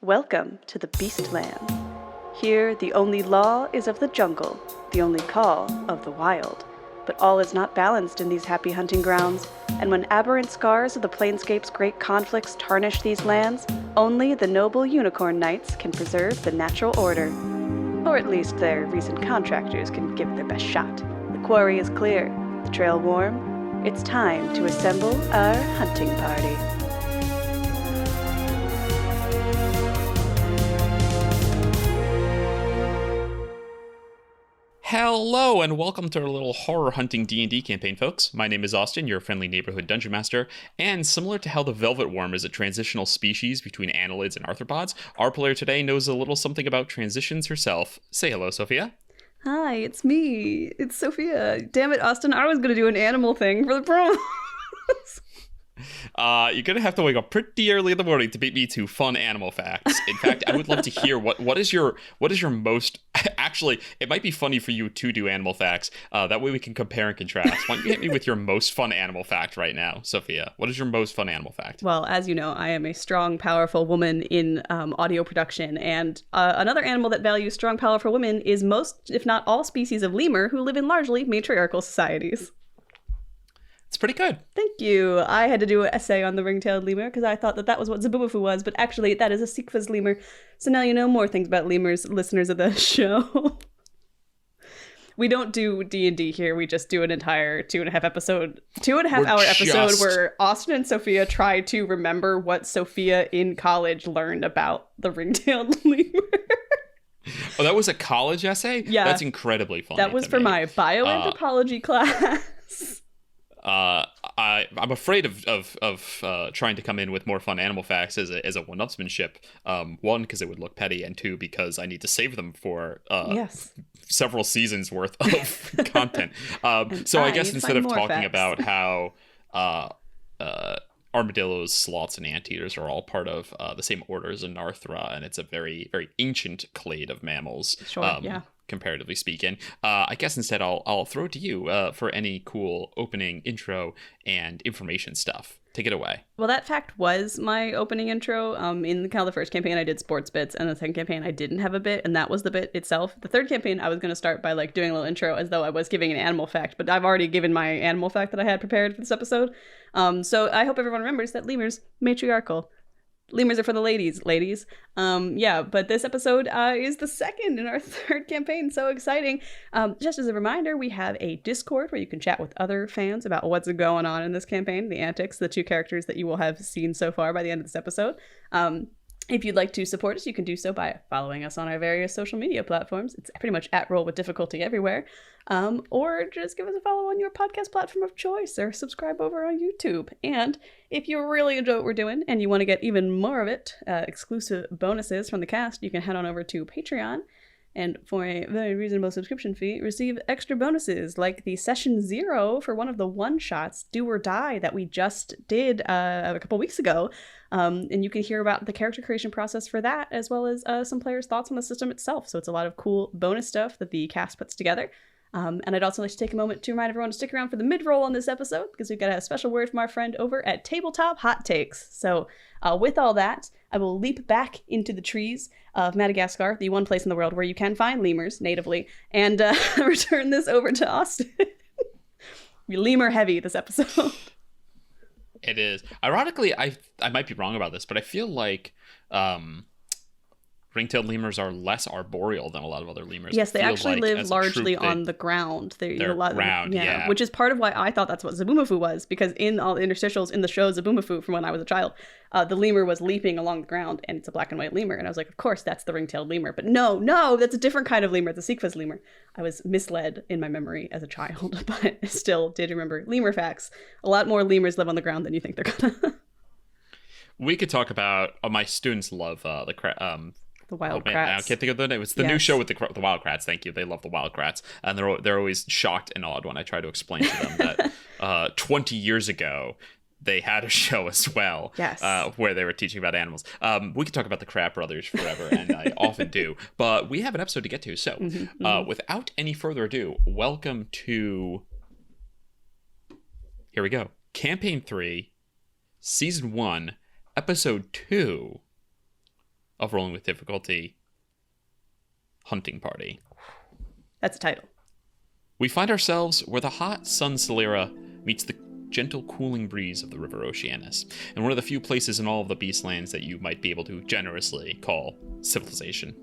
Welcome to the Beastlands. Here, the only law is of the jungle, the only call of the wild. But all is not balanced in these happy hunting grounds, and when aberrant scars of the Planescape's great conflicts tarnish these lands, only the noble unicorn knights can preserve the natural order. Or at least their recent contractors can give it their best shot. The quarry is clear, the trail warm. It's time to assemble our hunting party. Hello and welcome to our little horror hunting D&D campaign, folks. My name is Austin, your friendly neighborhood dungeon master, and similar to how the velvet worm is a transitional species between annelids and arthropods, our player today knows a little something about transitions herself. Say hello, Sophia. Hi, it's me. It's Sophia. Damn it, Austin. I was going to do an animal thing for the promo. You're going to have to wake up pretty early in the morning to beat me to fun animal facts. In fact, I would love to hear what is your most... Actually, it might be funny for you to do animal facts. That way we can compare and contrast. Why don't you hit me with your most fun animal fact right now, Sophia? What is your most fun animal fact? Well, as you know, I am a strong, powerful woman in audio production, and another animal that values strong, powerful women is most, if not all, species of lemur who live in largely matriarchal societies. It's pretty good. Thank you. I had to do an essay on the ring-tailed lemur because I thought that was what Zabumafu was, but actually that is a Sikva's lemur. So now you know more things about lemurs, listeners of the show. We don't do D&D here. We just do an entire 2.5 hour episode where Austin and Sophia try to remember what Sophia in college learned about the ring-tailed lemur. Oh, that was a college essay? Yeah. That's incredibly funny. That was for my bioanthropology class. I'm afraid of trying to come in with more fun animal facts as a one-upsmanship. One, because it would look petty, and two, because I need to save them for several seasons worth of content. So I guess instead of talking facts about how armadillos, sloths, and anteaters are all part of the same order as Narthra, and it's a very, very ancient clade of mammals. Sure, yeah. Comparatively speaking, I guess instead I'll throw it to you for any cool opening intro and information stuff. Take it away. Well, that fact was my opening intro. In the first campaign, I did sports bits, and the second campaign, I didn't have a bit, and that was the bit itself. The third campaign, I was going to start by doing a little intro as though I was giving an animal fact, but I've already given my animal fact that I had prepared for this episode. So I hope everyone remembers that lemurs, matriarchal. Lemurs are for the ladies. But this episode is the second in our third campaign. So exciting. Just as a reminder, we have a Discord where you can chat with other fans about what's going on in this campaign, the antics, the two characters that you will have seen so far by the end of this episode. If you'd like to support us, you can do so by following us on our various social media platforms. It's pretty much at rollwithdifficulty everywhere. Or just give us a follow on your podcast platform of choice or subscribe over on YouTube. And if you really enjoy what we're doing and you want to get even more of it, exclusive bonuses from the cast, you can head on over to Patreon. And for a very reasonable subscription fee, receive extra bonuses like the Session 0 for one of the one-shots, Do or Die, that we just did a couple weeks ago. And you can hear about the character creation process for that, as well as some players' thoughts on the system itself. So it's a lot of cool bonus stuff that the cast puts together. And I'd also like to take a moment to remind everyone to stick around for the Midroll on this episode, because we've got a special word from our friend over at Tabletop Hot Takes. So with all that, I will leap back into the trees of Madagascar, the one place in the world where you can find lemurs natively, and return this over to Austin. We lemur heavy this episode. It is. Ironically, I might be wrong about this, but I feel like ring-tailed lemurs are less arboreal than a lot of other lemurs. Yes, they actually live largely on the ground. They're ground, yeah. Which is part of why I thought that's what Zabumafu was, because in all the interstitials in the show Zabumafu from when I was a child, the lemur was leaping along the ground, and it's a black and white lemur. And I was like, of course, that's the ring-tailed lemur. But no, that's a different kind of lemur. It's a Sikva's lemur. I was misled in my memory as a child, but I still did remember lemur facts. A lot more lemurs live on the ground than you think they're gonna. We could talk about... my students love the wild krats. I can't think of the name. It's the new show with the wild krats. Thank you. They love the wild krats, and they're always shocked and awed when I try to explain to them that 20 years ago they had a show as well. Yes. Where they were teaching about animals. We could talk about the Krat brothers forever, and I often do. But we have an episode to get to. So, without any further ado, welcome to. Here we go. Campaign 3, Season 1, Episode 2. of Rolling with Difficulty hunting party. That's a title. We find ourselves where the hot sun Solera meets the gentle cooling breeze of the river Oceanus, and one of the few places in all of the Beastlands that you might be able to generously call civilization.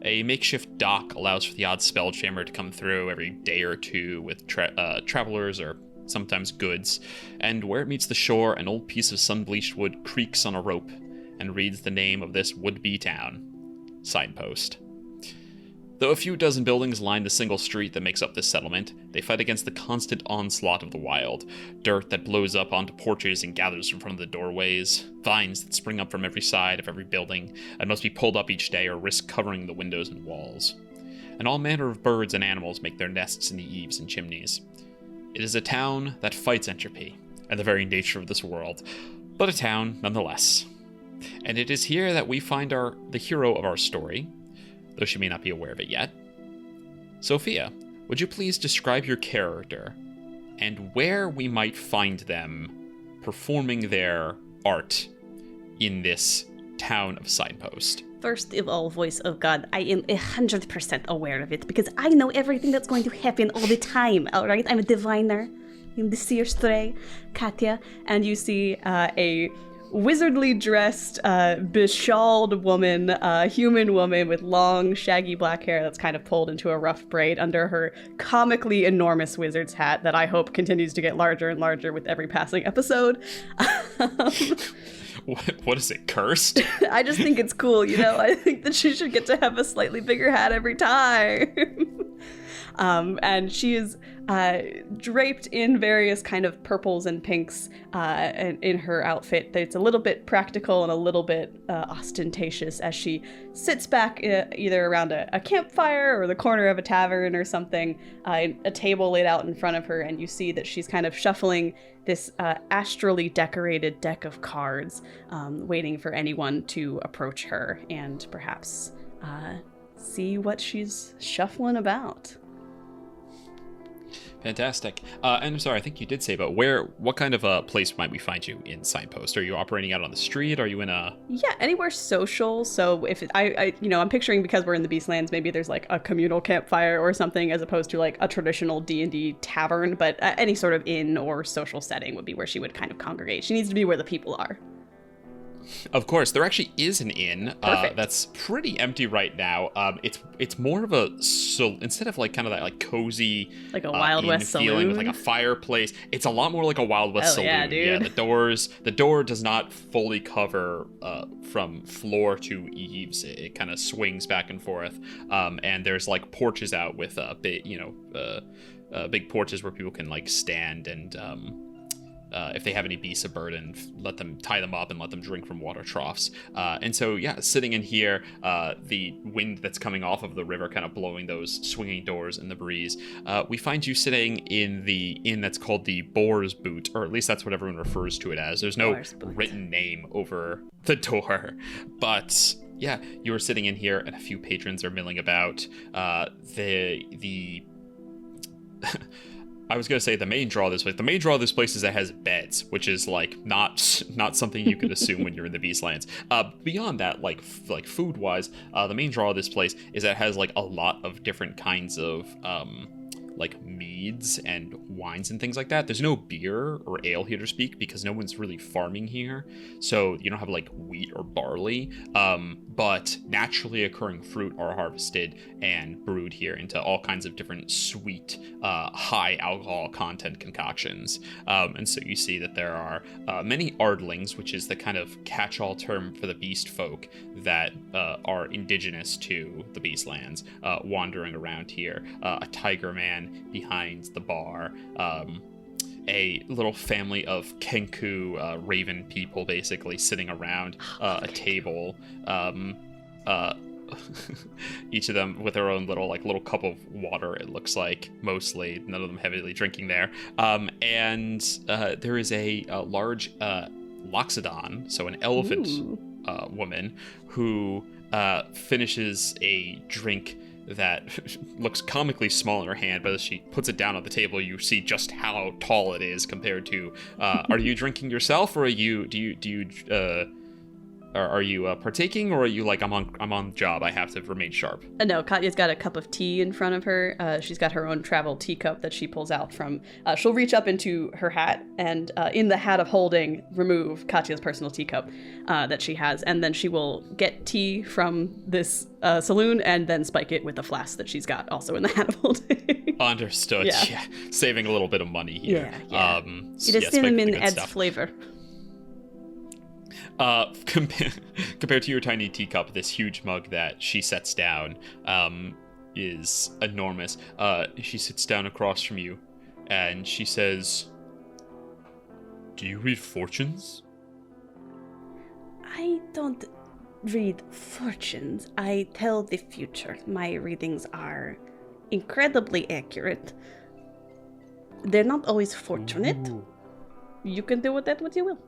A makeshift dock allows for the odd spelljammer to come through every day or two with travelers or sometimes goods, and where it meets the shore, an old piece of sun-bleached wood creaks on a rope and reads the name of this would-be town, Signpost. Though a few dozen buildings line the single street that makes up this settlement, they fight against the constant onslaught of the wild. Dirt that blows up onto porches and gathers in front of the doorways, vines that spring up from every side of every building and must be pulled up each day or risk covering the windows and walls. And all manner of birds and animals make their nests in the eaves and chimneys. It is a town that fights entropy and the very nature of this world, but a town nonetheless. And it is here that we find the hero of our story, though she may not be aware of it yet. Sophia, would you please describe your character and where we might find them performing their art in this town of Signpost? First of all, voice of God, I am 100% aware of it because I know everything that's going to happen all the time, alright? I'm a diviner. I'm the Seer Stray, Katya, and you see a wizardly dressed, beshawled woman, human woman with long, shaggy black hair that's kind of pulled into a rough braid under her comically enormous wizard's hat that I hope continues to get larger and larger with every passing episode. What is it, cursed? I just think it's cool, you know? I think that she should get to have a slightly bigger hat every time. And she is draped in various kind of purples and pinks in her outfit. It's a little bit practical and a little bit ostentatious as she sits back either around a campfire or the corner of a tavern or something, a table laid out in front of her, and you see that she's kind of shuffling this astrally decorated deck of cards, waiting for anyone to approach her and perhaps see what she's shuffling about. Fantastic. And I'm sorry, I think you did say, but what kind of a place might we find you in Signpost? Are you operating out on the street? Are you in a... Yeah, anywhere social. So if I'm picturing, because we're in the Beastlands, maybe there's like a communal campfire or something as opposed to like a traditional D&D tavern, but any sort of inn or social setting would be where she would kind of congregate. She needs to be where the people are. Of course, there actually is an inn that's pretty empty right now. It's more of instead of like kind of that like cozy like a Wild West feeling saloon with like a fireplace. It's a lot more like a Wild West saloon. Yeah, dude. Yeah, the door does not fully cover from floor to eaves. It kind of swings back and forth. And there's like porches out with big porches where people can like stand and if they have any beasts of burden, let them tie them up and let them drink from water troughs. And so, yeah, sitting in here, the wind that's coming off of the river kind of blowing those swinging doors in the breeze. We find you sitting in the inn that's called the Boar's Boot, or at least that's what everyone refers to it as. There's no written name over the door, but... yeah, you are sitting in here, and a few patrons are milling about. I was going to say the main draw of this place. The main draw of this place is that it has beds, which is like not something you could assume when you're in the Beastlands. Beyond that, like food wise, the main draw of this place is that it has like a lot of different kinds of like meads and wines and things like that. There's no beer or ale here to speak because no one's really farming here. So you don't have like wheat or barley, but naturally occurring fruit are harvested and brewed here into all kinds of different sweet, high alcohol content concoctions. And so you see that there are many ardlings, which is the kind of catch-all term for the beast folk that are indigenous to the Beastlands, wandering around here. A tiger man behind the bar, a little family of Kenku raven people basically sitting around a table, each of them with their own little cup of water, it looks like, mostly, none of them heavily drinking there, and there is a large loxodon, so an elephant woman, who finishes a drink that looks comically small in her hand, but as she puts it down on the table, you see just how tall it is compared to. Are you drinking yourself, or do you are you partaking, or are you like I'm on job? I have to remain sharp. No, Katya's got a cup of tea in front of her. She's got her own travel teacup that she pulls out from. She'll reach up into her hat and in the hat of holding, remove Katya's personal teacup that she has, and then she will get tea from this saloon and then spike it with a flask that she's got also in the hat of holding. Understood. Yeah. Saving a little bit of money here. Yeah. The cinnamon adds flavor. Compared to your tiny teacup, this huge mug that she sets down is enormous. She sits down across from you, and she says, "Do you read fortunes?" I don't read fortunes. I tell the future. My readings are incredibly accurate. They're not always fortunate. Ooh. You can do with that what you will.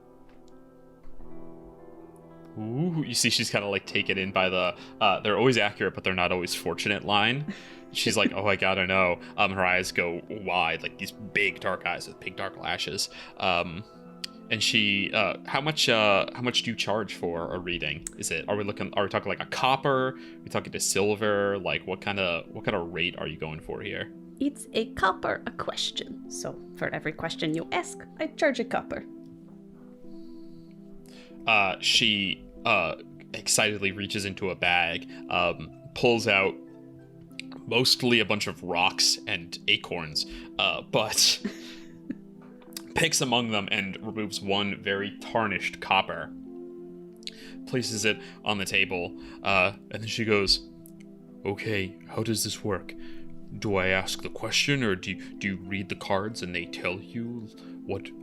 Ooh, you see she's kind of like taken in by the they're always accurate but they're not always fortunate line. She's like, oh, I gotta know. Her eyes go wide, like these big dark eyes with big dark lashes. And she how much do you charge for a reading? Are we talking like a copper? Are we talking to silver? Like what kind of rate are you going for here? It's a copper a question. So for every question you ask, I charge a copper. She excitedly reaches into a bag, pulls out mostly a bunch of rocks and acorns, but picks among them and removes one very tarnished copper, places it on the table, and then she goes, "Okay, how does this work? Do I ask the question, or do you read the cards and they tell you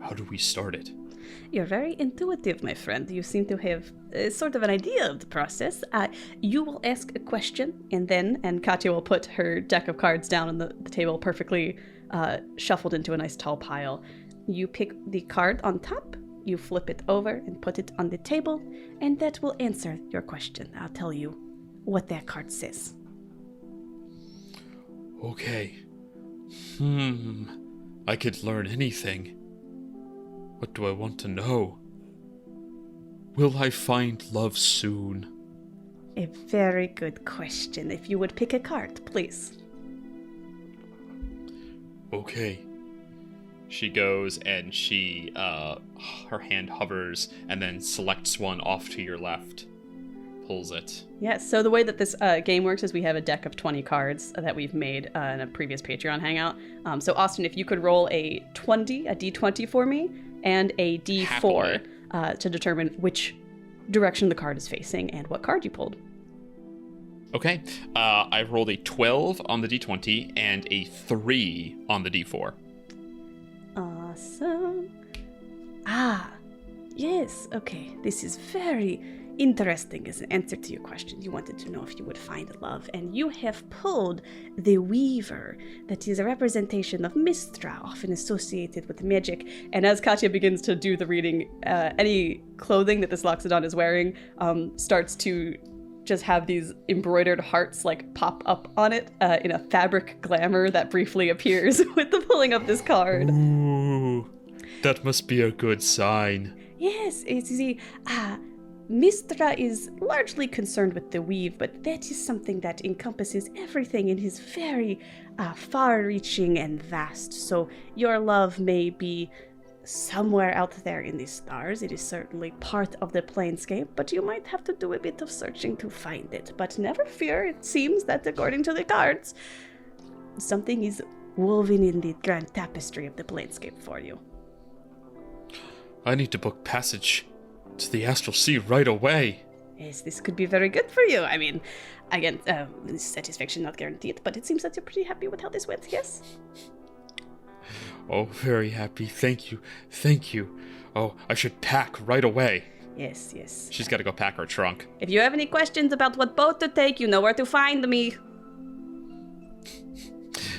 how do we start it?" You're very intuitive, my friend. You seem to have sort of an idea of the process. You will ask a question, and Katya will put her deck of cards down on the table, perfectly shuffled into a nice tall pile. You pick the card on top, you flip it over and put it on the table, and that will answer your question. I'll tell you what that card says. Okay. I could learn anything. What do I want to know? Will I find love soon? A very good question. If you would pick a card, please. Okay. She goes and she, her hand hovers and then selects one off to your left. Pulls it. Yeah, so the way that this game works is we have a deck of 20 cards that we've made in a previous Patreon hangout. So Austin, if you could roll a D20 for me, and a D4 to determine which direction the card is facing and what card you pulled. Okay. I rolled a 12 on the D20 and a 3 on the D4. Awesome. Yes, okay. This is very interesting as an answer to your question. You wanted to know if you would find love, and you have pulled the Weaver. That is a representation of Mistra, often associated with magic. And as Katya begins to do the reading, any clothing that this Loxodon is wearing starts to just have these embroidered hearts like pop up on it in a fabric glamour that briefly appears with the pulling of this card. Ooh, that must be a good sign. Yes, it's the Mistra is largely concerned with the weave, but that is something that encompasses everything and is very far-reaching and vast. So your love may be somewhere out there in the stars. It is certainly part of the Planescape, but you might have to do a bit of searching to find it. But never fear, it seems that according to the cards, something is woven in the grand tapestry of the Planescape for you. I need to book passage to the Astral Sea right away. Yes, this could be very good for you. I mean, again, satisfaction not guaranteed, but it seems that you're pretty happy with how this went, yes? Oh, very happy. Thank you. Oh, I should pack right away. Yes. She's got to go pack her trunk. If you have any questions about what boat to take, you know where to find me.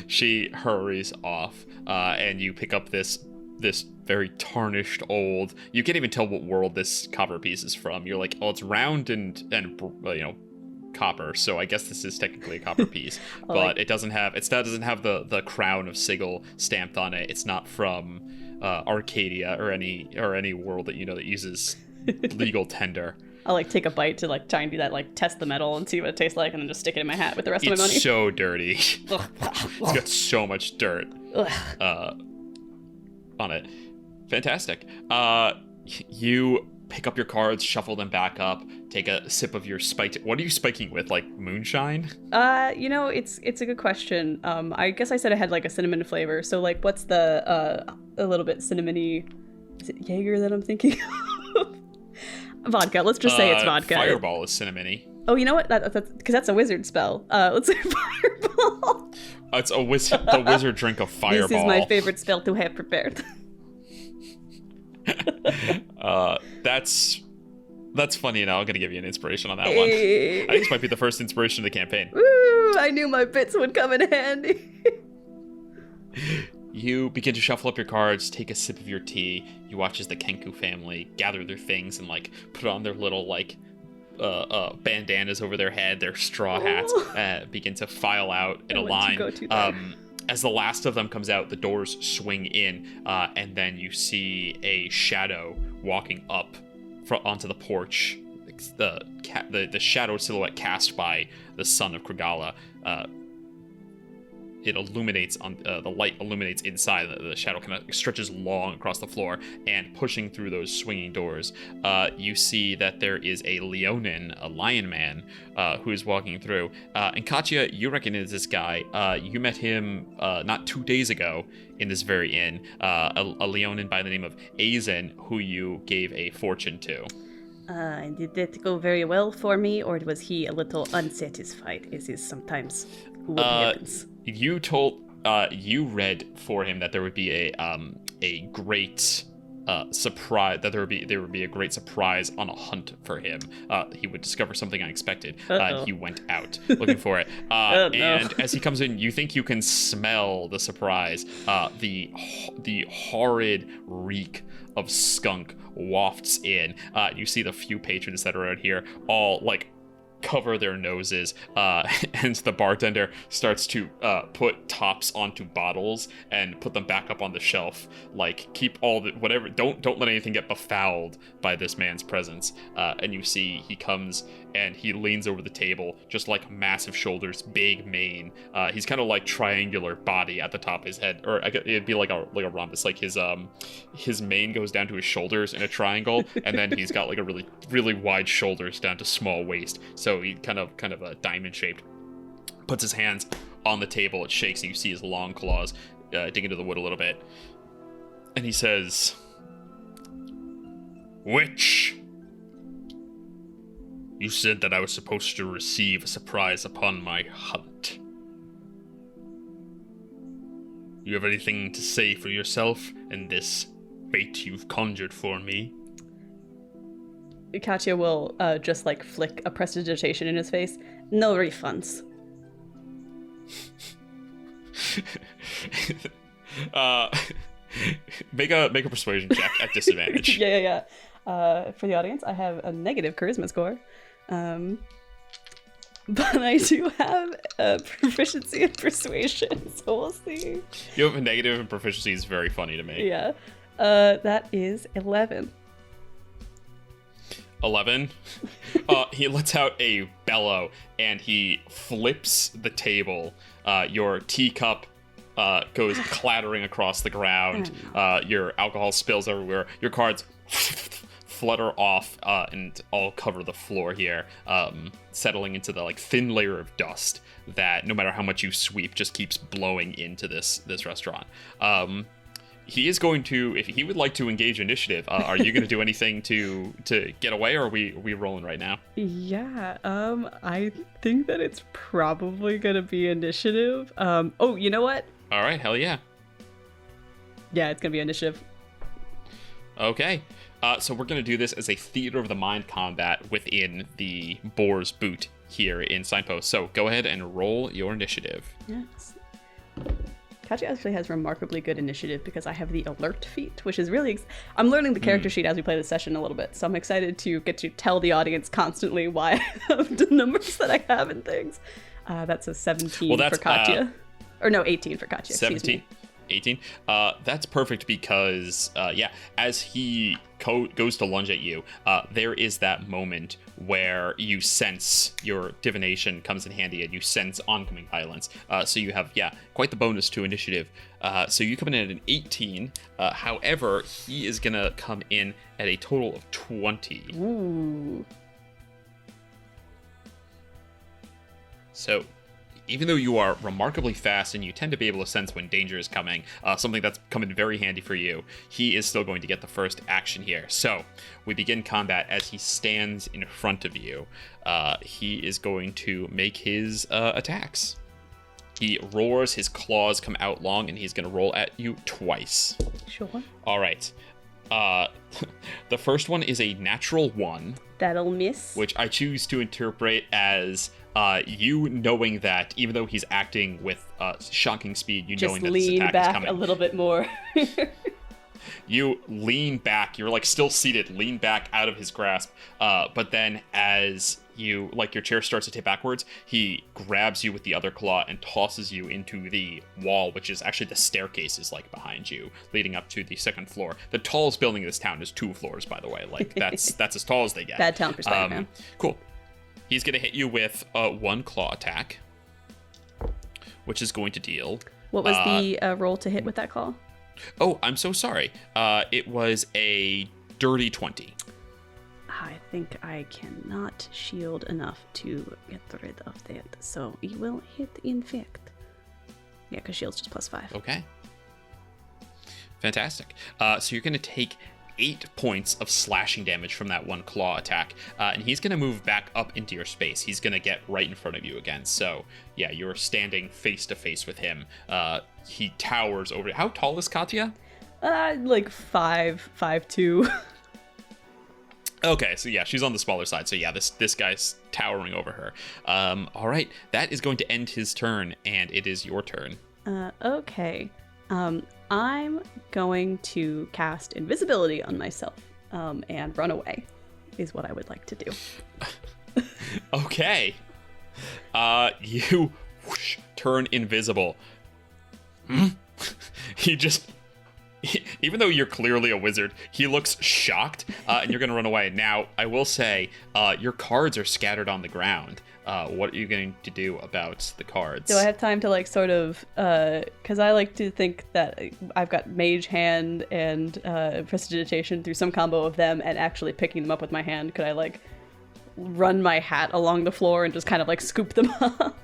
She hurries off, and you pick up this very tarnished old. You can't even tell what world this copper piece is from. You're like, oh, it's round and copper, so I guess this is technically a copper piece. But it doesn't have the crown of sigil stamped on it. It's not from Arcadia or any world that that uses legal tender. I'll like take a bite to like try and do that, like test the metal and see what it tastes like, and then just stick it in my hat with the rest of my money. It's so dirty. It's got so much dirt on it. Fantastic. You pick up your cards, shuffle them back up, take a sip of your spiked. What are you spiking with? Like moonshine? It's a good question. I guess I said I had like a cinnamon flavor. So like, what's the a little bit cinnamony? Is it Jaeger that I'm thinking of? Vodka. Let's just say it's vodka. Fireball is cinnamony. Oh, you know what? That's because that's a wizard spell. Let's say fireball. It's the wizard drink of fireball. This is my favorite spell to have prepared. That's funny, and I'm gonna give you an inspiration on that one. I think this might be the first inspiration of the campaign. Woo! I knew my bits would come in handy. You begin to shuffle up your cards, take a sip of your tea. You watch as the Kenku family gather their things and like put on their little like bandanas over their head, their straw hats, begin to file out in a line. As the last of them comes out, the doors swing in, and then you see a shadow walking up onto the porch. The shadow silhouette cast by the son of Kragala. It illuminates on the light illuminates inside. The shadow kind of stretches long across the floor, and pushing through those swinging doors, you see that there is a Leonin, a lion man, who is walking through. And Katya, you recognize this guy. You met him not 2 days ago in this very inn. A Leonin by the name of Aizen, who you gave a fortune to. Did that go very well for me, or was he a little unsatisfied, as is sometimes what happens? You read for him that there would be a great surprise, that there would be a great surprise on a hunt for him. He would discover something unexpected. He went out looking for it. And as he comes in, you think you can smell the surprise. The horrid reek of skunk wafts in. You see the few patrons that are out here all like cover their noses, and the bartender starts to put tops onto bottles and put them back up on the shelf. Like, keep all the whatever. Don't let anything get befouled by this man's presence. And you see he comes and he leans over the table, just like massive shoulders, big mane. He's kind of like triangular body at the top of his head, or it'd be like a rhombus. Like his mane goes down to his shoulders in a triangle, and then he's got like a really really wide shoulders down to small waist. So he kind of a diamond shaped. Puts his hands on the table. It shakes, and you see his long claws dig into the wood a little bit. And he says, "Witch, you said that I was supposed to receive a surprise upon my hunt. You have anything to say for yourself and this fate you've conjured for me?" Katya will just like flick a prestidigitation in his face. No refunds. Make a persuasion check at disadvantage. Yeah. For the audience, I have a negative charisma score. But I do have a proficiency in persuasion, so we'll see. You have a negative in proficiency is very funny to me. Yeah. That is 11. 11? He lets out a bellow, and he flips the table. Your teacup goes clattering across the ground. Your alcohol spills everywhere. Your cards flutter off and all cover the floor here, settling into the like thin layer of dust that no matter how much you sweep just keeps blowing into this restaurant. He is going to, if he would like to engage initiative, are you going to do anything to get away, or are we rolling right now? Yeah, I think that it's probably going to be initiative. Oh, you know what? All right, hell yeah. Yeah, it's going to be initiative. Okay. So we're going to do this as a theater of the mind combat within the Boar's Boot here in Signpost. So go ahead and roll your initiative. Yes. Katya actually has remarkably good initiative because I have the alert feat, which is really... I'm learning the character sheet as we play the session a little bit, so I'm excited to get to tell the audience constantly why I have the numbers that I have and things. That's a 17 for Katya. Or no, 18 for Katya, 17. excuse me. 18. That's perfect because, as he goes to lunge at you, there is that moment where you sense your divination comes in handy and you sense oncoming violence. So you have, quite the bonus to initiative. So you come in at an 18. However, he is going to come in at a total of 20. Ooh. So even though you are remarkably fast and you tend to be able to sense when danger is coming, something that's come in very handy for you, he is still going to get the first action here. So we begin combat as he stands in front of you. He is going to make his attacks. He roars, his claws come out long, and he's going to roll at you twice. Sure. All right. The first one is a natural 1. That'll miss. Which I choose to interpret as you knowing that even though he's acting with shocking speed, you just knowing that this attack is back coming. a little bit more. You lean back. You're like still seated, lean back out of his grasp. But then as you, like your chair starts to tip backwards, he grabs you with the other claw and tosses you into the wall, which is actually the staircase is like behind you, leading up to the second floor. The tallest building in this town is 2 floors, by the way. Like that's as tall as they get. Bad town perspective, man. Cool. He's going to hit you with 1 claw attack, which is going to deal. What was the roll to hit with that claw? Oh, I'm so sorry. It was a dirty 20. I think I cannot shield enough to get rid of that, so it will hit in fact. Yeah, because shield's just +5. Okay. Fantastic. So you're going to take 8 points of slashing damage from that 1 claw attack, and he's going to move back up into your space. He's going to get right in front of you again. So yeah, you're standing face to face with him. He towers over. How tall is Katya? Like 5'2". Okay, so yeah, she's on the smaller side. So yeah, this guy's towering over her. All right, that is going to end his turn, and it is your turn. Okay. I'm going to cast invisibility on myself and run away, is what I would like to do. Okay. You whoosh, turn invisible. He just... Even though you're clearly a wizard, he looks shocked, and you're going to run away. Now, I will say, your cards are scattered on the ground. What are you going to do about the cards? Do I have time to, like, sort of, because I like to think that I've got Mage Hand and Prestidigitation through some combo of them and actually picking them up with my hand. Could I, like, run my hat along the floor and just kind of, like, scoop them up?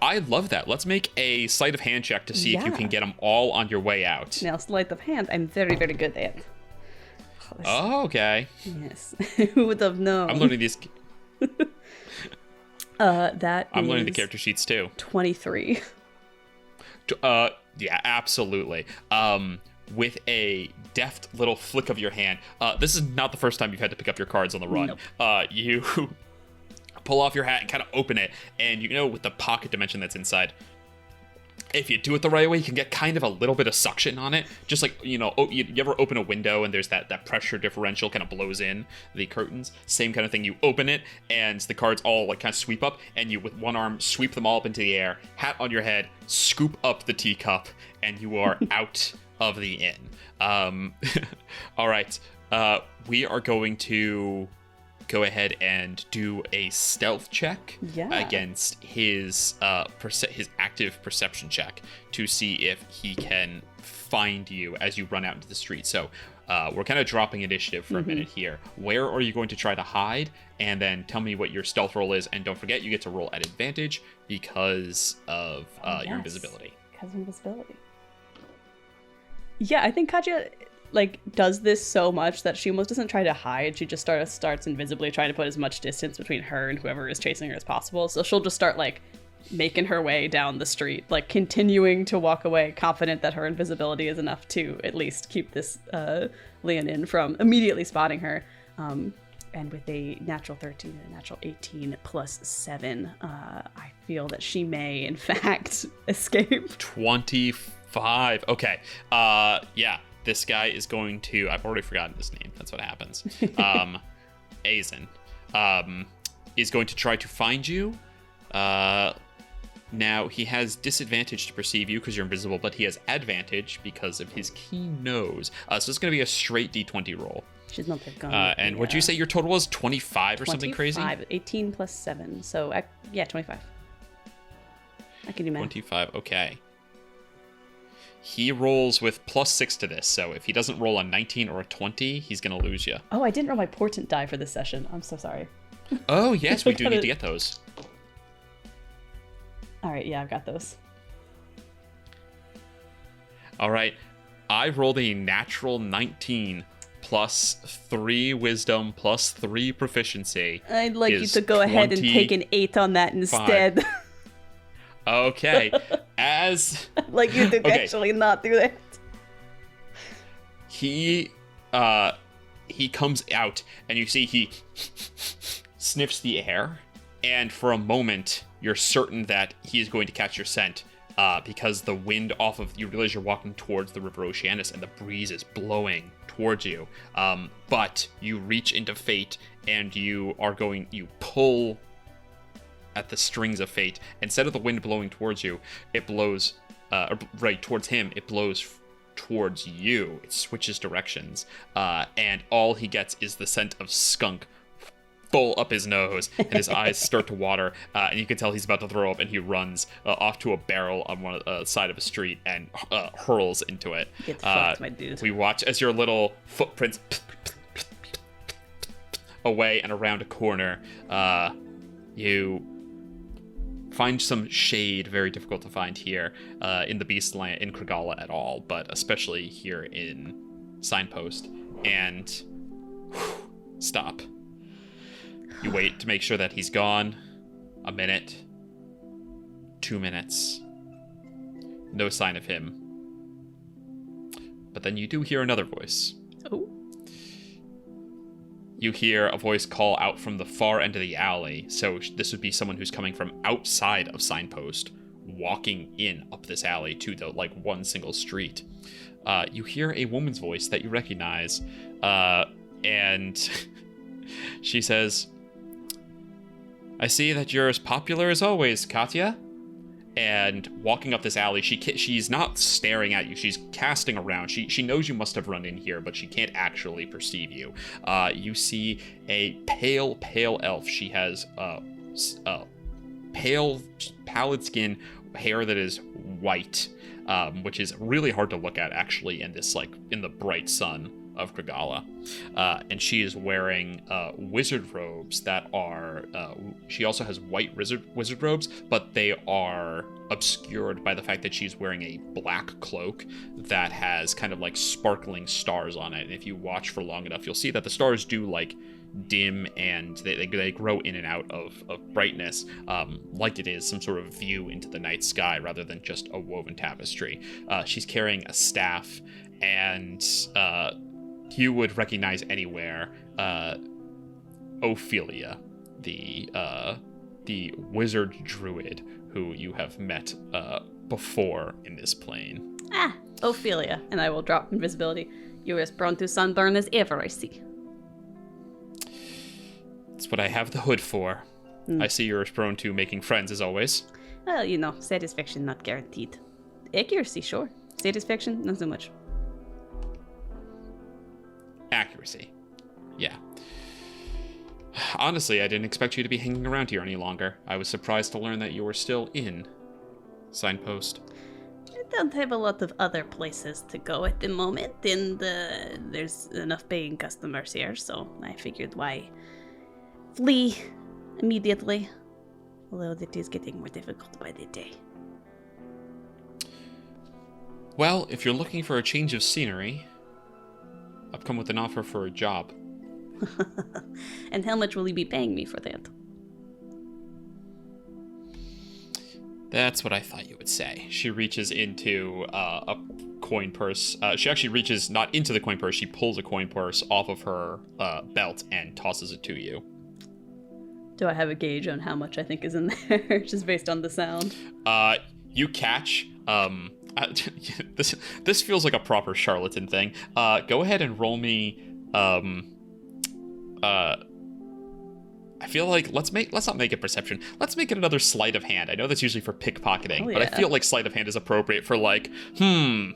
I love that. Let's make a sleight of hand check to see if you can get them all on your way out. Now, sleight of hand, I'm very, very good at. Oh, okay. Yes. Who would have known? I'm learning these. I'm learning the character sheets too. 23. Yeah, absolutely. With a deft little flick of your hand. This is not the first time you've had to pick up your cards on the run. Nope. You pull off your hat and kind of open it, and you know with the pocket dimension that's inside, if you do it the right way, you can get kind of a little bit of suction on it. Just like, you know, you ever open a window and there's that pressure differential kind of blows in the curtains? Same kind of thing. You open it and the cards all like kind of sweep up, and you with one arm sweep them all up into the air, hat on your head, scoop up the teacup, and you are out of the inn. All right. We are going to go ahead and do a stealth check against his active perception check to see if he can find you as you run out into the street. So we're kind of dropping initiative for a minute here. Where are you going to try to hide? And then tell me what your stealth roll is. And don't forget, you get to roll at advantage because of your invisibility. Because of invisibility. Yeah, I think Katya like does this so much that she almost doesn't try to hide. She just starts invisibly trying to put as much distance between her and whoever is chasing her as possible. So she'll just start like making her way down the street, like continuing to walk away, confident that her invisibility is enough to at least keep this Leonin from immediately spotting her. And with a natural 13 and a natural 18 plus 7, I feel that she may in fact escape. 25. Okay. Yeah. This guy is going to... I've already forgotten his name. That's what happens. Aizen is going to try to find you. Now, he has disadvantage to perceive you because you're invisible, but he has advantage because of his keen nose. So it's going to be a straight D20 roll. She's not that gun. And would you say your total was 25 or something crazy? 18 plus 7. So, 25. I can do math. 25, okay. He rolls with +6 to this, so if he doesn't roll a 19 or a 20, he's going to lose you. Oh, I didn't roll my portent die for this session. I'm so sorry. Oh, yes, we do need to get those. All right, yeah, I've got those. All right, I rolled a natural 19 plus 3 wisdom plus 3 proficiency. I'd like you to go ahead and take an 8 on that instead. Okay, as... like you did actually not do that. He comes out, and you see he sniffs the air, and for a moment, you're certain that he is going to catch your scent, because the wind off of... You realize you're walking towards the River Oceanus, and the breeze is blowing towards you. But you reach into fate, and you pull at the strings of fate. Instead of the wind blowing towards you, it blows right towards him. It blows towards you. It switches directions, and all he gets is the scent of skunk full up his nose, and his eyes start to water, and you can tell he's about to throw up, and he runs off to a barrel on one side of a street and hurls into it. Get fucked, my dude. We watch as your little footprints away and around a corner. You find some shade, very difficult to find here in the Beastland, in Kragala at all, but especially here in Signpost. And stop. You wait to make sure that he's gone. A minute. 2 minutes. No sign of him. But then you do hear another voice. Oh. You hear a voice call out from the far end of the alley. So this would be someone who's coming from outside of Signpost, walking in up this alley to the one single street. You hear a woman's voice that you recognize, and she says, "I see that you're as popular as always, Katya." And walking up this alley, she's not staring at you. She's casting around. She knows you must have run in here, but she can't actually perceive you. You see a pale elf. She has pallid skin, hair that is white, which is really hard to look at actually in this in the bright sun of Kragala. And she is wearing wizard robes that are... she also has white wizard robes, but they are obscured by the fact that she's wearing a black cloak that has kind of sparkling stars on it. And if you watch for long enough, you'll see that the stars do dim, and they grow in and out of brightness, like it is some sort of view into the night sky rather than just a woven tapestry. She's carrying a staff, and... you would recognize anywhere Oilia, the wizard druid who you have met before in this plane. Ah, Oilia. And I will drop invisibility. You're as prone to sunburn as ever, I see. That's what I have the hood for. I see you're as prone to making friends as always. Well, satisfaction not guaranteed. Accuracy, sure. Satisfaction, not so much. Accuracy. Yeah. Honestly, I didn't expect you to be hanging around here any longer. I was surprised to learn that you were still in Signpost. I don't have a lot of other places to go at the moment, and there's enough paying customers here, so I figured why flee immediately. Although it is getting more difficult by the day. Well, if you're looking for a change of scenery, I've come with an offer for a job. And how much will you be paying me for that? That's what I thought you would say. She reaches into a coin purse. She actually reaches not into the coin purse. She pulls a coin purse off of her belt and tosses it to you. Do I have a gauge on how much I think is in there, just based on the sound? You catch... this feels like a proper charlatan thing. Go ahead and roll me I feel like let's not make it perception. Let's make it another sleight of hand. I know that's usually for pickpocketing, but I feel like sleight of hand is appropriate for like, and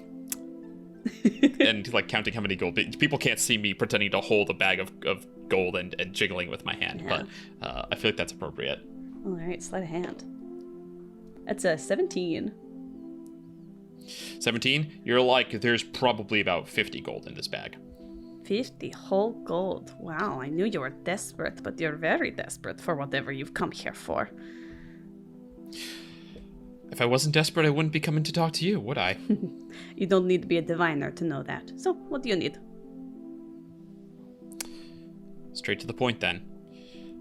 like counting how many gold. People can't see me pretending to hold a bag of gold and jiggling with my hand, but I feel like that's appropriate. All right, sleight of hand. That's a 17. 17? You're like, there's probably about 50 gold in this bag. 50 whole gold. Wow, I knew you were desperate, but you're very desperate for whatever you've come here for. If I wasn't desperate, I wouldn't be coming to talk to you, would I? You don't need to be a diviner to know that. So, what do you need? Straight to the point, then.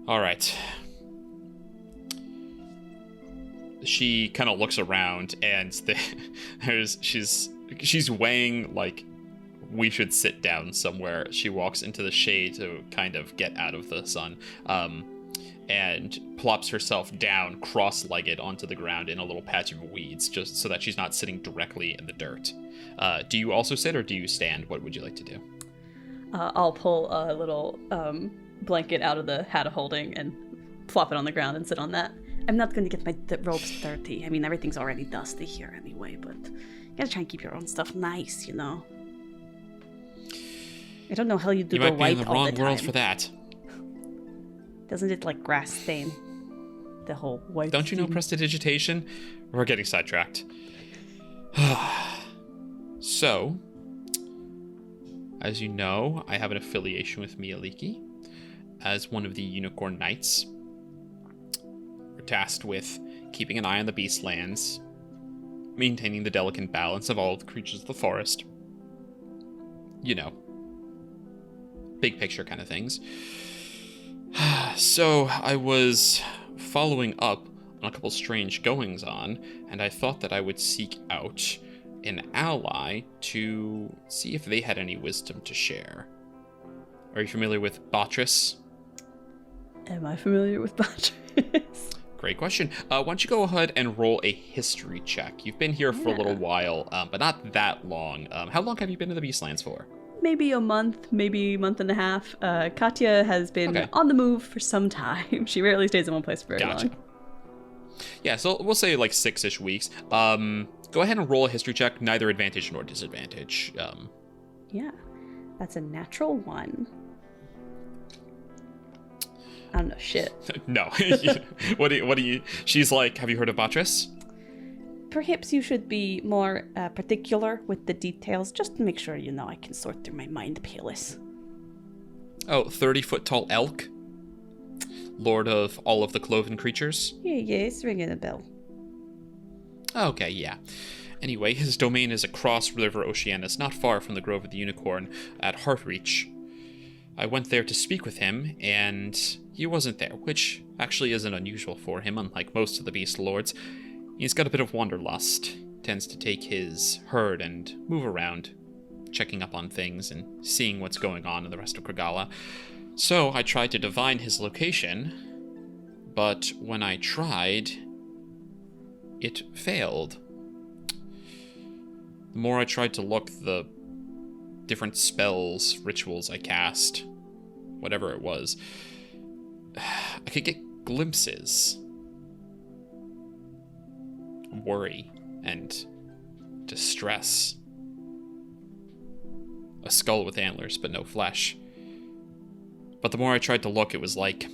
All right. She kind of looks around, and she's weighing, like, we should sit down somewhere. She walks into the shade to kind of get out of the sun, and plops herself down cross-legged onto the ground in a little patch of weeds, just so that she's not sitting directly in the dirt. Do you also sit, or do you stand? What would you like to do? I'll pull a little blanket out of the hat of holding and plop it on the ground and sit on that. I'm not going to get my robes dirty. I mean, everything's already dusty here anyway, but you gotta try and keep your own stuff nice, you know? I don't know how you do the white all the time. You might be in the wrong world for that. Doesn't it, like, grass stain? The whole white Don't you know prestidigitation? We're getting sidetracked. So, as you know, I have an affiliation with Mialiki. As one of the Unicorn Knights, we're tasked with keeping an eye on the Beastlands, maintaining the delicate balance of all the creatures of the forest. You know, big picture kind of things. So I was following up on a couple strange goings-on, and I thought that I would seek out an ally to see if they had any wisdom to share. Are you familiar with Botric? Am I familiar with Botric? Great question. Why don't you go ahead and roll a history check? You've been here for a little while, but not that long. How long have you been in the Beastlands for? Maybe a month, maybe a month and a half. Katya has been on the move for some time. She rarely stays in one place for very long. Yeah, so we'll say like 6-ish weeks. Go ahead and roll a history check, neither advantage nor disadvantage. Yeah, that's a natural 1. I don't know shit. No. What do you? She's like, have you heard of Botric? Perhaps you should be more particular with the details, just to make sure you know I can sort through my mind palace. Oh, 30-foot tall elk? Lord of all of the cloven creatures? Yeah, it's ringing a bell. Okay, yeah. Anyway, his domain is across River Oceanus, not far from the Grove of the Unicorn, at Heartreach. I went there to speak with him, and he wasn't there, which actually isn't unusual for him, unlike most of the Beast Lords. He's got a bit of wanderlust, tends to take his herd and move around, checking up on things and seeing what's going on in the rest of Kragala. So I tried to divine his location, but when I tried, it failed. The more I tried to look, the different spells, rituals I cast, whatever it was, I could get glimpses. Worry and distress. A skull with antlers, but no flesh. But the more I tried to look, it was like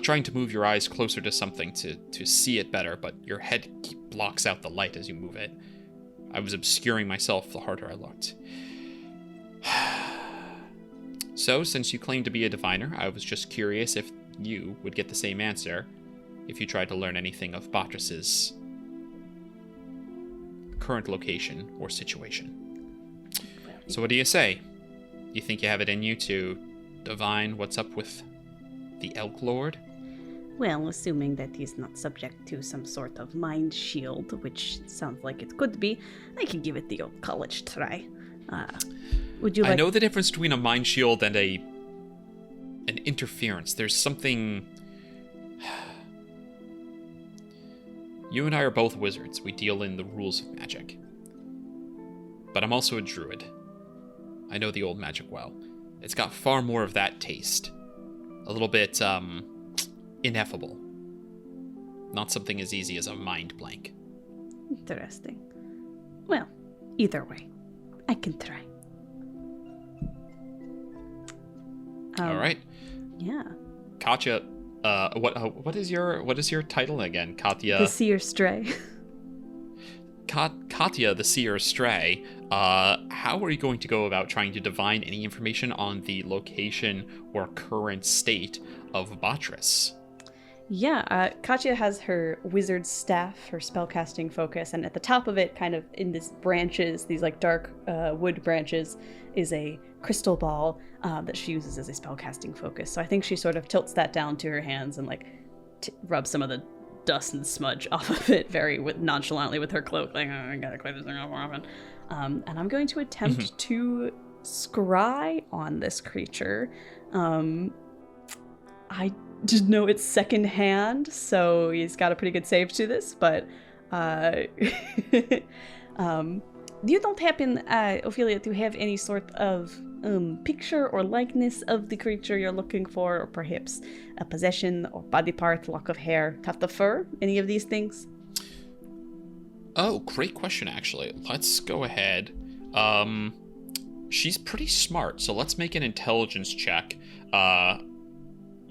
trying to move your eyes closer to something to see it better, but your head blocks out the light as you move it. I was obscuring myself the harder I looked. So, since you claim to be a diviner, I was just curious if you would get the same answer if you tried to learn anything of Botric's current location or situation. So what do you say? You think you have it in you to divine what's up with the Elk Lord? Well, assuming that he's not subject to some sort of mind shield, which sounds like it could be, I can give it the old college try. Would you like... I know the difference between a mind shield and an interference. There's something... You and I are both wizards. We deal in the rules of magic. But I'm also a druid. I know the old magic well. It's got far more of that taste. a little bit ineffable. Not something as easy as a mind blank. Interesting. Well, either way, I can try. All right. Yeah. Katya, what is your title again? Katya. The Seer Stray. Katya, the Seer Stray. How are you going to go about trying to divine any information on the location or current state of Botric? Yeah, Katya has her wizard staff, her spellcasting focus, and at the top of it, kind of in these branches, these like dark wood branches, is a crystal ball that she uses as a spellcasting focus. So I think she sort of tilts that down to her hands and like rubs some of the dust and smudge off of it very nonchalantly with her cloak, like, oh, I gotta clean this thing up more often. And I'm going to attempt to scry on this creature. I just know it's second hand, so he's got a pretty good save to this, but you don't happen, Ophelia, to have any sort of picture or likeness of the creature you're looking for, or perhaps a possession or body part, lock of hair, tuft of fur, any of these things? Oh, great question, actually. Let's go ahead. She's pretty smart, so let's make an intelligence check.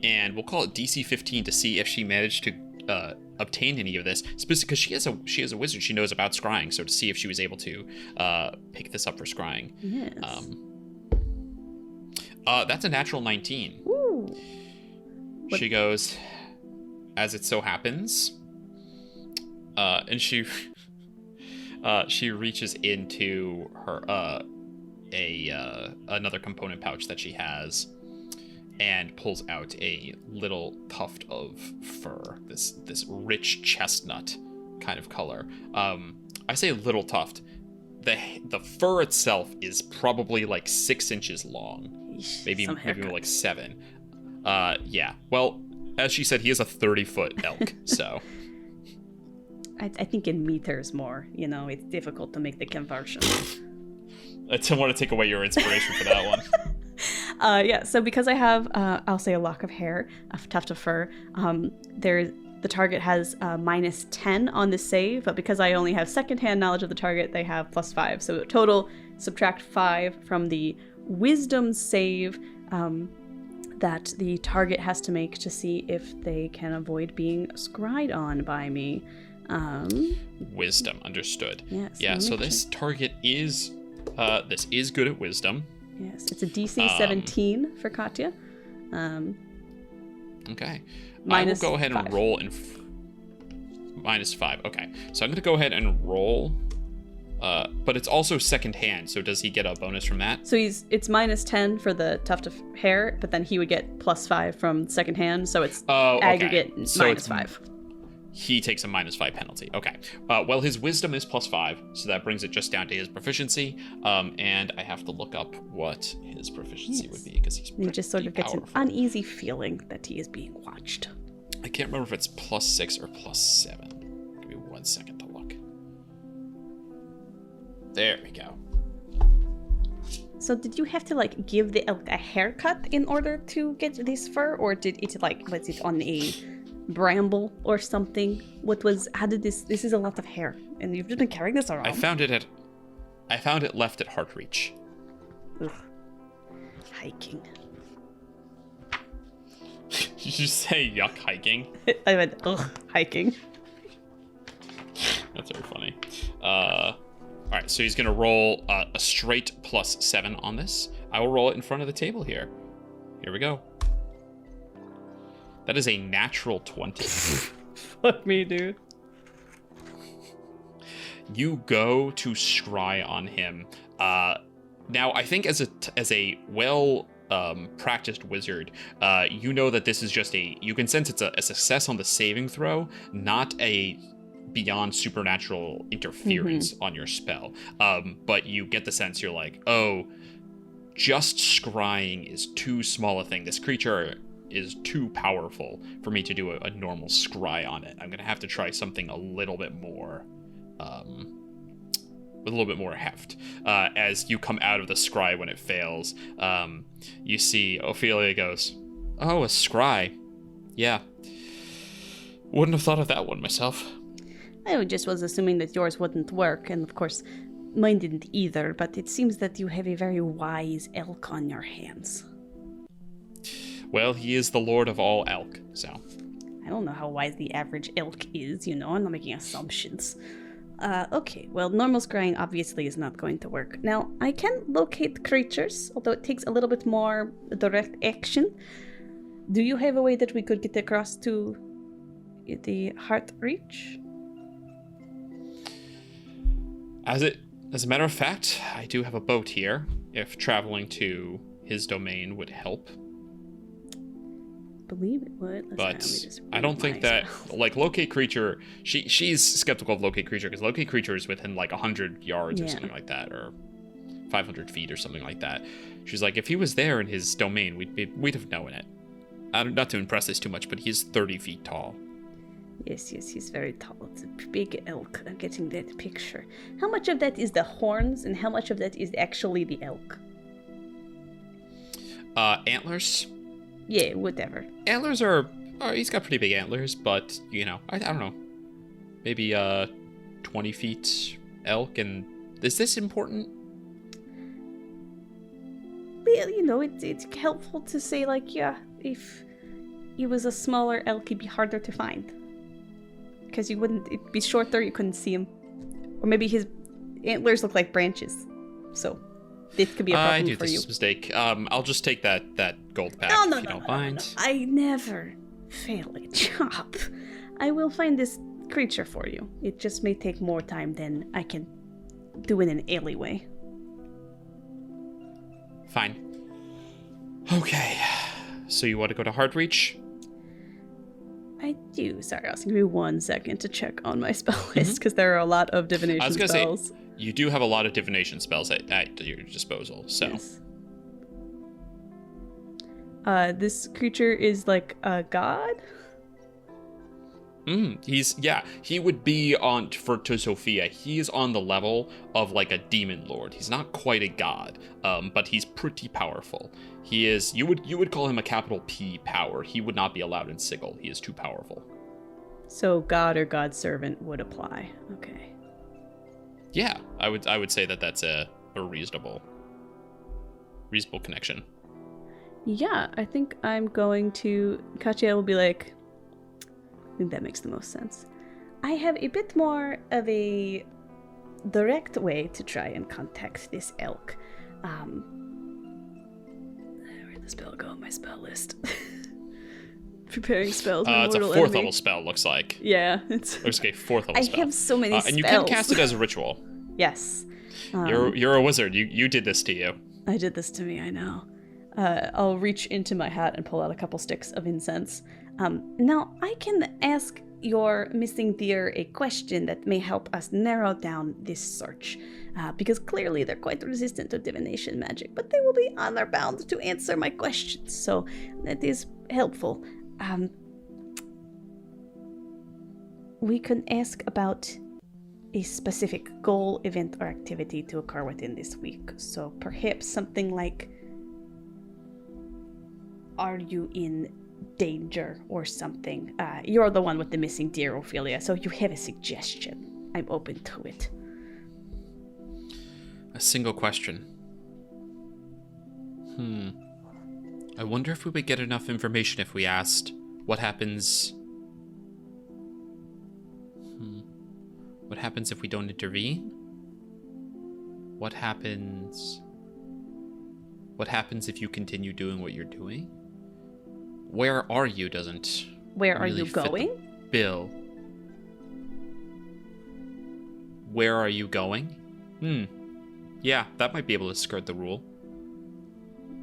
And we'll call it DC 15 to see if she managed to obtain any of this. Because she is a wizard, she knows about scrying, so to see if she was able to pick this up for scrying. Yes. That's a natural 19. Ooh. She goes, as it so happens, and she reaches into her another component pouch that she has, and pulls out a little tuft of fur, this rich chestnut kind of color. I say little tuft. The fur itself is probably like 6 inches long, maybe like 7. Yeah. Well, as she said, he is a 30-foot elk, so. I think in meters more. It's difficult to make the conversion. I don't want to take away your inspiration for that one. Yeah, so because I have, I'll say a lock of hair, a tuft of fur, the target has minus 10 on the save, but because I only have secondhand knowledge of the target, they have plus 5. So total, subtract 5 from the wisdom save that the target has to make to see if they can avoid being scryed on by me. Wisdom, understood. Yes. Yeah, so this target is good at wisdom. Yes, it's a DC 17 for Katya. Okay. I will Minus go ahead and 5. roll in minus 5. Okay. So I'm going to go ahead and roll. But it's also second hand, so does he get a bonus from that? So it's minus 10 for the tuft of hair, but then he would get plus 5 from second hand, so it's aggregate minus 5. He takes a minus 5 penalty. Okay. Well, his wisdom is plus 5, so that brings it just down to his proficiency. And I have to look up what his proficiency would be, because he's pretty He just sort of gets powerful. an uneasy feeling that he is being watched. I can't remember if it's plus 6 or plus 7. Give me 1 second to look. There we go. So did you have to give the elk a haircut in order to get this fur, or did it was it on a bramble or something? How did this is a lot of hair, and you've just been carrying this around? I found it left at Heartreach. Ugh. Hiking. Did you say yuck hiking? I went, ugh, hiking. That's very funny. Alright, so he's gonna roll a straight plus 7 on this. I will roll it in front of the table here. Here we go. That is a natural 20. Fuck me, dude. You go to scry on him. Now, I think as a well practiced wizard, you know that this is just you can sense it's a success on the saving throw, not a beyond supernatural interference on your spell. But you get the sense you're like, oh, just scrying is too small a thing. This creature is too powerful for me to do a normal scry on it. I'm gonna have to try something a little bit more with a little bit more heft. As you come out of the scry when it fails, you see Ophelia goes, Oh, a scry. Yeah. Wouldn't have thought of that one myself. I just was assuming that yours wouldn't work, and of course, mine didn't either, but it seems that you have a very wise elk on your hands. Well, he is the lord of all elk, so... I don't know how wise the average elk is, I'm not making assumptions. Okay, well, normal scrying obviously is not going to work. Now, I can locate creatures, although it takes a little bit more direct action. Do you have a way that we could get across to the Heart Reach? As a matter of fact, I do have a boat here, if traveling to his domain would help. Believe it would. But I don't think that, like, locate creature, she's skeptical of locate creature, because locate creature is within, like, 100 yards or something like that, or 500 feet or something like that. She's like, if he was there in his domain, we'd have known it. Not to impress this too much, but he's 30 feet tall. Yes, he's very tall. It's a big elk. I'm getting that picture. How much of that is the horns, and how much of that is actually the elk? Antlers? Yeah, whatever. Antlers are he's got pretty big antlers, but, I don't know. Maybe 20 feet elk, and is this important? Well, it's helpful to say, like, yeah, if he was a smaller elk, he'd be harder to find. Because it'd be shorter, you couldn't see him. Or maybe his antlers look like branches. So, this could be a problem for you. I do this mistake. I'll just take that gold pack if you don't mind. No. I never fail a job. I will find this creature for you. It just may take more time than I can do in an alleyway. Fine. Okay. So you want to go to Heartreach? I do. Sorry, Austin, give me 1 second to check on my spell list, because there are a lot of divination spells. I was going to say, you do have a lot of divination spells at your disposal, so... Yes. This creature is like a god? He would be to Sophia, he is on the level of like a demon lord. He's not quite a god, but he's pretty powerful. He is, you would call him a capital P power. He would not be allowed in Sigil. He is too powerful. So god or god servant would apply. Okay. Yeah, I would say that's a reasonable connection. Yeah, I think I'm going to... Katya will be like... I think that makes the most sense. I have a bit more of a direct way to try and contact this elk. Where'd the spell go on my spell list? Preparing spells. It's a 4th level spell, looks like. Yeah, it's... Looks like a 4th level spell. I have so many spells. And you can cast it as a ritual. Yes. You're a wizard. You did this to you. I did this to me, I know. I'll reach into my hat and pull out a couple sticks of incense. Now, I can ask your missing deer a question that may help us narrow down this search. Because clearly they're quite resistant to divination magic, but they will be honor-bound to answer my questions, so that is helpful. We can ask about a specific goal, event, or activity to occur within this week. So perhaps something like, are you in danger or something? You're the one with the missing deer, Ophelia, so you have a suggestion. I'm open to it. A single question. I wonder if we would get enough information if we asked what happens... What happens if we don't intervene? What happens if you continue doing what you're doing? Where are you doesn't Where are really you going? Bill. Where are you going? Yeah, that might be able to skirt the rule.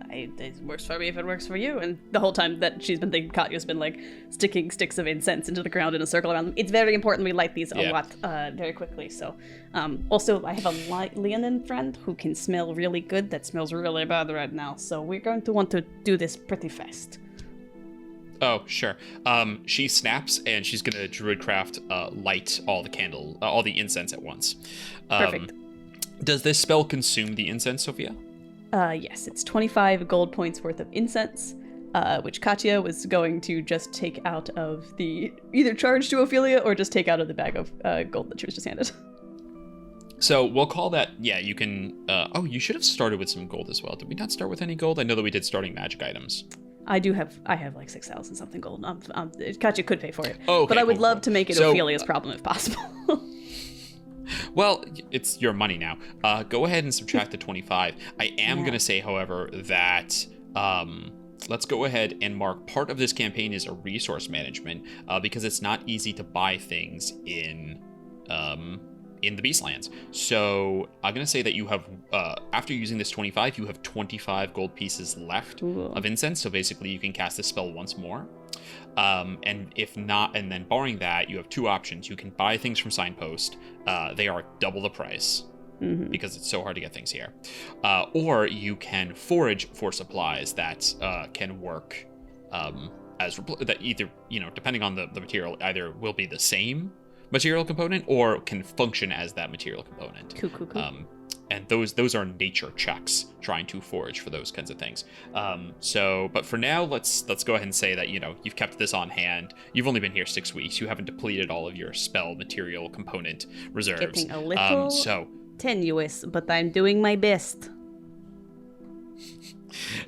It works for me if it works for you. And the whole time that she's been thinking, Katya's been like sticking sticks of incense into the ground in a circle around them. It's very important we light these a lot very quickly. So, also I have a Leonin friend who can smell really good. That smells really bad right now. So we're going to want to do this pretty fast. Oh, sure. She snaps and she's gonna druidcraft light all the incense at once. Perfect. Does this spell consume the incense, Sophia? Yes, it's 25 gold points worth of incense. which Katya was going to just take out of the either charge to Ophelia or just take out of the bag of gold that she was just handed. So we'll call that, yeah, you can, you should have started with some gold as well. Did we not start with any gold? I know that we did starting magic items. I have like 6,000 something gold. Katya could pay for it. Oh, okay, but I would cool, love cool. to make it So, Ophelia's problem if possible. Well, it's your money now. Go ahead and subtract the 25. I am going to say, however, that let's go ahead and mark part of this campaign is a resource management because it's not easy to buy things in the Beastlands. So I'm going to say that you have, after using this 25, you have 25 gold pieces left of incense. So basically you can cast this spell once more. And if not, and then barring that, you have two options. You can buy things from Signpost. They are double the price because it's so hard to get things here. Or you can forage for supplies that can work that either, depending on the material, either will be the same material component or can function as that material component. Cool. And those are nature checks trying to forage for those kinds of things. But for now, let's go ahead and say that you've kept this on hand. You've only been here 6 weeks. You haven't depleted all of your spell material component reserves. Getting a little tenuous, but I'm doing my best.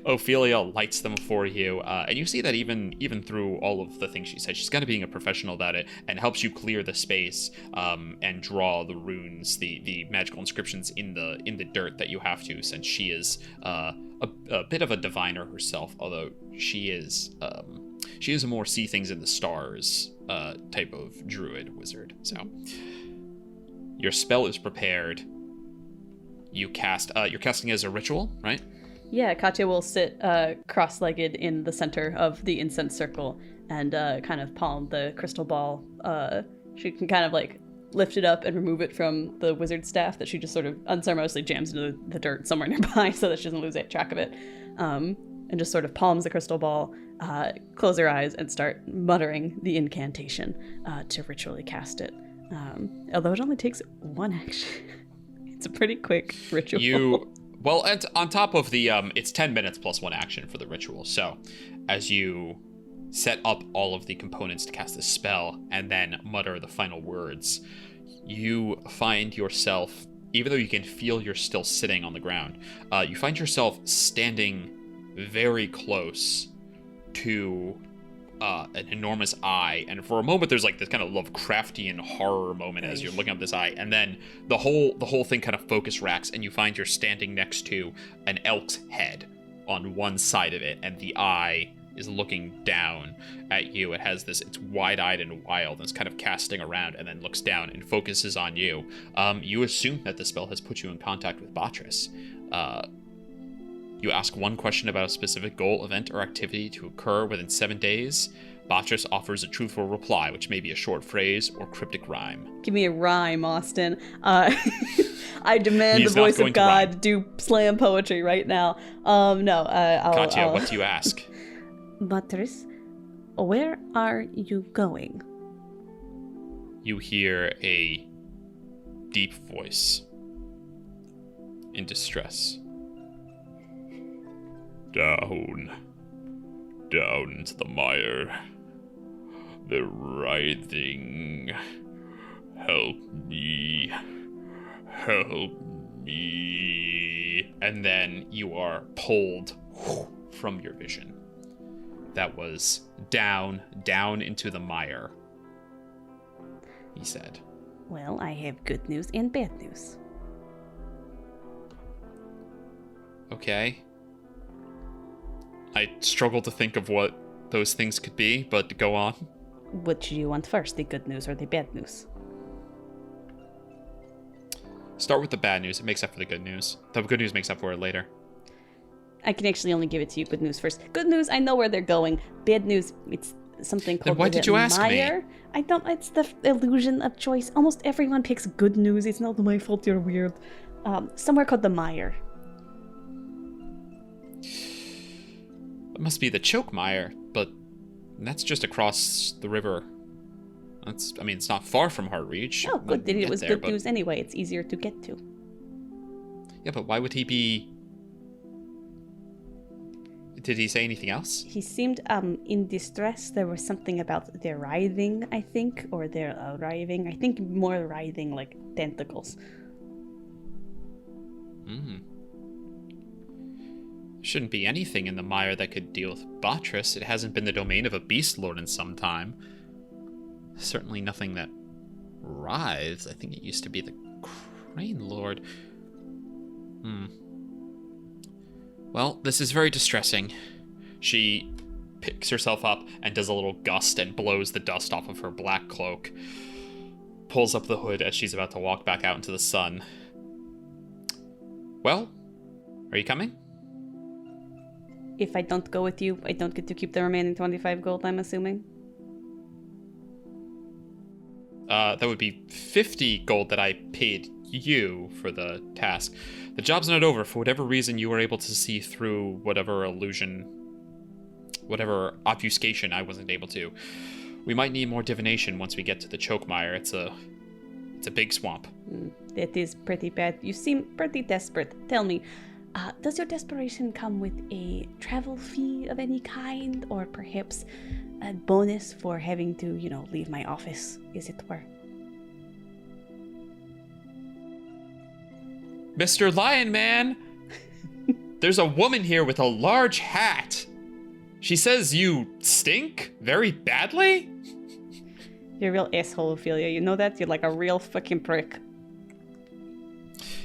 Ophelia lights them for you, and you see that even through all of the things she said, she's kind of being a professional about it and helps you clear the space and draw the runes, the magical inscriptions in the dirt that you have to, since she is a bit of a diviner herself, although she is a more see things in the stars type of druid wizard. So your spell is prepared. You're casting as a ritual, right? Yeah, Katya will sit cross-legged in the center of the incense circle and kind of palm the crystal ball. She can kind of like lift it up and remove it from the wizard staff that she just sort of unceremoniously jams into the dirt somewhere nearby so that she doesn't lose track of it. And just sort of palms the crystal ball, close her eyes, and start muttering the incantation to ritually cast it. Although it only takes one action. It's a pretty quick ritual. Well, and on top of the, it's 10 minutes plus one action for the ritual. So as you set up all of the components to cast this spell and then mutter the final words, you find yourself, even though you can feel you're still sitting on the ground, you find yourself standing very close to an enormous eye, and for a moment there's like this kind of Lovecraftian horror moment as you're looking up this eye, and then the whole thing kind of focus racks, and you find you're standing next to an elk's head on one side of it, and the eye is looking down at you. It has this, it's wide-eyed and wild, and it's kind of casting around, and then looks down and focuses on you. You assume that the spell has put you in contact with Botric. You ask one question about a specific goal, event, or activity to occur within 7 days. Botric offers a truthful reply, which may be a short phrase or cryptic rhyme. Give me a rhyme, Austin. I demand the voice of God do slam poetry right now. Katya, what do you ask? Botric, where are you going? You hear a deep voice in distress. Down into the mire. They're writhing. Help me. And then you are pulled from your vision. That was down into the mire, he said. Well, I have good news and bad news. Okay. I struggle to think of what those things could be, but go on. Which do you want first, the good news or the bad news? Start with the bad news. It makes up for the good news. The good news makes up for it later. I can actually only give it to you good news first. Good news, I know where they're going. Bad news, it's something called Then why did you ask Mire. me? It's the illusion of choice. Almost everyone picks good news. It's not my fault you're weird. Somewhere called the Mire. It must be the Chokemire, but that's just across the river. It's not far from Heartreach. Oh, good. It was good news anyway. It's easier to get to. Yeah, but why would he be... Did he say anything else? He seemed in distress. There was something about their writhing, I think, or their writhing. I think more writhing, like tentacles. Shouldn't be anything in the mire that could deal with Botric. It hasn't been the domain of a beast lord in some time. Certainly nothing that writhes. I think it used to be the crane lord. Well, this is very distressing. She picks herself up and does a little gust and blows the dust off of her black cloak. Pulls up the hood as she's about to walk back out into the sun. Well, are you coming? If I don't go with you, I don't get to keep the remaining 25 gold, I'm assuming. That would be 50 gold that I paid you for the task. The job's not over. For whatever reason, you were able to see through whatever illusion, whatever obfuscation I wasn't able to. We might need more divination once we get to the Chokemire. It's a big swamp. That is pretty bad. You seem pretty desperate. Tell me, does your desperation come with a travel fee of any kind, or perhaps a bonus for having to, leave my office, as it were? Mr. Lion Man, there's a woman here with a large hat. She says you stink very badly? You're a real asshole, Ophelia. You know that? You're like a real fucking prick.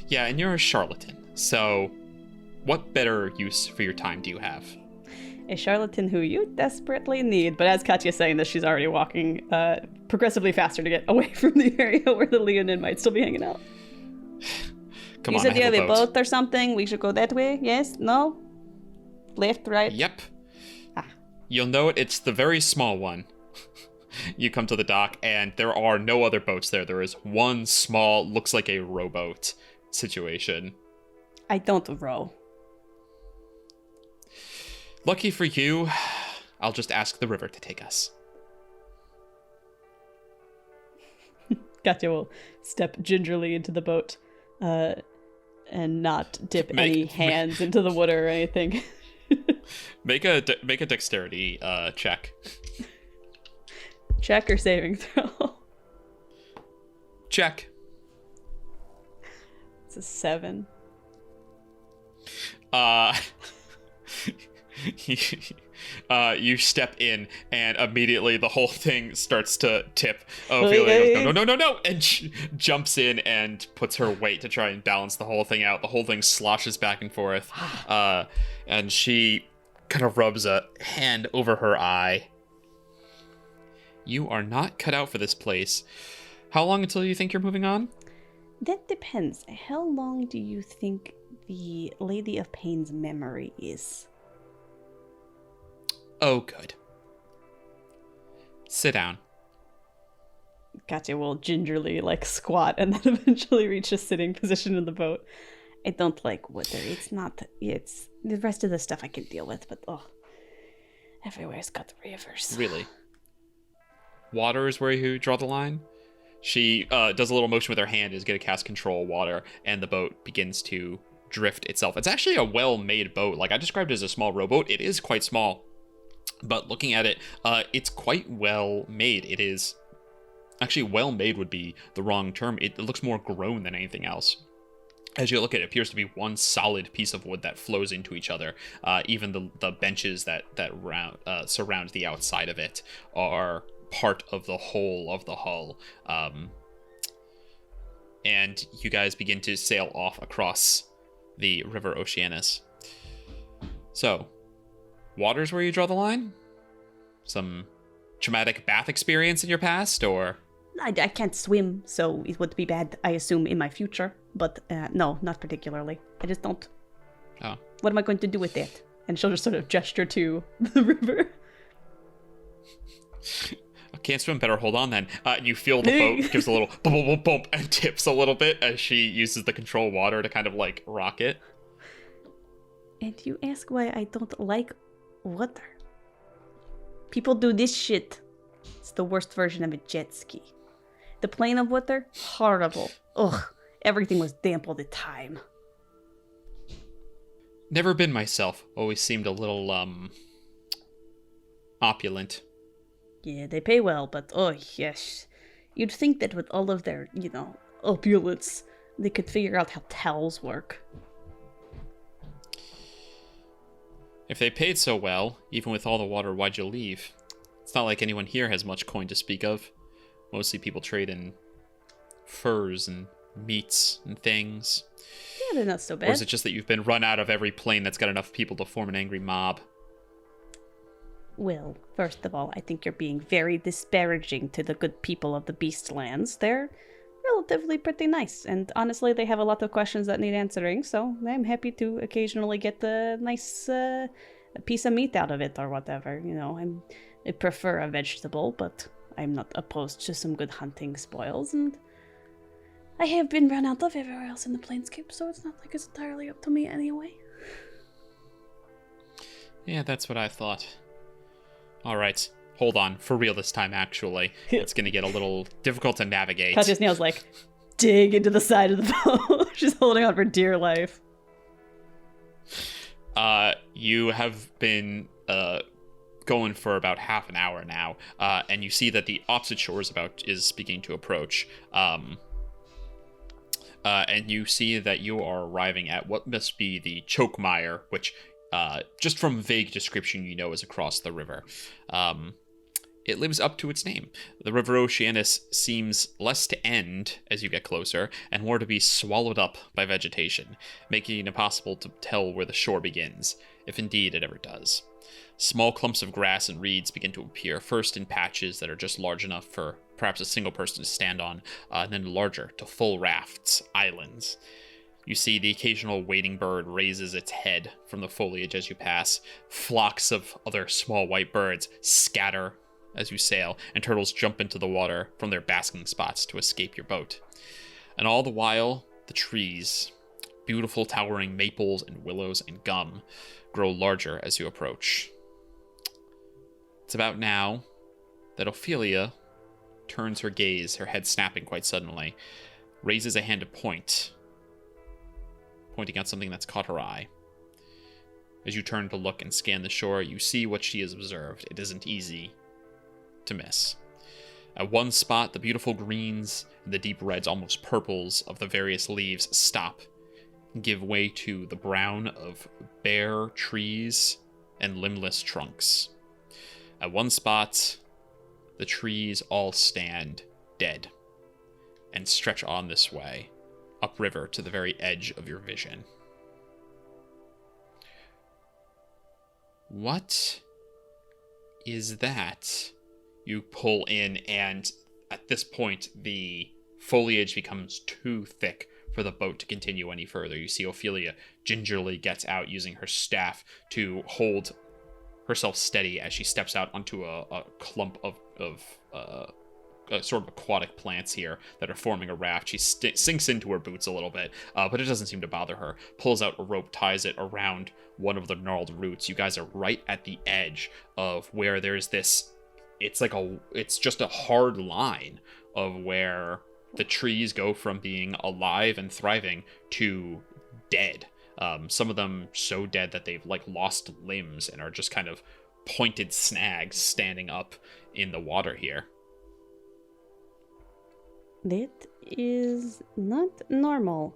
Yeah, and you're a charlatan. So, what better use for your time do you have? A charlatan who you desperately need. But as Katya's saying this, she's already walking progressively faster to get away from the area where the Leonin might still be hanging out. Come you on, said I you have have a boat or something? We should go that way? Yes? No? Left? Right? Yep. You'll know it. It's the very small one. You come to the dock, and there are no other boats there. There is one small, looks like a rowboat situation. I don't row. Lucky for you, I'll just ask the river to take us. Katya will step gingerly into the boat and not dip any hands into the water or anything. Make a dexterity check. Check or saving throw? Check. It's a 7. You step in, and immediately the whole thing starts to tip. Ophelia goes, no, and jumps in and puts her weight to try and balance the whole thing out. The whole thing sloshes back and forth, and she kind of rubs a hand over her eye. You are not cut out for this place. How long until you think you're moving on? That depends. How long do you think the Lady of Pain's memory is? Oh, good. Sit down. Katya will gingerly, squat and then eventually reach a sitting position in the boat. I don't like water. It's the rest of the stuff I can deal with, but everywhere's got rivers. Really? Water is where you draw the line? She does a little motion with her hand is going to cast control water, and the boat begins to drift itself. It's actually a well-made boat. Like I described it as a small rowboat. It is quite small, but looking at it, it's quite well made. It is actually well made would be the wrong term. It looks more grown than anything else. As you look at it, it appears to be one solid piece of wood that flows into each other. Even the benches that surround the outside of it are part of the whole of the hull. And you guys begin to sail off across the River Oceanus. So, water's where you draw the line? Some traumatic bath experience in your past, or? I can't swim, so it would be bad, I assume, in my future. But no, not particularly. I just don't. Oh. What am I going to do with that? And she'll just sort of gesture to the river. I can't swim, better hold on then. You feel the boat gives a little bump and tips a little bit as she uses the control water to kind of rock it. And you ask why I don't like water. People do this shit. It's the worst version of a jet ski. The plane of water, horrible. Ugh, everything was damp all the time. Never been myself. Always seemed a little, opulent. Yeah, they pay well, but oh, yes. You'd think that with all of their, opulence, they could figure out how towels work. If they paid so well, even with all the water, why'd you leave? It's not like anyone here has much coin to speak of. Mostly people trade in furs and meats and things. Yeah, they're not so bad. Or is it just that you've been run out of every plane that's got enough people to form an angry mob? Well, first of all, I think you're being very disparaging to the good people of the Beastlands. They're relatively pretty nice, and honestly, they have a lot of questions that need answering, so I'm happy to occasionally get a nice a piece of meat out of it or whatever. I prefer a vegetable, but I'm not opposed to some good hunting spoils, and I have been run out of everywhere else in the Planescape, so it's not like it's entirely up to me anyway. Yeah, that's what I thought. Alright, hold on. For real this time, actually. It's gonna get a little difficult to navigate. Katya's nails, dig into the side of the boat. She's holding on for dear life. You have been, going for about half an hour now, and you see that the opposite shore is beginning to approach. And you see that you are arriving at what must be the Chokemire, which, just from vague description, is across the river. It lives up to its name. The River Oceanus seems less to end as you get closer, and more to be swallowed up by vegetation, making it impossible to tell where the shore begins, if indeed it ever does. Small clumps of grass and reeds begin to appear, first in patches that are just large enough for perhaps a single person to stand on, and then larger to full rafts, islands. You see the occasional wading bird raises its head from the foliage as you pass. Flocks of other small white birds scatter as you sail, and turtles jump into the water from their basking spots to escape your boat. And all the while, the trees, beautiful towering maples and willows and gum, grow larger as you approach. It's about now that Oilia turns her gaze, her head snapping quite suddenly, raises a hand to point, pointing out something that's caught her eye. As you turn to look and scan the shore, you see what she has observed. It isn't easy to miss. At one spot, the beautiful greens and the deep reds, almost purples, of the various leaves stop and give way to the brown of bare trees and limbless trunks. At one spot, the trees all stand dead and stretch on this way, upriver to the very edge of your vision. What is that? You pull in, and at this point, the foliage becomes too thick for the boat to continue any further. You see Oilia gingerly gets out using her staff to hold herself steady as she steps out onto a clump of sort of aquatic plants here that are forming a raft. She sinks into her boots a little bit, but it doesn't seem to bother her. Pulls out a rope, ties it around one of the gnarled roots. You guys are right at the edge of where there's this... It's just a hard line of where the trees go from being alive and thriving to dead. Some of them so dead that they've lost limbs and are just kind of pointed snags standing up in the water here. That is not normal.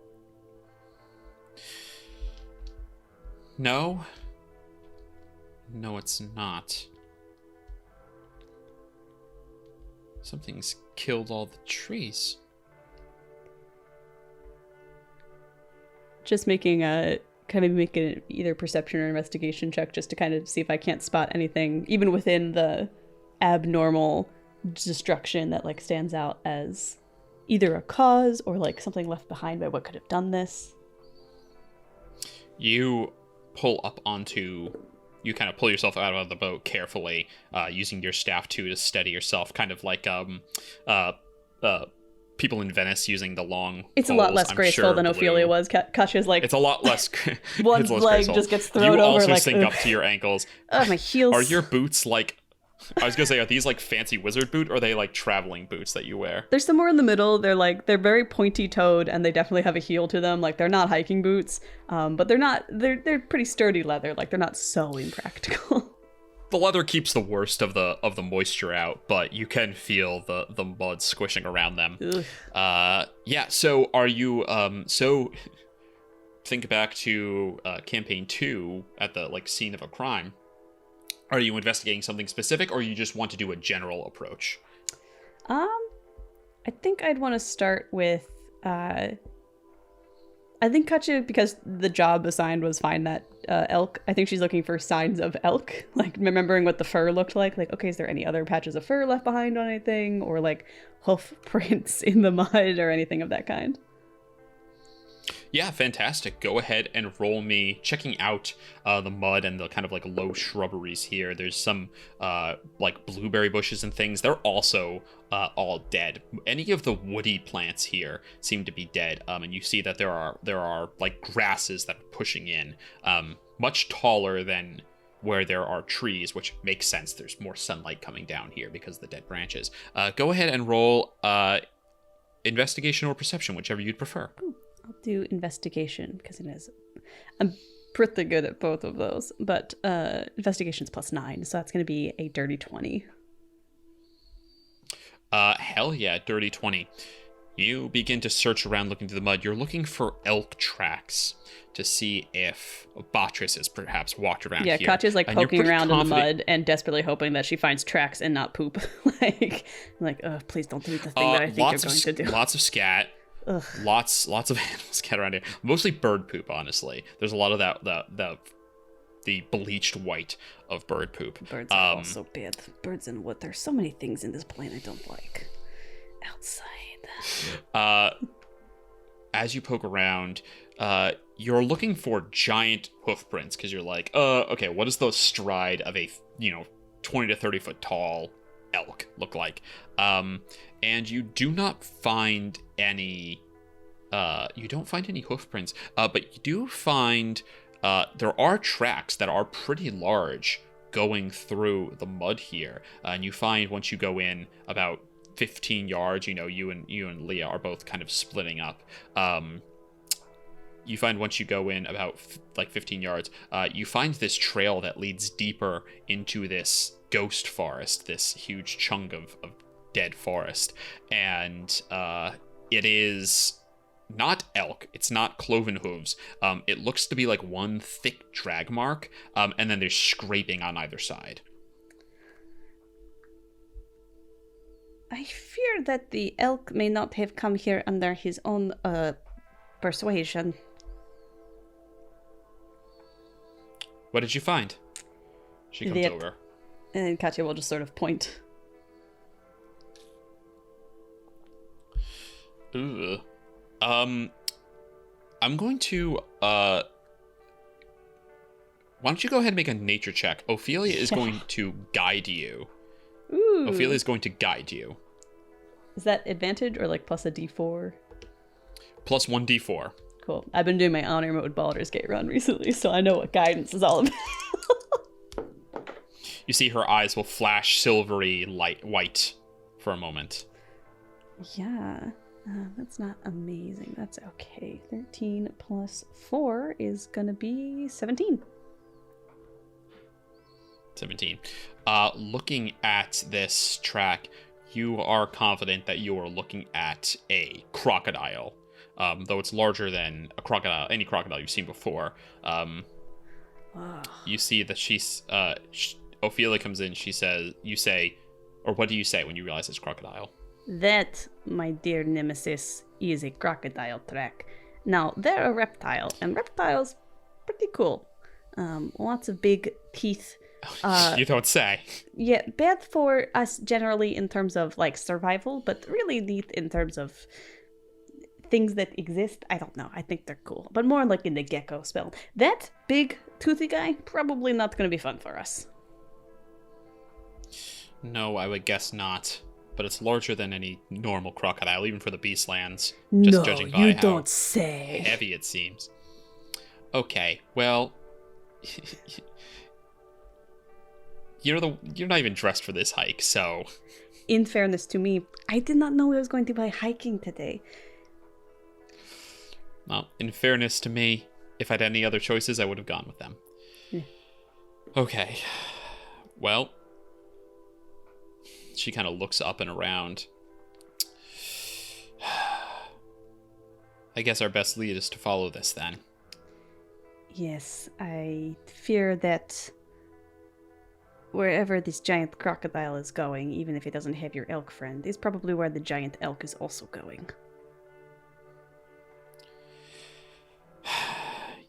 No, it's not. Something's killed all the trees. Just making either perception or investigation check just to kind of see if I can't spot anything, even within the abnormal destruction that stands out as either a cause or something left behind by what could have done this. You kind of pull yourself out of the boat carefully, using your staff to steady yourself, kind of like people in Venice using the long It's poles. A lot less graceful than Oilia was. Katya's it's a lot less. One leg graceful. Just gets thrown over. You also sink up to your ankles. Oh, my heels. Are your boots I was gonna say, are these like fancy wizard boot, or are they like traveling boots that you wear? They're somewhere in the middle. They're very pointy-toed, and they definitely have a heel to them. Like, they're not hiking boots, but they're pretty sturdy leather. Like, they're not so impractical. The leather keeps the worst of the moisture out, but you can feel the mud squishing around them. Yeah. So are you so think back to campaign 2 at the like scene of a crime. Are you investigating something specific, or you just want to do a general approach? I think I'd want to start with I think Katya, because the job assigned was find that elk, I think she's looking for signs of elk, like remembering what the fur looked like. Like, okay, is there any other patches of fur left behind on anything? Or like hoof prints in the mud or anything of that kind? Yeah, fantastic. Go ahead and roll me checking out the mud and the kind of like low shrubberies here. There's some like blueberry bushes and things. They're also all dead. Any of the woody plants here seem to be dead. And you see that there are like grasses that are pushing in, much taller than where there are trees, which makes sense. There's more sunlight coming down here because of the dead branches. Go ahead and roll investigation or perception, whichever you'd prefer. I'll do investigation because I'm pretty good at both of those, but investigation's +9, so that's going to be a dirty 20. Hell yeah, dirty 20. You begin to search around looking through the mud. You're looking for elk tracks to see if Botric has perhaps walked around here. Yeah, Katya's like poking around in the mud and desperately hoping that she finds tracks and not poop. like, oh, please don't do the thing that I think you're going to do. Lots of scat. Ugh. Lots of animals get around here. Mostly bird poop, honestly. There's a lot of the bleached white of bird poop. Birds are also bad. Birds and wood. There's so many things in this plane I don't like. Outside. As you poke around, you're looking for giant hoof prints because you're like, okay, what does the stride of a 20 to 30 foot tall elk look like? And you do not find any hoof prints, but you do find there are tracks that are pretty large going through the mud here, and you find once you go in about 15 yards, you and Leah are both kind of splitting up. You find once you go in about 15 yards, you find this trail that leads deeper into this ghost forest, this huge chunk of dead forest, and it is not elk, it's not cloven hooves. It looks to be like one thick drag mark, and then there's scraping on either side. I fear that the elk may not have come here under his own persuasion. What did you find? She comes over. And Katya will just sort of point. Ooh. I'm going to why don't you go ahead and make a nature check? Ophelia is going to guide you. Ooh. Ophelia is going to guide you. Is that advantage or like plus a d4? Plus 1d4. Cool. I've been doing my honor mode Baldur's Gate run recently, so I know what guidance is all about. You see her eyes will flash silvery white for a moment. Yeah. That's not amazing. That's okay. 13 plus 4 is gonna be 17. 17. Looking at this track, you are confident that you are looking at a crocodile, though it's larger than any crocodile you've seen before. You see that Ophelia comes in. What do you say when you realize it's crocodile? That, my dear nemesis, is a crocodile track. Now, they're a reptile, and reptiles pretty cool. Lots of big teeth. You don't say. Yeah, bad for us generally in terms of like survival, but really neat in terms of things that exist. I don't know. I think they're cool, but more like in the gecko spell. That big toothy guy probably not going to be fun for us. No, I would guess not. But it's larger than any normal crocodile, even for the Beastlands. Just judging by you how don't say. Heavy it seems. Okay, well, you're not even dressed for this hike, so. In fairness to me, I did not know I was going to be hiking today. Well, in fairness to me, if I had any other choices, I would have gone with them. Yeah. Okay. Well, she kind of looks up and around. I guess our best lead is to follow this then. Yes, I fear that wherever this giant crocodile is going, even if it doesn't have your elk friend, is probably where the giant elk is also going.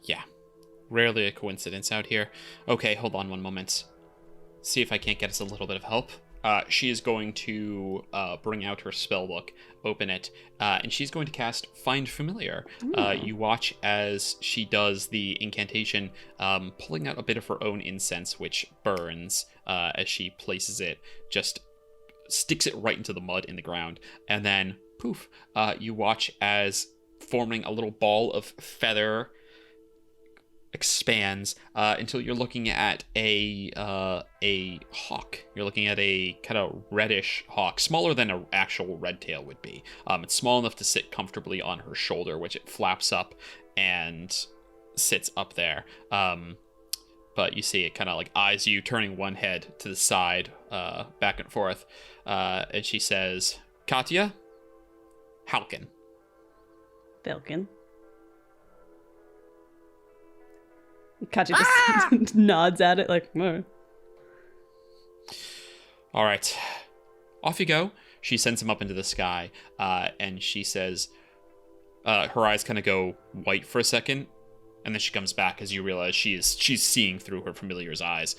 Yeah. Rarely a coincidence out here. Okay, hold on one moment. See if I can't get us a little bit of help. She is going to bring out her spell book, open it, and she's going to cast Find Familiar. You watch as she does the incantation, pulling out a bit of her own incense, which burns as she places it, just sticks it right into the mud in the ground, and then, poof, you watch as forming a little ball of feather expands until you're looking at a hawk. You're looking at a kind of reddish hawk, smaller than an actual red tail would be. It's small enough to sit comfortably on her shoulder, which it flaps up and sits up there. But you see it kind of like eyes you, turning one head to the side, back and forth. And she says, Katya, Halkin. Falcon. Katya just nods at it like, "Meh." All right, off you go. She sends him up into the sky, and she says, her eyes kind of go white for a second, and then she comes back as you realize she's seeing through her familiar's eyes.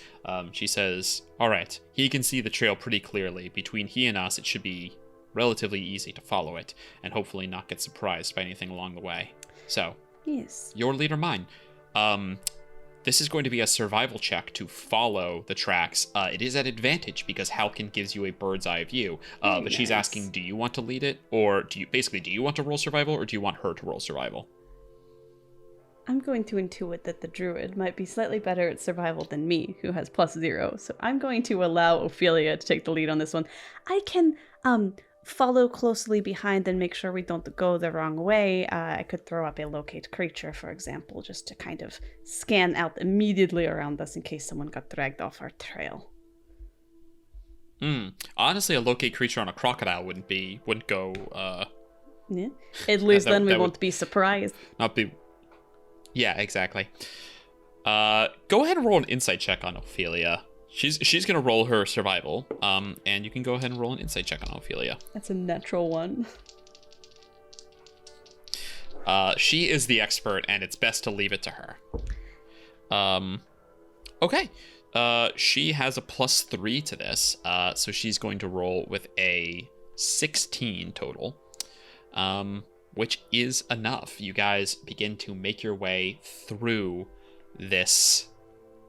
She says, all right, he can see the trail pretty clearly. Between he and us, it should be relatively easy to follow it, and hopefully not get surprised by anything along the way. So, yes, your lead or mine. This is going to be a survival check to follow the tracks. It is at advantage because Halkin gives you a bird's eye view. But nice. She's asking, do you want to lead it? Or do you want to roll survival, or do you want her to roll survival? I'm going to intuit that the druid might be slightly better at survival than me, who has +0. So I'm going to allow Oilia to take the lead on this one. I can follow closely behind and make sure we don't go the wrong way. I could throw up a locate creature, for example, just to kind of scan out immediately around us in case someone got dragged off our trail. Honestly, a locate creature on a crocodile wouldn't go. Yeah. At least then we won't be surprised. Not be. Yeah, exactly. Go ahead and roll an insight check on Oilia. She's gonna roll her survival, and you can go ahead and roll an insight check on Oilia. That's a natural one. She is the expert, and it's best to leave it to her. Okay. She has a +3 to this, so she's going to roll with a 16 total, which is enough. You guys begin to make your way through this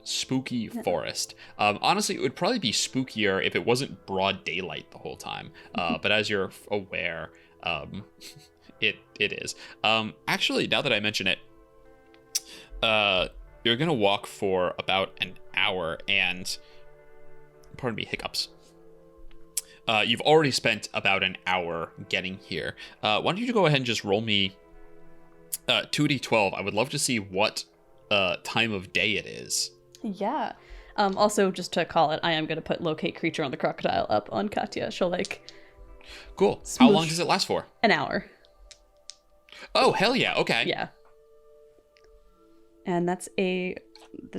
spooky forest. Honestly, it would probably be spookier if it wasn't broad daylight the whole time. But as you're aware, it is. Actually, now that I mention it, you're gonna walk for about an hour, and pardon me, hiccups. You've already spent about an hour getting here. Why don't you go ahead and just roll me 2d12. I would love to see what time of day it is. Yeah. Also, just to call it, I am going to put locate creature on the crocodile up on Katya. She'll Cool. How long does it last for? An hour. Oh, hell yeah. Okay. Yeah. And that's the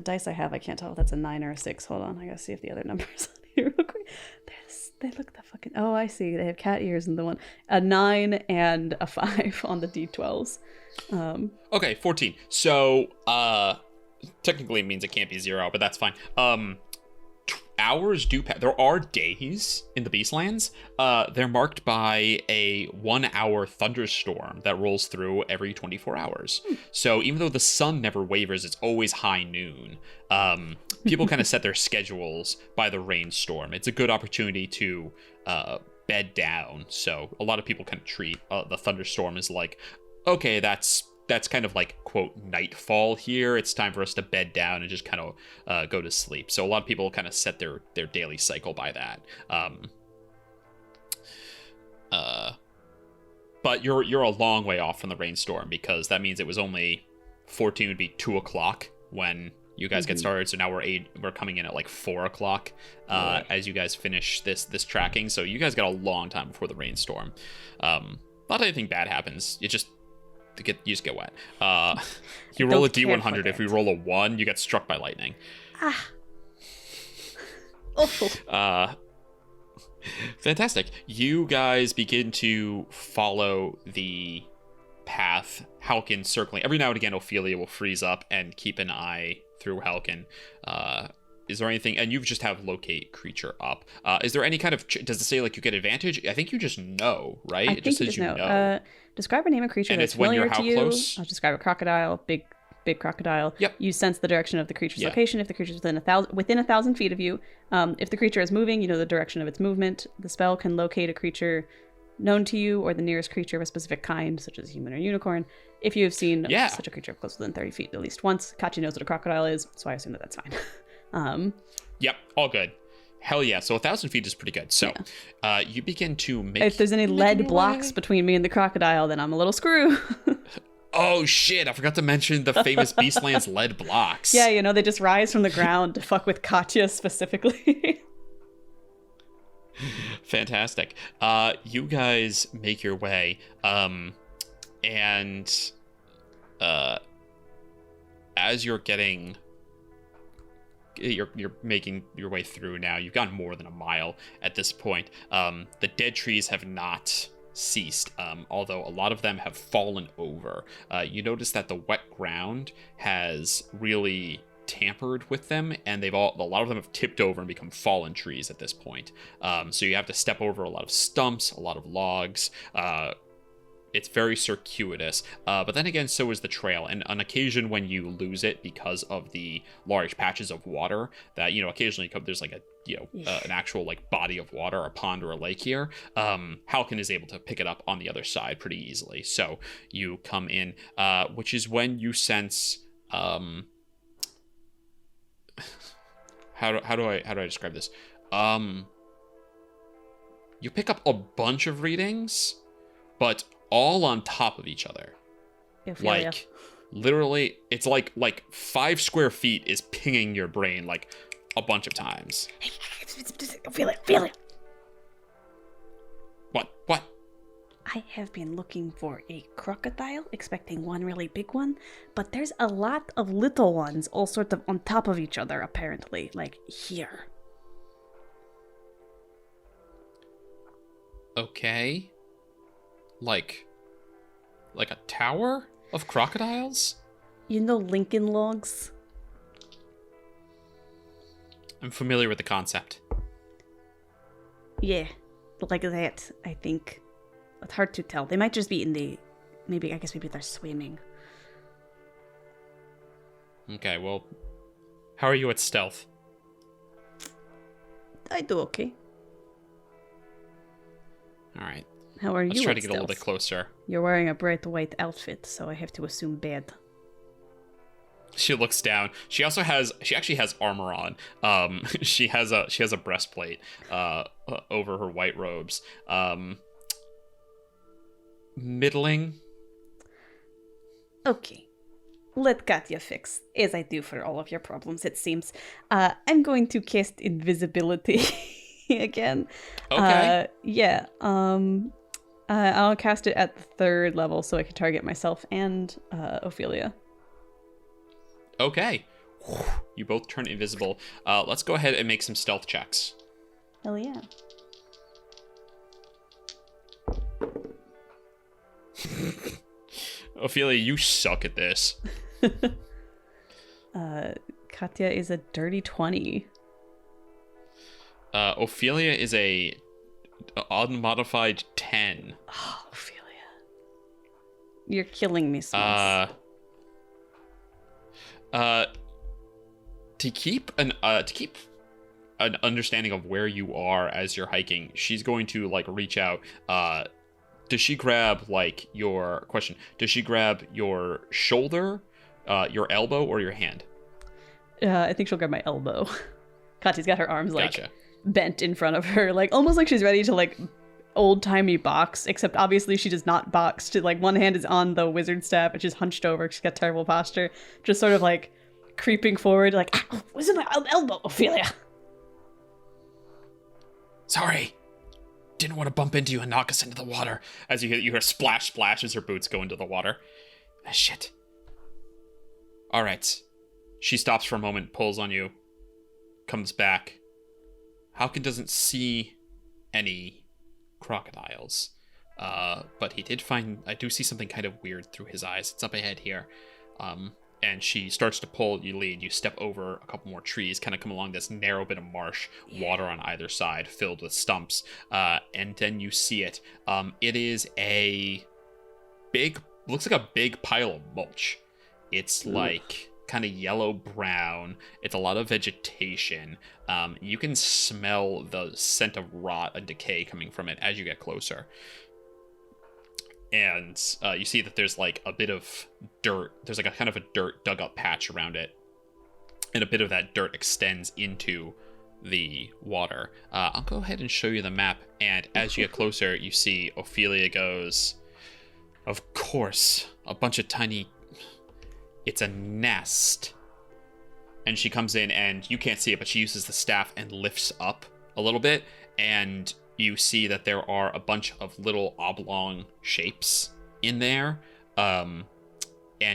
dice I have, I can't tell if that's a 9 or a 6. Hold on, I gotta see if the other numbers on here real quick. They look the fucking, oh, I see. They have cat ears in the one. A 9 and a 5 on the D12s. Okay, 14. So, technically it means it can't be 0, but that's fine. Hours do pass. There are days in the Beastlands. They're marked by a 1-hour thunderstorm that rolls through every 24 hours. So even though the sun never wavers, it's always high noon. People kind of set their schedules by the rainstorm. It's a good opportunity to bed down. So a lot of people kind of treat the thunderstorm as like, okay, that's that's kind of like, quote, nightfall here. It's time for us to bed down and just kind of go to sleep. So a lot of people kind of set their daily cycle by that. But you're a long way off from the rainstorm, because that means it was only 14 would be 2 o'clock when you guys get started. So now we're coming in at like 4 o'clock as you guys finish this tracking. So you guys got a long time before the rainstorm. Not anything bad happens. You just get wet. You roll a D100. If we roll a 1, you get struck by lightning. Awful. Fantastic. You guys begin to follow the path. Halkin circling. Every now and again, Ophelia will freeze up and keep an eye through Halkin. Is there anything? And you just have locate creature up. Is there any kind of? Does it say like you get advantage? I think you just know, right? I think you know. Describe a name of creature that's familiar to you. Close? I'll describe a crocodile. Big crocodile. Yep. You sense the direction of the creature's location if the creature's within 1,000 feet of you. If the creature is moving, you know the direction of its movement. The spell can locate a creature known to you or the nearest creature of a specific kind, such as human or unicorn, if you have seen such a creature close within 30 feet at least once. Katya knows what a crocodile is, so I assume that's fine. Yep, all good. Hell yeah. So 1,000 feet is pretty good. So you begin to make... If there's any lead blocks between me and the crocodile, then I'm a little screw. Oh shit, I forgot to mention the famous Beastlands lead blocks. Yeah, you know, they just rise from the ground to fuck with Katya specifically. Fantastic. You guys make your way, and as you're getting... You're making your way through now. You've gone more than a mile at this point. The dead trees have not ceased, although a lot of them have fallen over. You notice that the wet ground has really tampered with them, and a lot of them have tipped over and become fallen trees at this point. So you have to step over a lot of stumps, a lot of logs. It's very circuitous, but then again, so is the trail. And on occasion, when you lose it because of the large patches of water that, occasionally there's like an actual like body of water, a pond or a lake here, Halkin is able to pick it up on the other side pretty easily. So you come in, which is when you sense, how do I describe this? You pick up a bunch of readings, but all on top of each other. Like, literally, it's like 5 square feet is pinging your brain like a bunch of times. Feel it. What? I have been looking for a crocodile, expecting one really big one, but there's a lot of little ones all sort of on top of each other, apparently, like here. Okay. Like a tower of crocodiles? You know Lincoln Logs? I'm familiar with the concept. Yeah, like that, I think. It's hard to tell. They might just be in the... maybe they're swimming. Okay, well, how are you at stealth? I do okay. All right. How are you? Let's try to get a little bit closer. You're wearing a bright white outfit, so I have to assume bad. She looks down. She actually has armor on. She has a breastplate over her white robes. Middling. Okay. Let Katya fix, as I do for all of your problems, it seems. I'm going to cast invisibility again. Okay. I'll cast it at the 3rd level so I can target myself and Ophelia. Okay. You both turn invisible. Let's go ahead and make some stealth checks. Hell yeah. Ophelia, you suck at this. Katya is a dirty 20. Ophelia is a unmodified 10. Oh, Ophelia. You're killing me, Smalls. To keep an understanding of where you are as you're hiking, she's going to like reach out does she grab like your question? Does she grab your shoulder, your elbow, or your hand? I think she'll grab my elbow. Katya's got her arms like Gotcha. bent in front of her, like almost like she's ready to like old-timey box, except obviously she does not box. To like one hand is on the wizard staff, which is hunched over. She's got terrible posture, just sort of like creeping forward, like, what's in my elbow, Ophelia? Sorry. Didn't want to bump into you and knock us into the water. As you hear splash, splash as her boots go into the water. Ah, shit. All right. She stops for a moment, pulls on you, comes back. Halkin doesn't see any crocodiles, but he did find, I do see something kind of weird through his eyes. It's up ahead here. And she starts to pull you lead. You step over a couple more trees, kind of come along this narrow bit of marsh, water on either side, filled with stumps. And then you see it. It is a big, looks like a big pile of mulch. It's like kind of yellow brown. It's a lot of vegetation. You can smell the scent of rot and decay coming from it as you get closer. And you see that there's like a bit of dirt. There's like a kind of a dirt dug up patch around it. And a bit of that dirt extends into the water. I'll go ahead and show you the map. And as you get closer, you see Ophelia goes, of course, a bunch of tiny... It's a nest. And she comes in and you can't see it, but she uses the staff and lifts up a little bit. And you see that there are a bunch of little oblong shapes in there. And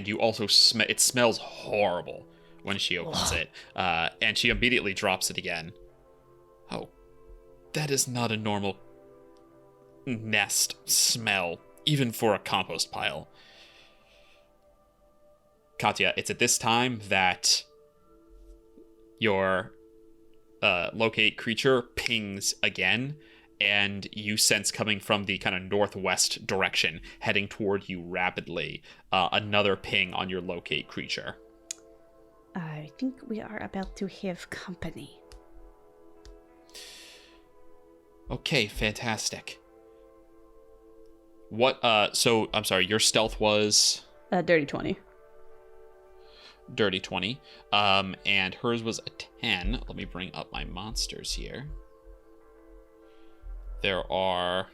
you also it smells horrible when she opens it. And she immediately drops it again. Oh, that is not a normal nest smell, even for a compost pile. Katya, it's at this time that your locate creature pings again, and you sense coming from the kind of northwest direction, heading toward you rapidly, another ping on your locate creature. I think we are about to have company. Okay, fantastic. What, so, I'm sorry, your stealth was? Dirty 20. Dirty 20. And hers was a 10. Let me bring up my monsters here. There are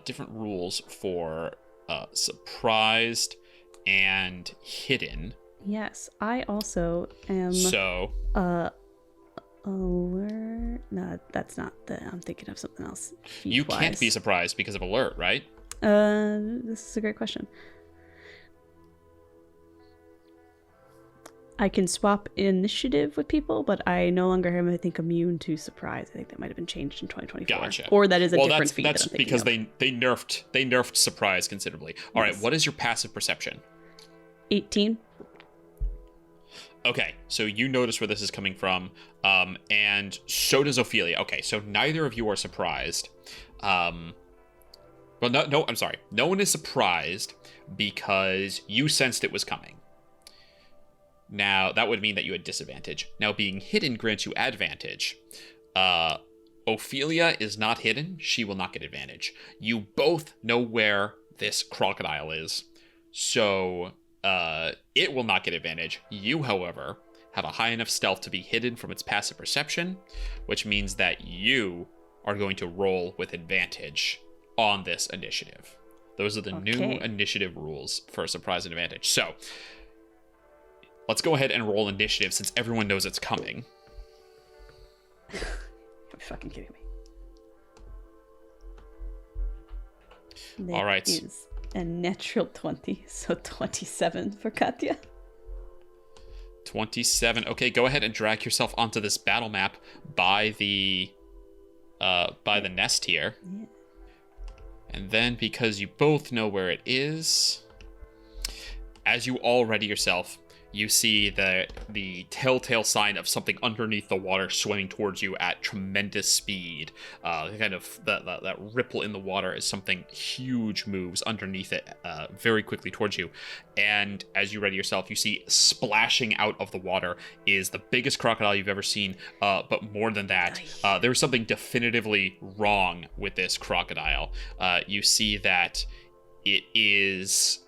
different rules for surprised and hidden. Yes, I also am... So... alert... No, that's not the... I'm thinking of something else. You can't be surprised because of alert, right? This is a great question. I can swap initiative with people, but I no longer am, I think, immune to surprise. I think that might have been changed in 2024. Gotcha. Or that is a different feat. That's that I'm because of. they nerfed surprise considerably. All right, what is your passive perception? 18. Okay, so you notice where this is coming from, and so does Ophelia. Okay, so neither of you are surprised. Well, no, I'm sorry. No one is surprised because you sensed it was coming. Now, that would mean that you had disadvantage. Now, being hidden grants you advantage. Ophelia is not hidden. She will not get advantage. You both know where this crocodile is, so it will not get advantage. You, however, have a high enough stealth to be hidden from its passive perception, which means that you are going to roll with advantage on this initiative. Those are the new initiative rules for surprise and advantage. So... let's go ahead and roll initiative since everyone knows it's coming. You're fucking kidding me. All right. That is a natural 20, so 27 for Katya. 27. Okay, go ahead and drag yourself onto this battle map by the nest here. Yeah. And then because you both know where it is, as you all ready yourself, you see the telltale sign of something underneath the water swimming towards you at tremendous speed. Kind of that ripple in the water as something huge moves underneath it very quickly towards you. And as you ready yourself, you see splashing out of the water is the biggest crocodile you've ever seen. But more than that, there's something definitively wrong with this crocodile. You see that it is...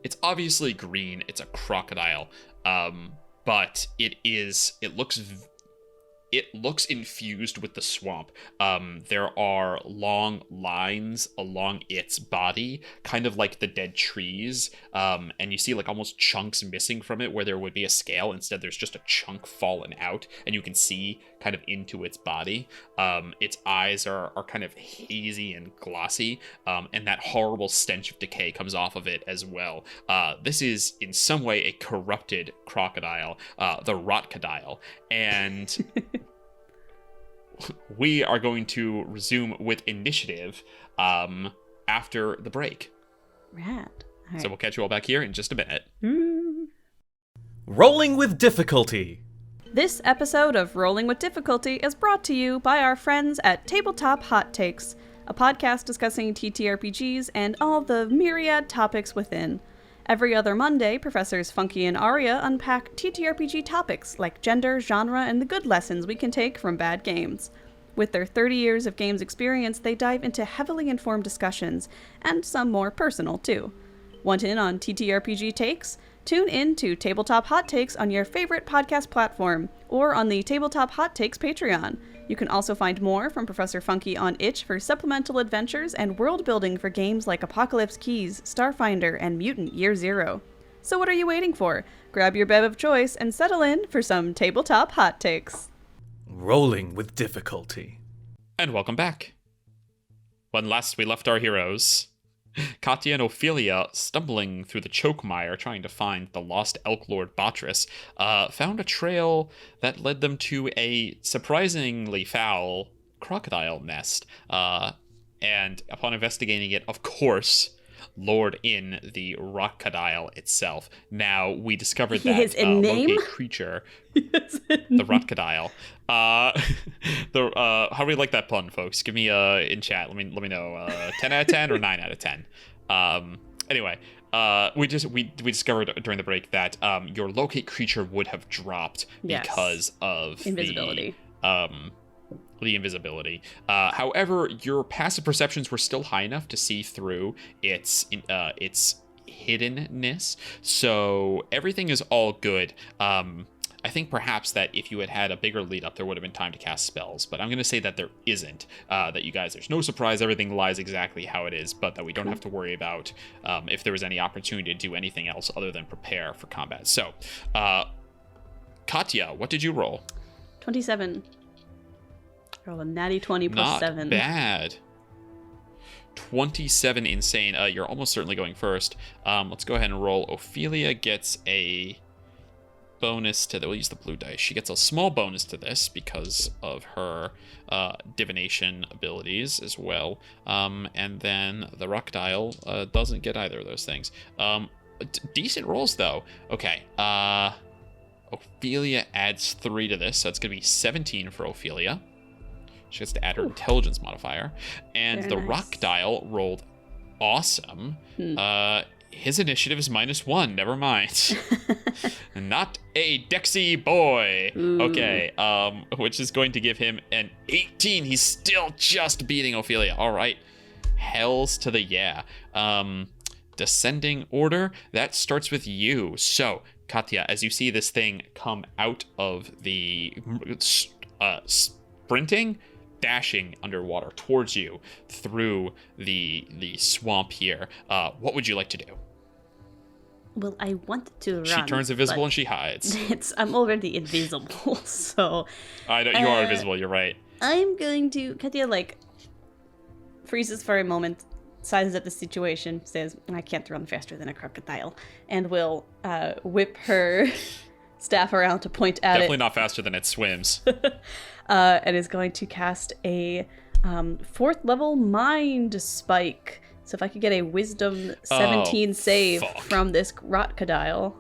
it's obviously green. It's a crocodile, but it looks infused with the swamp. There are long lines along its body, kind of like the dead trees, and you see like almost chunks missing from it where there would be a scale. Instead, there's just a chunk fallen out, and you can see kind of into its body. Its eyes are kind of hazy and glossy, and that horrible stench of decay comes off of it as well. This is in some way a corrupted crocodile, the rotcodile, and we are going to resume with initiative after the break. Rad. Right. So we'll catch you all back here in just a minute. Rolling with difficulty. This episode of Rolling with Difficulty is brought to you by our friends at Tabletop Hot Takes, a podcast discussing TTRPGs and all the myriad topics within. Every other Monday, Professors Funky and Aria unpack TTRPG topics like gender, genre, and the good lessons we can take from bad games. With their 30 years of games experience, they dive into heavily informed discussions, and some more personal too. Want in on TTRPG takes? Tune in to Tabletop Hot Takes on your favorite podcast platform, or on the Tabletop Hot Takes Patreon. You can also find more from Professor Funky on itch for supplemental adventures and world building for games like Apocalypse Keys, Starfinder, and Mutant Year Zero. So what are you waiting for? Grab your bev of choice and settle in for some Tabletop Hot Takes. Rolling with difficulty. And welcome back. When last we left our heroes, Katya and Ophelia, stumbling through the Chokemire trying to find the lost Elk Lord Botric, found a trail that led them to a surprisingly foul crocodile nest. And upon investigating it, of course, lured in the rotcodile itself. Now, we discovered that locate creature, the rotcodile. How do we like that pun, folks? Give me in chat. Let me know. 10 out of 10 or 9 out of 10. Anyway, we discovered during the break that your locate creature would have dropped because of invisibility. The invisibility. However, your passive perceptions were still high enough to see through its hiddenness, so everything is all good. I think perhaps that if you had a bigger lead up, there would have been time to cast spells, but I'm going to say that there isn't. That you guys, there's no surprise, everything lies exactly how it is, but that we don't have to worry about if there was any opportunity to do anything else other than prepare for combat. So, Katya, what did you roll? 27. Roll a natty 20 plus 7. Not bad. 27 insane. You're almost certainly going first. Let's go ahead and roll. Ophelia gets a bonus to we'll use the blue dice. She gets a small bonus to this because of her divination abilities as well. And then the rotcodile doesn't get either of those things. Decent rolls though. Okay. Ophelia adds 3 to this, so it's gonna be 17 for Ophelia. She has to add her intelligence modifier. And the rotcodile rolled awesome. His initiative is -1. Never mind. Not a Dexy boy. Ooh. Okay. Which is going to give him an 18. He's still just beating Ophelia. All right. Hells to the yeah. Descending order. That starts with you. So, Katya, as you see this thing come out of the sprinting, dashing underwater towards you through the swamp here, what would you like to do? Well, I want to run. She turns invisible and she hides. I'm already invisible, so... I know, you are invisible, you're right. I'm going to... Katya, freezes for a moment, sizes up the situation, says, I can't run faster than a crocodile, and will whip her staff around to point at Definitely not faster than it swims. And is going to cast a 4th level Mind Spike So if I could get a Wisdom 17 save fuck. from this rotcodile.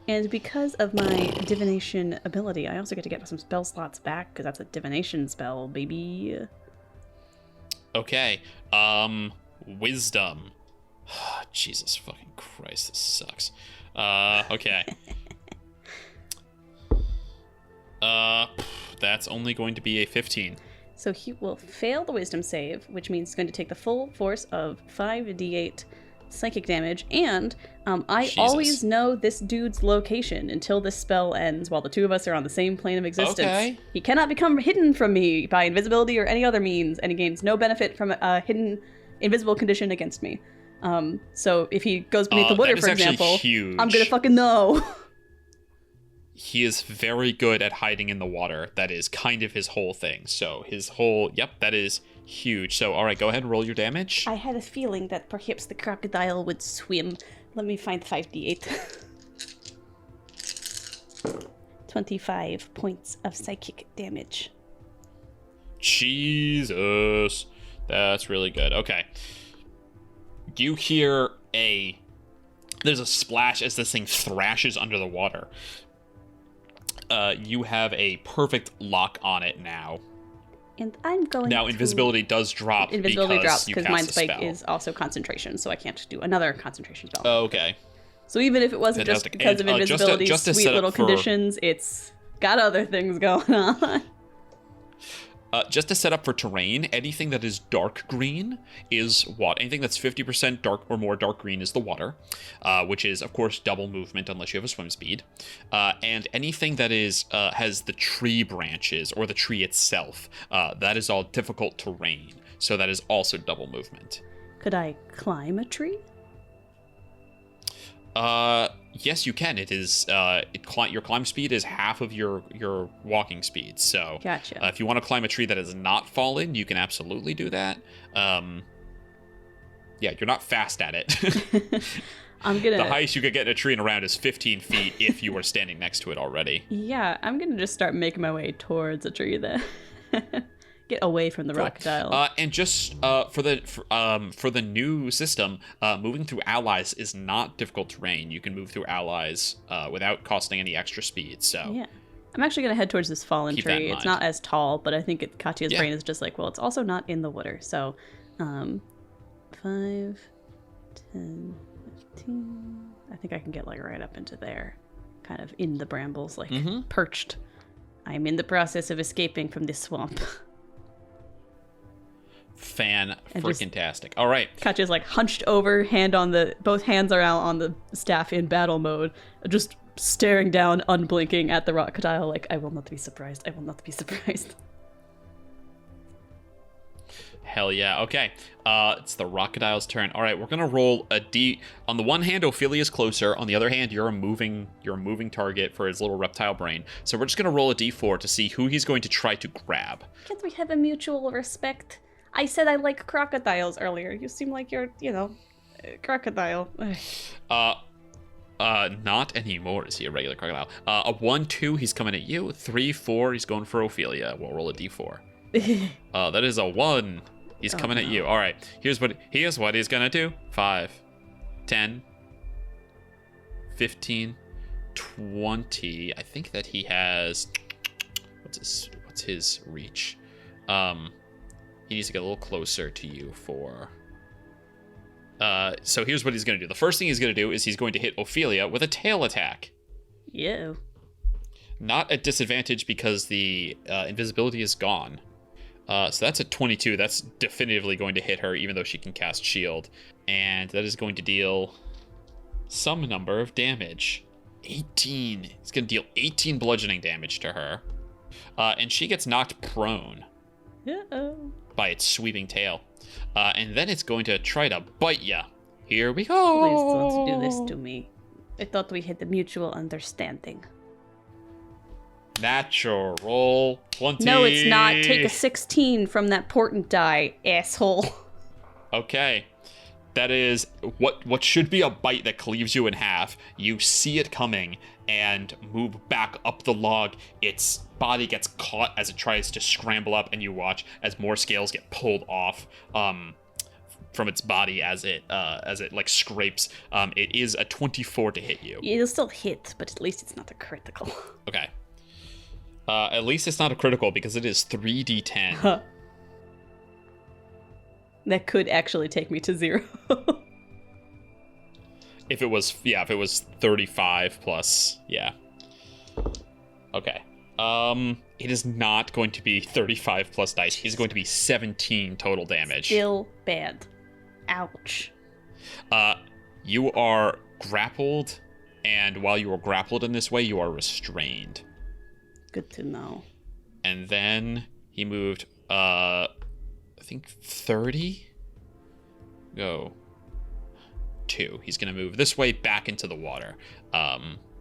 And because of my divination ability, I also get to get some spell slots back, because that's a divination spell, baby. Okay. Wisdom. Jesus fucking Christ, this sucks. Okay. That's only going to be a 15. So he will fail the wisdom save, which means he's going to take the full force of 5d8 psychic damage, and I Jesus. always know this dude's location until this spell ends while the two of us are on the same plane of existence. Okay. He cannot become hidden from me by invisibility or any other means, and he gains no benefit from a hidden invisible condition against me. So if he goes beneath the water, that is for actually example, huge. I'm gonna fucking know. He is very good at hiding in the water. That is kind of his whole thing. So his whole, yep, that is huge. So, all right, go ahead and roll your damage. I had a feeling that perhaps the crocodile would swim. Let me find 5d8. 25 points of psychic damage. Jesus. That's really good. Okay. You hear there's a splash as this thing thrashes under the water. You have a perfect lock on it now. And I'm going Now, invisibility does drop. Invisibility drops you because cast Mind a Spike spell. is also concentration, so I can't do another concentration spell. Okay. So even if it wasn't just Fantastic. because And, of invisibility, just to sweet set up little for- conditions, it's got other things going on. Just to set up for terrain, anything that is dark green is water. Anything that's 50% dark or more dark green is the water, which is, of course, double movement unless you have a swim speed. And anything that is has the tree branches or the tree itself, that is all difficult terrain. So that is also double movement. Could I climb a tree? Yes, you can. It is your climb speed is half of your walking speed. So, Gotcha. If you want to climb a tree that is not fallen, you can absolutely do that. Yeah, you're not fast at it. I'm gonna. The highest you could get in a tree and around is 15 feet if you were standing next to it already. Yeah, I'm gonna just start making my way towards a tree then. Get away from the crocodile. And just for the new system, moving through allies is not difficult terrain. You can move through allies without costing any extra speed. So Yeah. I'm actually going to head towards this fallen Keep that in tree. It's mind. not as tall, but I think Katya's Yeah. brain is just like, well, it's also not in the water. So, 5, 10, 15. I think I can get like right up into there, kind of in the brambles, like perched. I'm in the process of escaping from this swamp. Fan-freaking-tastic. All right. Katya's like hunched over, both hands are out on the staff in battle mode, just staring down, unblinking at the rotcodile like, I will not be surprised. I will not be surprised. Hell yeah. Okay. It's the Rotcodile's turn. All right, we're gonna roll a D. On the one hand, Ophelia's closer. On the other hand, you're a moving target for his little reptile brain. So we're just gonna roll a D4 to see who he's going to try to grab. Can't we have a mutual respect? I said I like crocodiles earlier. You seem like you're, crocodile. Not anymore. Is he a regular crocodile? A 1-2, he's coming at you. 3-4, he's going for Ophelia. We'll roll a D4. That is a 1. He's coming at you. All right. Here's what he's gonna do. 5, 10, 15, 20. I think that he has. What's his reach? He needs to get a little closer to you for. So here's what he's gonna do. The first thing he's gonna do is he's going to hit Ophelia with a tail attack. Yeah. Not at disadvantage because the invisibility is gone. So that's a 22. That's definitively going to hit her, even though she can cast shield. And that is going to deal some number of damage. 18. It's going to deal 18 bludgeoning damage to her. And she gets knocked prone Uh-oh. by its sweeping tail. And then it's going to try to bite ya. Here we go. Please don't do this to me. I thought we had a mutual understanding. Natural 20. No, it's not. Take a 16 from that portent die, asshole. Okay. That is what should be a bite that cleaves you in half. You see it coming and move back up the log. Its body gets caught as it tries to scramble up, and you watch as more scales get pulled off. its body as it like scrapes. It is a 24 to hit you. It'll still hit, but at least it's not a critical. Okay. At least it's not a critical because it is 3d10. That could actually take me to 0. If it was 35 plus, yeah. Okay. It is not going to be 35 plus dice. It's going to be 17 total damage. Still bad. Ouch. You are grappled, and while you are grappled in this way, you are restrained. Good to know. And then he moved, I think 30? Go. 2. He's going to move this way back into the water,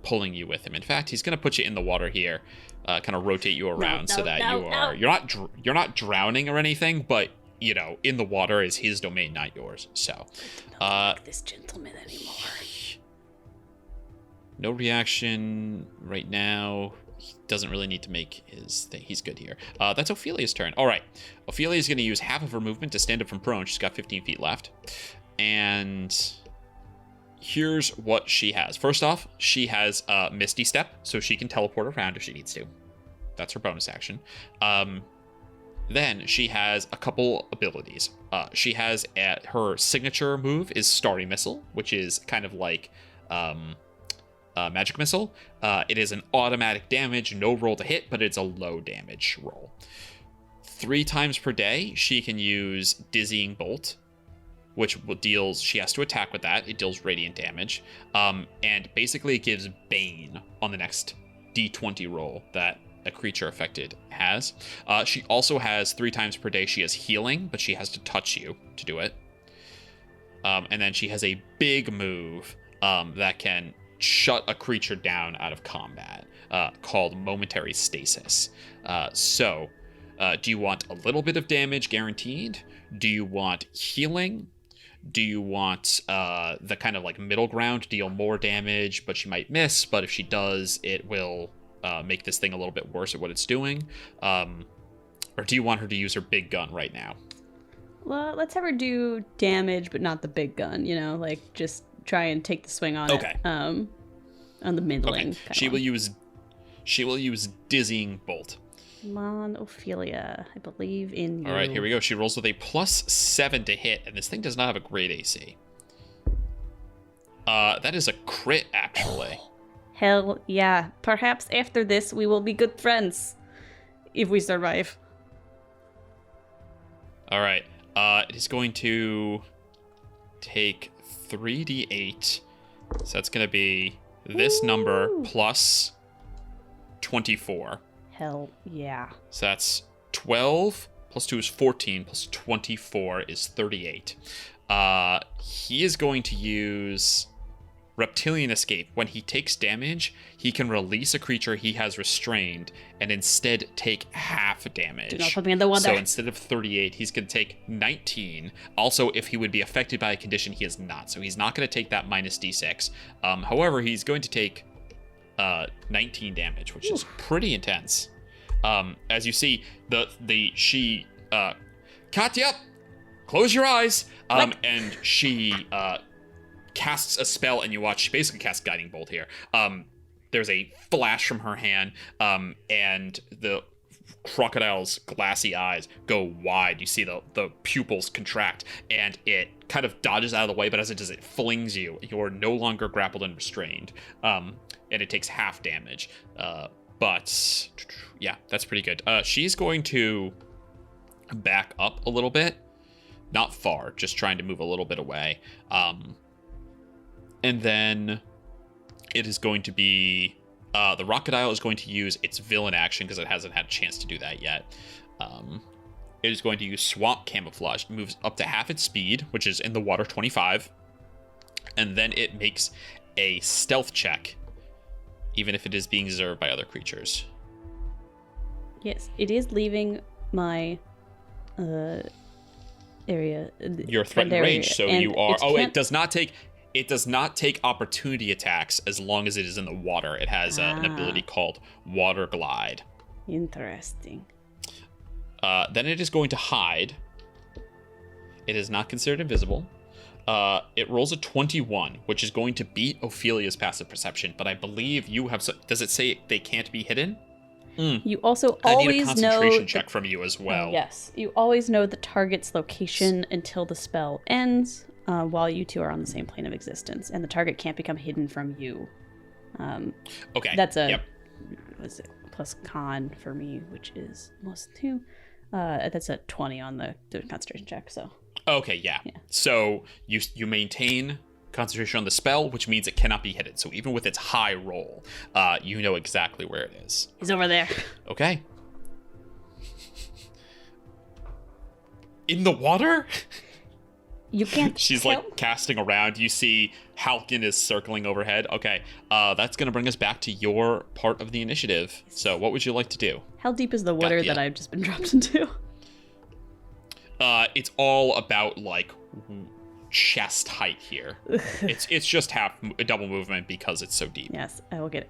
pulling you with him. In fact, he's going to put you in the water here, kind of rotate you around so that you're not drowning or anything, but you know, in the water is his domain, not yours. So, like this gentleman anymore. No reaction right now. He doesn't really need to make his thing. He's good here. That's Ophelia's turn. All right. Ophelia's going to use half of her movement to stand up from prone. She's got 15 feet left. And here's what she has. First off, she has Misty Step, so she can teleport around if she needs to. That's her bonus action. Then she has a couple abilities. She has her signature move is Starry Missile, which is kind of like Magic Missile. It is an automatic damage, no roll to hit, but it's a low damage roll. 3 times per day, she can use Dizzying Bolt, which deals, she has to attack with that. It deals radiant damage. And basically it gives Bane on the next D20 roll that a creature affected has. She also has 3 times per day, she has healing, but she has to touch you to do it. And then she has a big move that can shut a creature down out of combat, called Momentary Stasis. So, do you want a little bit of damage guaranteed? Do you want healing? Do you want the kind of like middle ground, deal more damage, but she might miss, but if she does, it will make this thing a little bit worse at what it's doing? Or do you want her to use her big gun right now? Well, let's have her do damage, but not the big gun, you know, like just try and take the swing on it. On the middling. Okay. She will use Dizzying Bolt. Come on, Ophelia. I believe in you. All right, here we go. She rolls with a +7 to hit, and this thing does not have a great AC. That is a crit, actually. Hell yeah. Perhaps after this, we will be good friends. If we survive. All right. It is going to take 3d8. So that's going to be this number plus 24. Hell yeah. So that's 12 plus 2 is 14 plus 24 is 38. He is going to use Reptilian Escape. When he takes damage, he can release a creature he has restrained and instead take half damage. Do not put me in the water. So instead of 38, he's going to take 19. Also, if he would be affected by a condition, he is not. So he's not going to take that minus d6. However, he's going to take 19 damage, which is pretty intense. As you see, Katya, close your eyes. And she casts a spell, and you watch. She basically casts Guiding Bolt here. There's a flash from her hand, and the crocodile's glassy eyes go wide. You see the pupils contract, and it kind of dodges out of the way, but as it does, it flings you. You're no longer grappled and restrained, and it takes half damage. But yeah, that's pretty good. She's going to back up a little bit, not far, just trying to move a little bit away. And then it is going to be the rotcodile is going to use its villain action because it hasn't had a chance to do that yet. It is going to use Swamp Camouflage. It moves up to half its speed, which is in the water 25. And then it makes a stealth check, even if it is being observed by other creatures. Yes, it is leaving my area. Your threatened range, so you are. It does not take. It does not take opportunity attacks as long as it is in the water. It has an ability called Water Glide. Interesting. Then it is going to hide. It is not considered invisible. It rolls a 21, which is going to beat Ophelia's passive perception, but I believe you have... Does it say they can't be hidden? You also I always need a concentration know check from you as well. yes, you always know the target's location until the spell ends, while you two are on the same plane of existence, and the target can't become hidden from you. Okay. That's a Yep. was it plus con for me, which is +2. That's a 20 on the concentration check. So Okay, yeah. So you maintain concentration on the spell, which means it cannot be hidden. So even with its high roll, you know exactly where it is. he's over there. Okay. In the water? You can't. She's tell. like casting around. You see Halkin is circling overhead. Okay, that's gonna bring us back to your part of the initiative. So what would you like to do? How deep is the water Katya. that I've just been dropped into? It's all about like chest height here. it's just a double movement because it's so deep. Yes, I will get.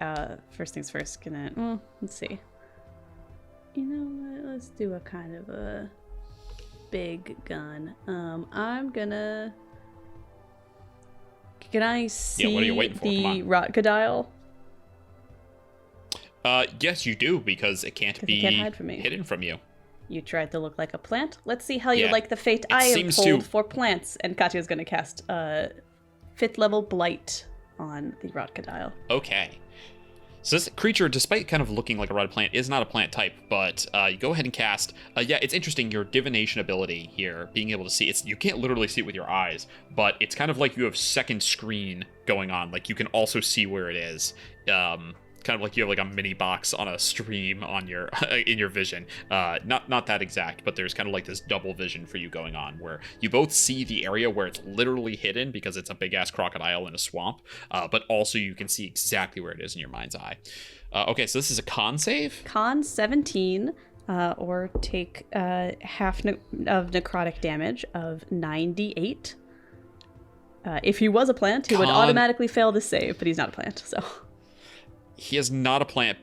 First things first. Let's see. You know what? Let's do a kind of a big gun. I'm gonna. Can I see what are you waiting for? the rotcodile? Yes, you do, because it can't be can't hide from me. hidden from you. You tried to look like a plant. Let's see how you Yeah. like the fate I have seems told to- for plants. And Katya's gonna cast 5th level blight on the rotcodile. Okay. So this creature, despite kind of looking like a rotted plant, is not a plant type, but you go ahead and cast. Yeah, it's interesting, your divination ability here, being able to see. You can't literally see it with your eyes, but it's kind of like you have second screen going on. Like you can also see where it is. Kind of like you have like a mini box on a stream on your in your vision. Not that exact, but there's kind of like this double vision for you going on, where you both see the area where it's literally hidden because it's a big ass crocodile in a swamp, but also you can see exactly where it is in your mind's eye. Okay, so this is a con save. Con 17, or take half of necrotic damage of 98. If he was a plant, he would automatically fail this save, but he's not a plant, so. He is not a plant.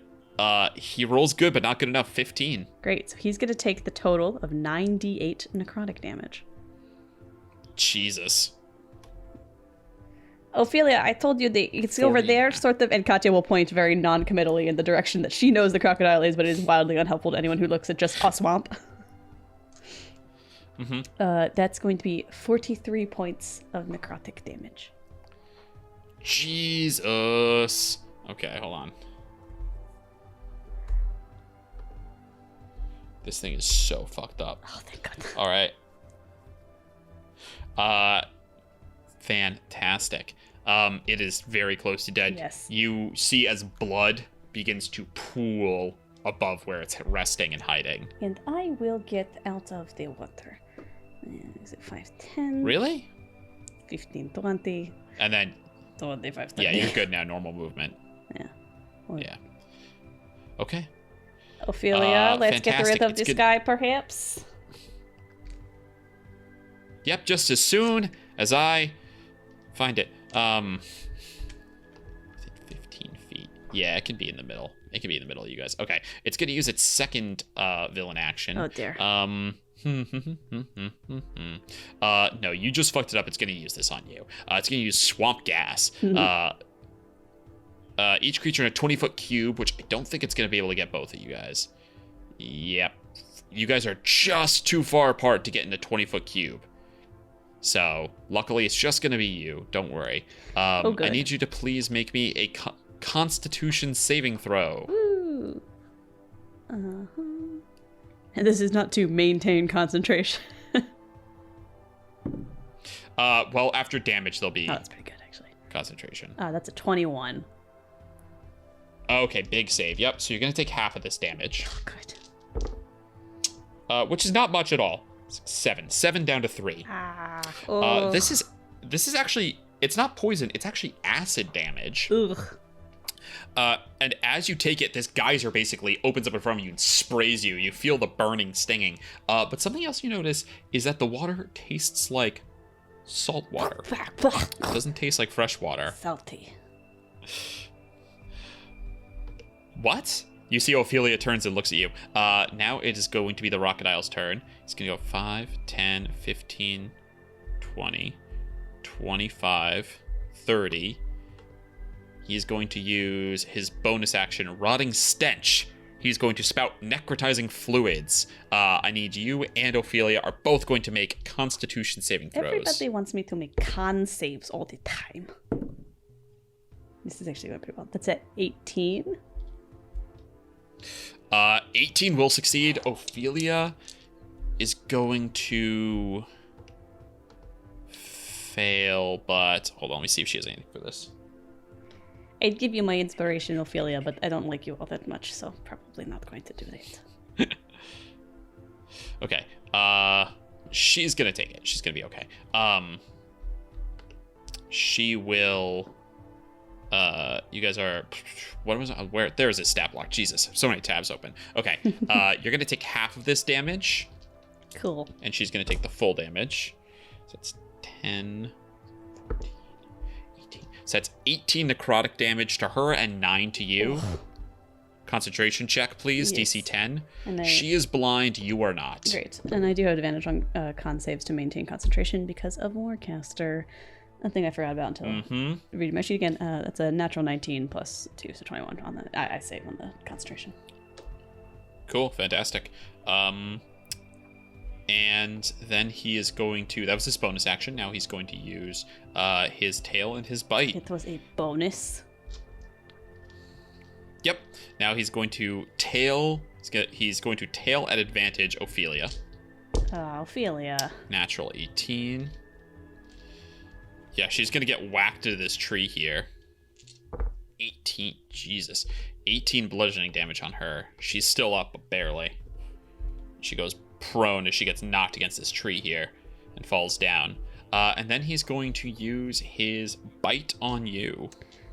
He rolls good, but not good enough. 15. Great, so he's going to take the total of 98 necrotic damage. Jesus. Ophelia, I told you it's over 40, there, yeah. sort of, and Katya will point very non-committally in the direction that she knows the crocodile is, but it is wildly unhelpful to anyone who looks at just a swamp. Mm-hmm. That's going to be 43 points of necrotic damage. Jesus. Okay, hold on. This thing is so fucked up. Oh, thank God. All right. Fantastic. It is very close to dead. Yes. You see as blood begins to pool above where it's resting and hiding. And I will get out of the water. Is it 5, 10? Really? 15, 20, And then, 25, 30. yeah, you're good now. Normal movement. Yeah. Well, Yeah. Okay. Ophelia, let's get fantastic. rid of It's this good. guy, perhaps. Yep, just as soon as I find it. 15 feet. Yeah, it can be in the middle. It can be in the middle of you guys. Okay, it's going to use its second villain action. Oh, dear. No, you just fucked it up. It's going to use this on you. It's going to use Swamp Gas. Each creature in a 20-foot cube, which I don't think it's going to be able to get both of you guys. Yep. You guys are just too far apart to get in a 20-foot cube. So, luckily, it's just going to be you. Don't worry. good. I need you to please make me a Constitution saving throw. Ooh. Uh-huh. And this is not to maintain concentration. Well, after damage, there'll be Oh, that's pretty good, actually. concentration. That's a 21. Okay, big save. Yep, so you're going to take half of this damage, Good. which is not much at all. 7 down to 3. Oh. This is actually, it's not poison, it's actually acid damage. Ugh. And as you take it, this geyser basically opens up in front of you and sprays you. You feel the burning, stinging. But something else you notice is that the water tastes like salt water. It doesn't taste like fresh water. Salty. What? You see Ophelia turns and looks at you. Now it is going to be the Rocodile's turn. It's going to go 5, 10, 15, 20, 25, 30. He's going to use his bonus action, Rotting Stench. He's going to spout necrotizing fluids. I need you and Ophelia are both going to make Constitution saving throws. Everybody wants me to make con saves all the time. This is actually going pretty well. That's at 18. 18 will succeed. Ophelia is going to fail, but hold on, let me see if she has anything for this. I'd give you my inspiration, Ophelia, but I don't like you all that much, so probably not going to do that. Okay. She's gonna take it. She's gonna be okay. She will. You guys are. What was it? Where? There's a stat block. Jesus, so many tabs open. Okay. You're gonna take half of this damage. Cool. And she's gonna take the full damage. So it's 10. 18. So that's 18 necrotic damage to her and 9 to you. Concentration check, please. Yes. DC 10. She is blind. You are not. Great. And I do have advantage on con saves to maintain concentration because of Warcaster. A thing I forgot about until reading my sheet again. That's a natural 19 plus 2, so 21 on the. I save on the concentration. Cool. Fantastic. And then he is going to. That was his bonus action. Now he's going to use his tail and his bite. It was a bonus. Yep. Now he's going to tail. He's going to tail at advantage Ophelia. Ophelia. Natural 18. Yeah, she's going to get whacked into this tree here. 18. Jesus. 18 bludgeoning damage on her. She's still up, but barely. She goes prone as she gets knocked against this tree here and falls down. And then he's going to use his bite on you.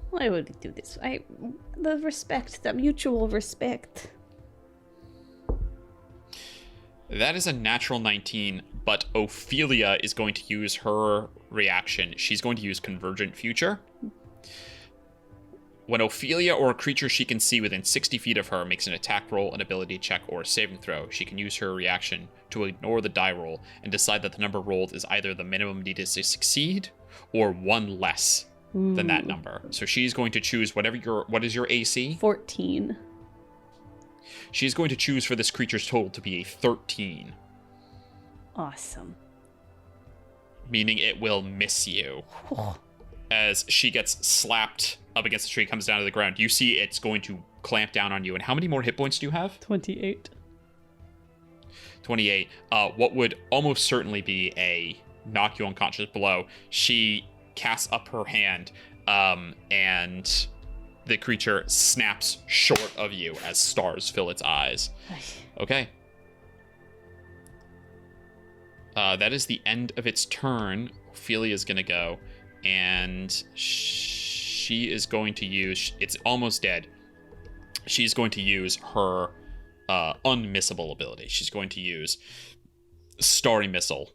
Why would we do this? The mutual respect. That is a natural 19, but Ophelia is going to use her reaction. She's going to use Convergent Future. When Ophelia or a creature she can see within 60 feet of her makes an attack roll, an ability check, or a saving throw, she can use her reaction to ignore the die roll and decide that the number rolled is either the minimum needed to succeed or one less than that number. So she's going to choose what is your AC? 14. She's going to choose for this creature's total to be a 13. Awesome. Meaning it will miss you. As she gets slapped up against the tree, comes down to the ground. You see it's going to clamp down on you. And how many more hit points do you have? 28. 28. What would almost certainly be a knock you unconscious blow. She casts up her hand, and the creature snaps short of you as stars fill its eyes. Okay. That is the end of its turn. Ophelia's gonna go, and she is going to use... It's almost dead. She's going to use her unmissable ability. She's going to use Starry Missile,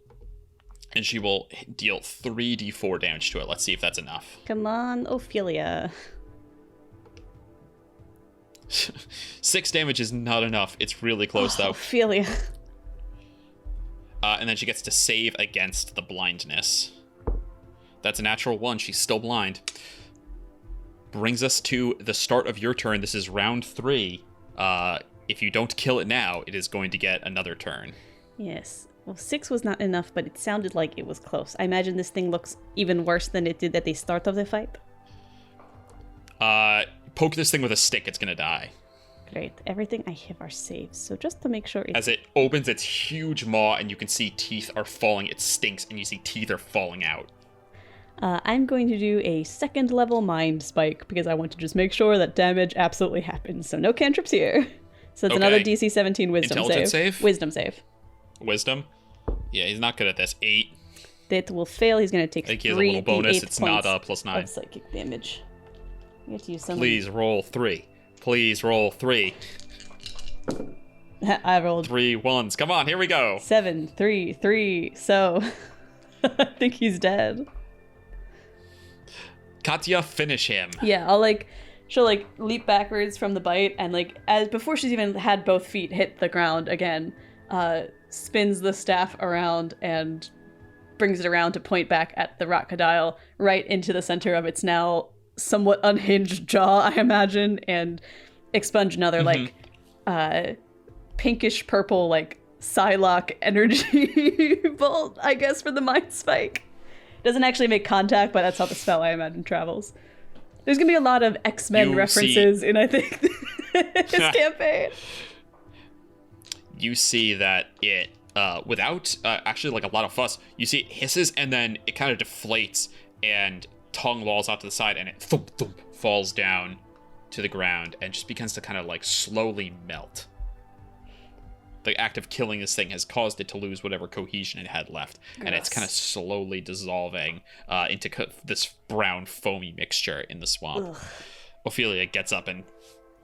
and she will deal 3d4 damage to it. Let's see if that's enough. Come on, Ophelia. 6 damage is not enough. It's really close, though. Ophelia. And then she gets to save against the blindness. That's a natural 1. She's still blind. Brings us to the start of your turn. This is round 3. If you don't kill it now, it is going to get another turn. Yes. Well, 6 was not enough, but it sounded like it was close. I imagine this thing looks even worse than it did at the start of the fight. Poke this thing with a stick, it's going to die. Great. Everything I have are saves, so just to make sure it's... As it opens its huge maw and you can see teeth are falling, it stinks, and you see teeth are falling out. I'm going to do a 2nd level Mind Spike, because I want to just make sure that damage absolutely happens. So no cantrips here. So it's another DC 17 Wisdom Intelligence save. Wisdom save. Wisdom? Yeah, he's not good at this. 8. That will fail. He's going to take 3 I think he has a little bonus. It's not +9. Of psychic damage. You have to use some... Please roll 3. Please roll 3. I rolled 3 ones. Come on, here we go. 7, 3, 3. So I think he's dead. Katya, finish him. Yeah, she'll leap backwards from the bite, and as before she's even had both feet hit the ground again, spins the staff around and brings it around to point back at the rotcodile, right into the center of its now somewhat unhinged jaw, I imagine, and expunge another pinkish purple Psylocke energy bolt, I guess, for the mind spike. Doesn't actually make contact, but that's how the spell, I imagine, travels. There's gonna be a lot of X-Men references in, I think, this campaign. You see that it, without actually a lot of fuss, you see it hisses and then it kind of deflates and tongue lolls out to the side and it thump, thump, falls down to the ground and just begins to kind of slowly melt. The act of killing this thing has caused it to lose whatever cohesion it had left, and it's kind of slowly dissolving into this brown foamy mixture in the swamp. Ugh. Oilia gets up and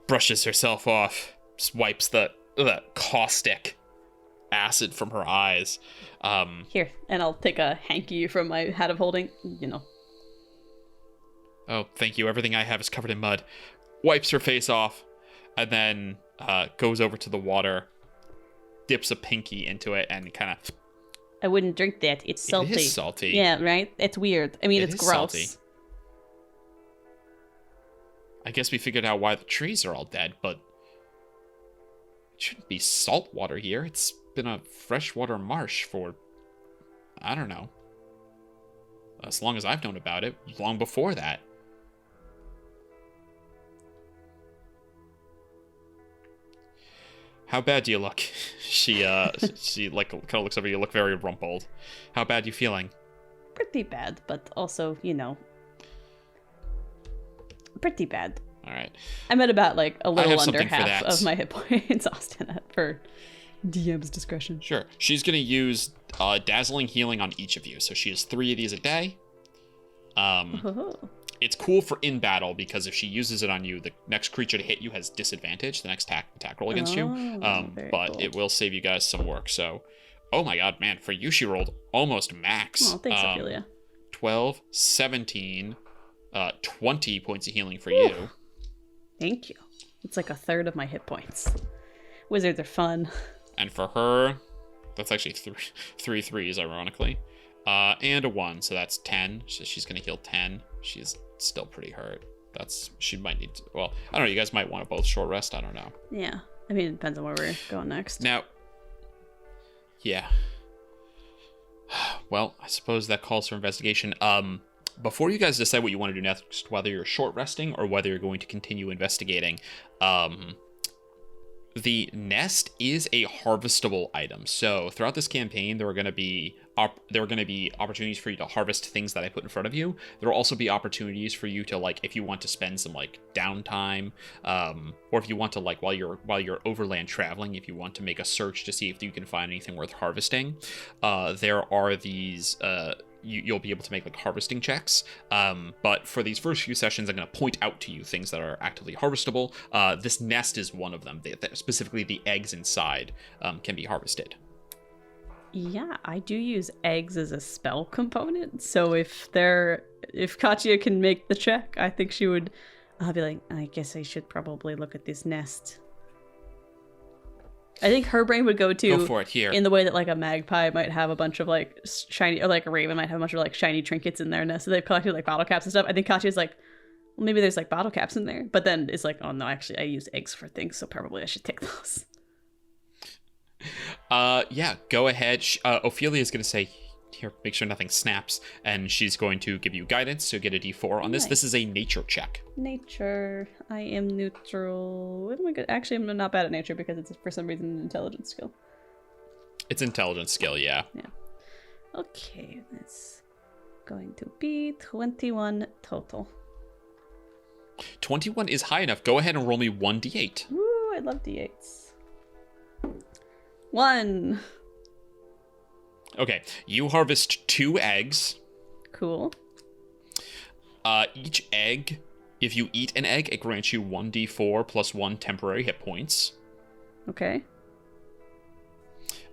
brushes herself off, just wipes the caustic acid from her eyes. Here, and I'll take a hanky from my hat of holding, Oh, thank you. Everything I have is covered in mud. Wipes her face off, and then goes over to the water, dips a pinky into it, and kind of... I wouldn't drink that. It's salty. It is salty. Yeah, right? It's weird. I mean, it's gross. Salty. I guess we figured out why the trees are all dead, but it shouldn't be salt water here. It's been a freshwater marsh for, I don't know, as long as I've known about it, long before that. How bad do you look? She kind of looks over you. You look very rumpled. How bad you feeling? Pretty bad, but also, pretty bad. All right. I'm at about a little under half of my hit points, Austin, for DM's discretion. Sure. She's gonna use dazzling healing on each of you, so she has 3 of these a day. It's cool for in battle because if she uses it on you, the next creature to hit you has disadvantage, the next attack roll against you. But cool. It will save you guys some work. So, oh my god, man, for you she rolled almost max. Oh, thanks, Sophia. 12, 17, 20 points of healing for you. Thank you. It's a third of my hit points. Wizards are fun. And for her, that's actually three threes, ironically. And a 1, so that's 10. So she's going to heal 10. She's still pretty hurt. She might need to, well, I don't know, you guys might want to both short rest, I don't know. Yeah, I mean, it depends on where we're going next. Now, yeah. Well, I suppose that calls for investigation. Before you guys decide what you want to do next, whether you're short resting or whether you're going to continue investigating, the nest is a harvestable item. So throughout this campaign, there are going to be opportunities for you to harvest things that I put in front of you. There will also be opportunities for you to if you want to spend some downtime, or if you want to while you're overland traveling, if you want to make a search to see if you can find anything worth harvesting. There are these. You'll be able to make harvesting checks, but for these first few sessions, I'm going to point out to you things that are actively harvestable. This nest is one of them. Specifically, the eggs inside can be harvested. Yeah, I do use eggs as a spell component. So if Katya can make the check, I think she would. I'll be I guess I should probably look at this nest. I think her brain would go for it here. In the way that a magpie might have a bunch of shiny, or a raven might have a bunch of shiny trinkets in their nest. So they've collected bottle caps and stuff. I think Katya's well, maybe there's bottle caps in there, but then it's oh no, actually I use eggs for things, so probably I should take those. Yeah, go ahead. Oilia is going to say, here, make sure nothing snaps, and she's going to give you guidance, so get a d4 on this. Nice. This is a nature check. Nature. I am neutral. What am I good? Actually, I'm not bad at nature because it's for some reason an intelligence skill. It's intelligence skill, yeah. Yeah. Okay, that's going to be 21 total. 21 is high enough. Go ahead and roll me 1d8. Woo, I love d8s. 1. Okay, you harvest 2 eggs. Cool. Each egg, if you eat an egg, it grants you 1d4 plus 1 temporary hit points. Okay.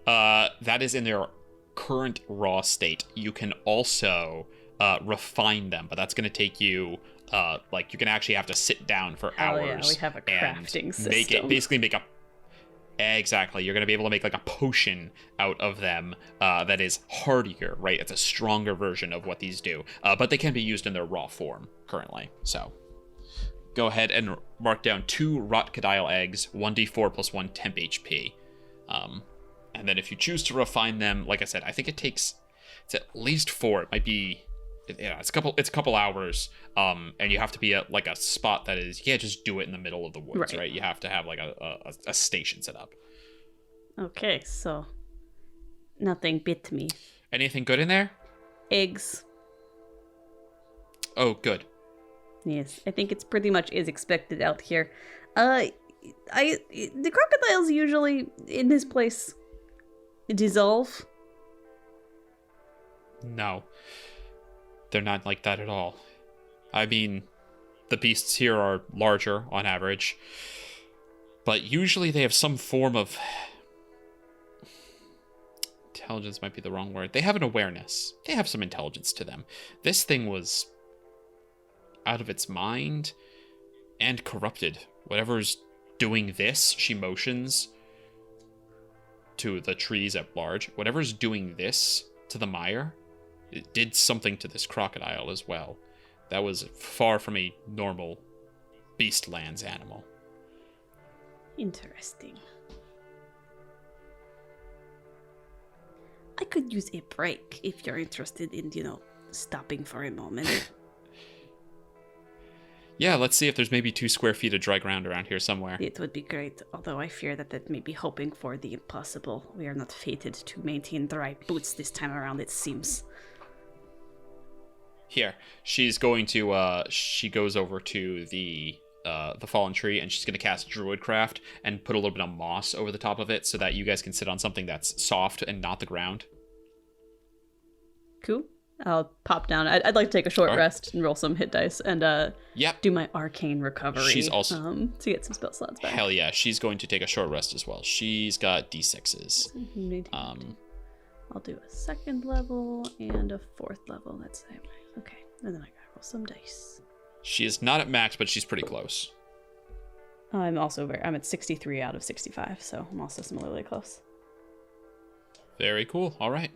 That is in their current raw state. You can also refine them, but that's going to take you, you're going to actually have to sit down for hours. Yeah, we have a crafting system. Basically make a Exactly. You're going to be able to make like a potion out of them that is hardier, right? It's a stronger version of what these do. But they can be used in their raw form currently. So go ahead and mark down 2 rotcodile eggs, 1d4 plus 1 temp HP. And then if you choose to refine them, like I said, I think it's at least 4. It might be, it's a couple hours. And you have to be at like a spot that is, you can't just do it in the middle of the woods, right? You have to have like a station set up. Okay, so nothing bit me. Anything good in there? Eggs. Oh, good. Yes, I think it's pretty much as expected out here. The crocodiles usually in this place dissolve. No, they're not like that at all. I mean, the beasts here are larger on average, but usually they have some form of intelligence. Might be the wrong word. They have an awareness. They have some intelligence to them. This thing was out of its mind and corrupted. Whatever's doing this, she motions to the trees at large. Whatever's doing this to the mire, it did something to this crocodile as well. That was far from a normal Beastlands animal. Interesting. I could use a break if you're interested in, stopping for a moment. Yeah, let's see if there's maybe 2 square feet of dry ground around here somewhere. It would be great, although I fear that may be hoping for the impossible. We are not fated to maintain dry boots this time around, it seems. Here, she's going to, she goes over to the fallen tree, and she's going to cast Druidcraft and put a little bit of moss over the top of it so that you guys can sit on something that's soft and not the ground. Cool. I'll pop down. I'd like to take a short rest and roll some hit dice and do my arcane recovery. She's also to get some spell slots back. Hell yeah, she's going to take a short rest as well. She's got d6s. I'll do a 2nd level and a 4th level. That's it. Okay, and then I gotta roll some dice. She is not at max, but she's pretty close. I'm at 63 out of 65, so I'm also similarly close. Very cool. All right.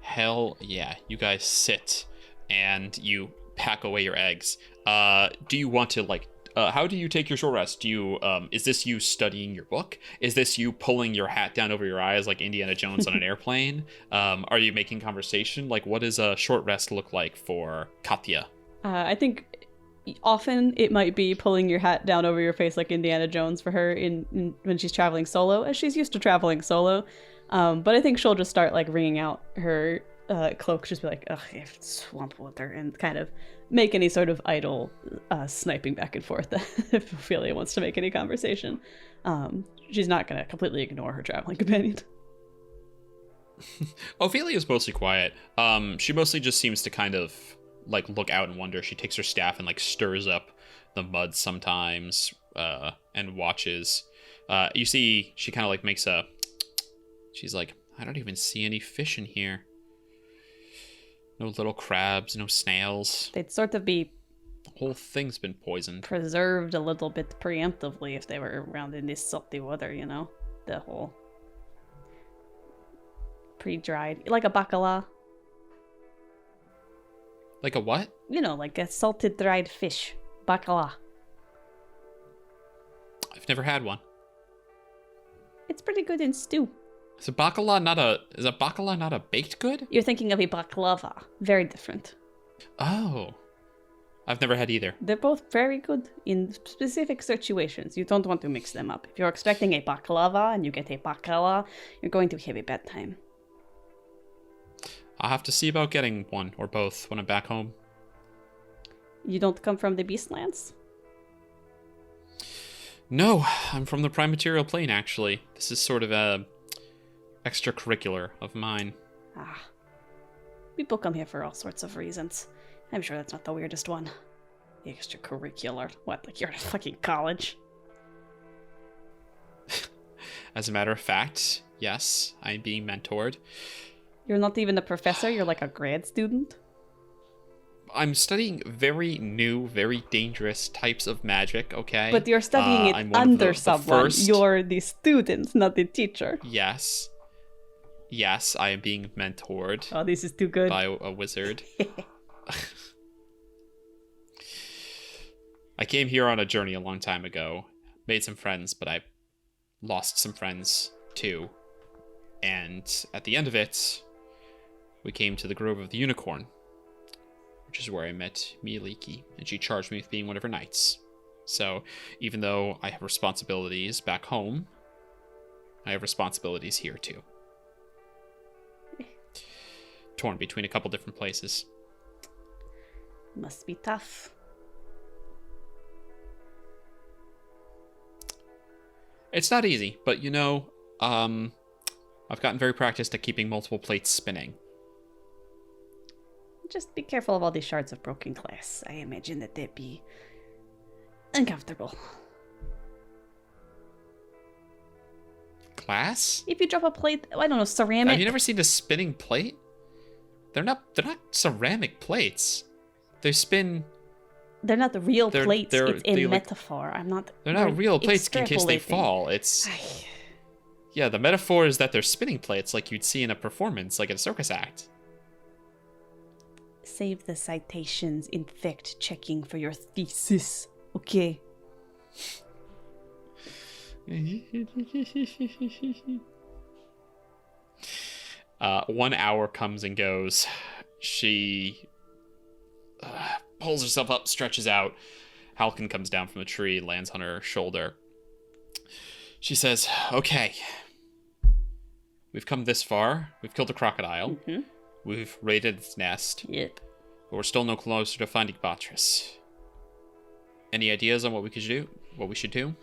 Hell yeah. You guys sit and you pack away your eggs. Do you want to how do you take your short rest? Do you is this you studying your book? Is this you pulling your hat down over your eyes like Indiana Jones on an airplane? Are you making conversation? Like, what does a short rest look like for Katya? I think often it might be pulling your hat down over your face like Indiana Jones for her when she's traveling solo, as she's used to traveling solo. But I think she'll just start wringing out her cloak, just be like, ugh, swamp water, and kind of make any sort of idle sniping back and forth if Ophelia wants to make any conversation. She's not going to completely ignore her traveling companion. Ophelia is mostly quiet. She mostly just seems to kind of look out and wonder. She takes her staff and stirs up the mud sometimes and watches. You see, she kind of makes a... She's like, I don't even see any fish in here. No little crabs, no snails. They'd sort of be... The whole thing's been poisoned. Preserved a little bit preemptively if they were around in this salty weather, The whole... pre-dried. Like a bacala. Like a what? Like a salted dried fish. Bacala. I've never had one. It's pretty good in stew. Is a bacala not a baked good? You're thinking of a baklava. Very different. Oh. I've never had either. They're both very good in specific situations. You don't want to mix them up. If you're expecting a baklava and you get a bakala, you're going to have a bad time. I'll have to see about getting one or both when I'm back home. You don't come from the Beastlands? No, I'm from the Prime Material Plane, actually. This is sort of a extracurricular of mine. People come here for all sorts of reasons. I'm sure that's not the weirdest one. Extracurricular? What, like you're at fucking college? As a matter of fact, yes, I'm being mentored. You're not even a professor, you're like a grad student? I'm studying very new, very dangerous types of magic, okay? But you're studying it I'm one under of the someone. first... You're the student, not the teacher. Yes. Yes, I am being mentored Oh, this is too good. by a wizard. I came here on a journey a long time ago. Made some friends, but I lost some friends too. And at the end of it, we came to the Grove of the Unicorn, which is where I met Mieliki, and she charged me with being one of her knights. So, even though I have responsibilities back home, I have responsibilities here too. Torn between a couple different places. Must be tough. It's not easy, but you know, I've gotten very practiced at keeping multiple plates spinning. Just be careful of all these shards of broken glass. I imagine that they'd be uncomfortable. Glass? If you drop a plate, I don't know, ceramic. Have you never seen a spinning plate? They're not ceramic plates. They spin. They're not the real They're- plates. they're- It's a they, like- metaphor. I'm not. They're not we're real plates in case they extrapolating. fall. It's yeah. The metaphor is that they're spinning plates like you'd see in a performance, like at a circus act. Save the citations in fact checking for your thesis. Okay. 1 hour comes and goes. She pulls herself up, stretches out. Halkin comes down from the tree, lands on her shoulder. She says, okay, we've come this far. We've killed a crocodile. Mm-hmm. We've raided its nest. Yep. But we're still no closer to finding Botric. Any ideas on what we could do? What we should do?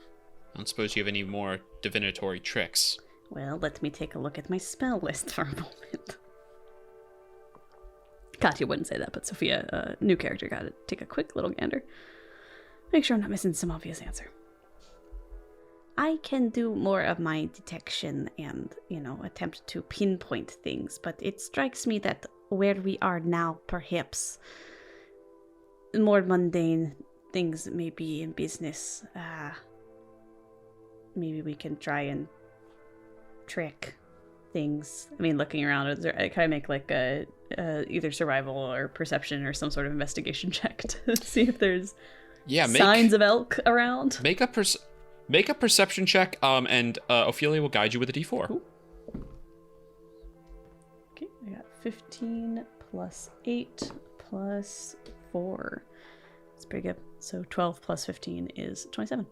I don't suppose you have any more divinatory tricks. Well, let me take a look at my spell list for a moment. Katya wouldn't say that, but Sophia, new character, got to take a quick little gander. Make sure I'm not missing some obvious answer. I can do more of my detection and, attempt to pinpoint things, but it strikes me that where we are now, perhaps more mundane things may be in business. Maybe we can try and trick things. I mean, looking around, I kind of make like a either survival or perception or some sort of investigation check to see if there's signs of elk around. Make a perception check, and Ophelia will guide you with a d4. Cool. Okay, I got 15 plus 8 plus 4. That's pretty good. So 12 plus 15 is 27.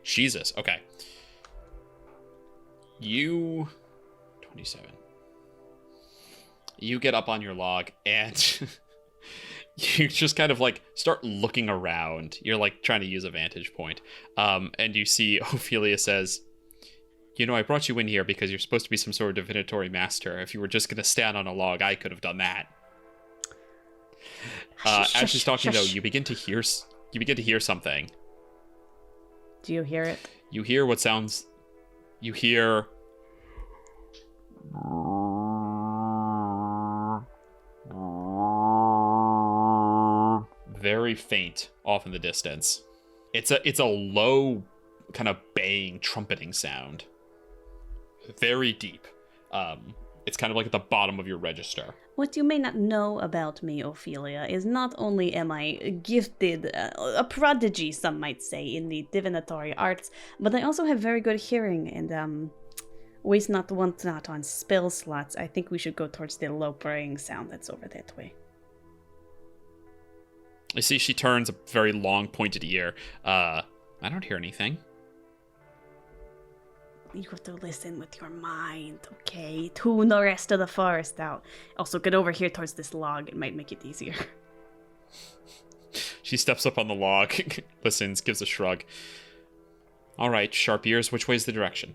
Jesus, okay. 27. You get up on your log and you just kind of like start looking around. You're like trying to use a vantage point. And you see Ophelia says, I brought you in here because you're supposed to be some sort of divinatory master. If you were just going to stand on a log, I could have done that. As she's talking, though, you begin to hear something. Do you hear it? You hear what sounds... You hear... very faint off in the distance. It's a low, kind of baying, trumpeting sound. Very deep. It's kind of like at the bottom of your register. What you may not know about me, Ophelia, is not only am I gifted, a prodigy, some might say, in the divinatory arts, but I also have very good hearing, and waste not, want not on spell slots. I think we should go towards the low braying sound that's over that way. You see she turns a very long, pointed ear. I don't hear anything. You have to listen with your mind, okay? Tune the rest of the forest out. Also, get over here towards this log. It might make it easier. She steps up on the log, listens, gives a shrug. All right, sharp ears, which way's the direction?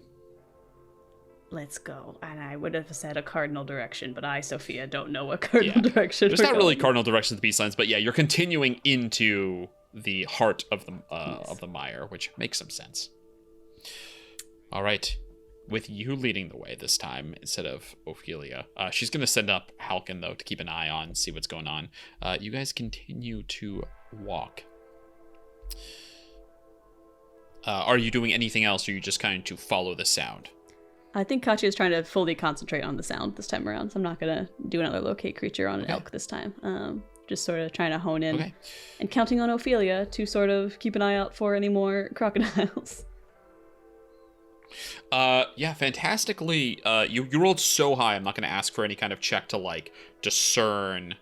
Let's go. And I would have said a cardinal direction, but I, Sophia, don't know what cardinal direction There's we're not really going. cardinal directions to the Beastlands, but yeah, you're continuing into the heart of the Yes. of the mire, which makes some sense. All right, with you leading the way this time instead of Ophelia. She's going to send up Halkin, though, to keep an eye on, see what's going on. You guys continue to walk. Are you doing anything else, or are you just kind of to follow the sound? I think Katya is trying to fully concentrate on the sound this time around, so I'm not going to do another locate creature on an elk this time. Just sort of trying to hone in and counting on Ophelia to sort of keep an eye out for any more crocodiles. Yeah, fantastically. You rolled so high, I'm not going to ask for any kind of check to, like, discern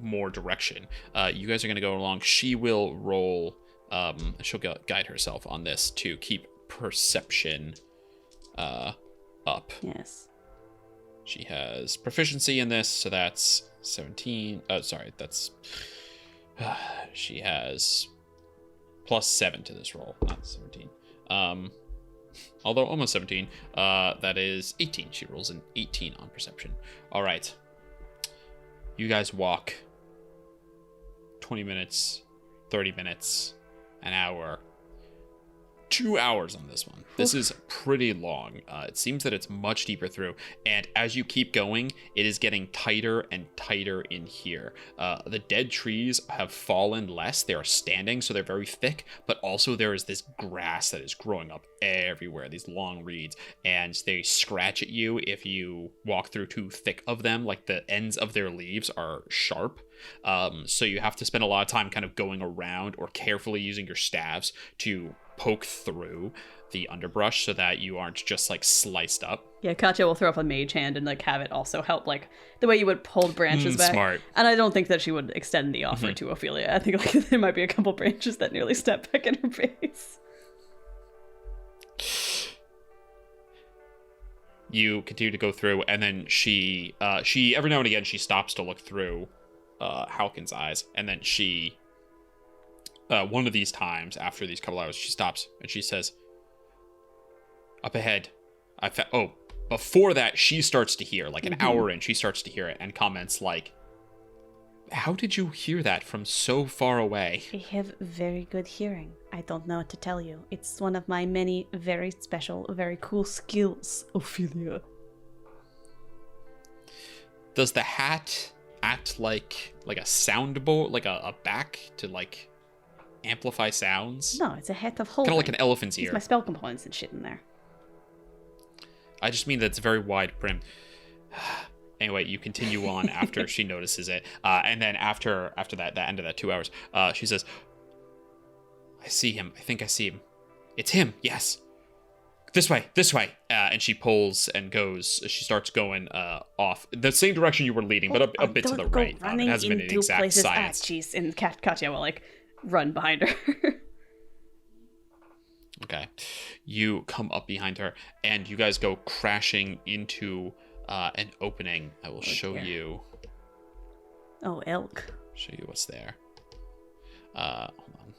more direction. You guys are going to go along. She will roll, she'll guide herself on this to keep perception up. Yes. She has proficiency in this, so that's 17. Sorry, that's... she has +7 to this roll, not 17. Although almost 17. That is 18. She rolls an 18 on perception. All right. You guys walk 20 minutes, 30 minutes, an hour. 2 hours on this one. This is pretty long. It seems that it's much deeper through, and as you keep going, it is getting tighter and tighter in here. The dead trees have fallen less. They are standing, so they're very thick, but also there is this grass that is growing up everywhere, these long reeds, and they scratch at you if you walk through too thick of them. Like, the ends of their leaves are sharp. So you have to spend a lot of time kind of going around or carefully using your staves to poke through the underbrush so that you aren't just, like, sliced up. Yeah, Katya will throw up a mage hand and, like, have it also help, like, the way you would pull branches back. Smart. And I don't think that she would extend the offer to Ophelia. I think, like, there might be a couple branches that nearly step back in her face. You continue to go through, and then she every now and again, she stops to look through Halkin's eyes, and then she... one of these times, after these couple hours, she stops and she says, "Up ahead, before that, she starts to hear, like, an hour in, she starts to hear it and comments like, "How did you hear that from so far away?" I have very good hearing. I don't know what to tell you. It's one of my many very special, very cool skills, Ophelia. Does the hat act like a soundboard, like a back to, like, amplify sounds? No, it's a hat of holding. Kind of like an elephant's ear. It's my spell components and shit in there. I just mean that it's very wide brim. Anyway, you continue on after she notices it. And then after that, the end of that 2 hours, she says, "I see him. I think I see him. It's him. Yes. This way. And she pulls and goes. She starts going off the same direction you were leading, but a bit to the right. It hasn't been an exact science. Jeez, and Katya will, like, run behind her. Okay. You come up behind her, and you guys go crashing into an opening. I will show you. Oh, elk. Show you what's there. Hold on.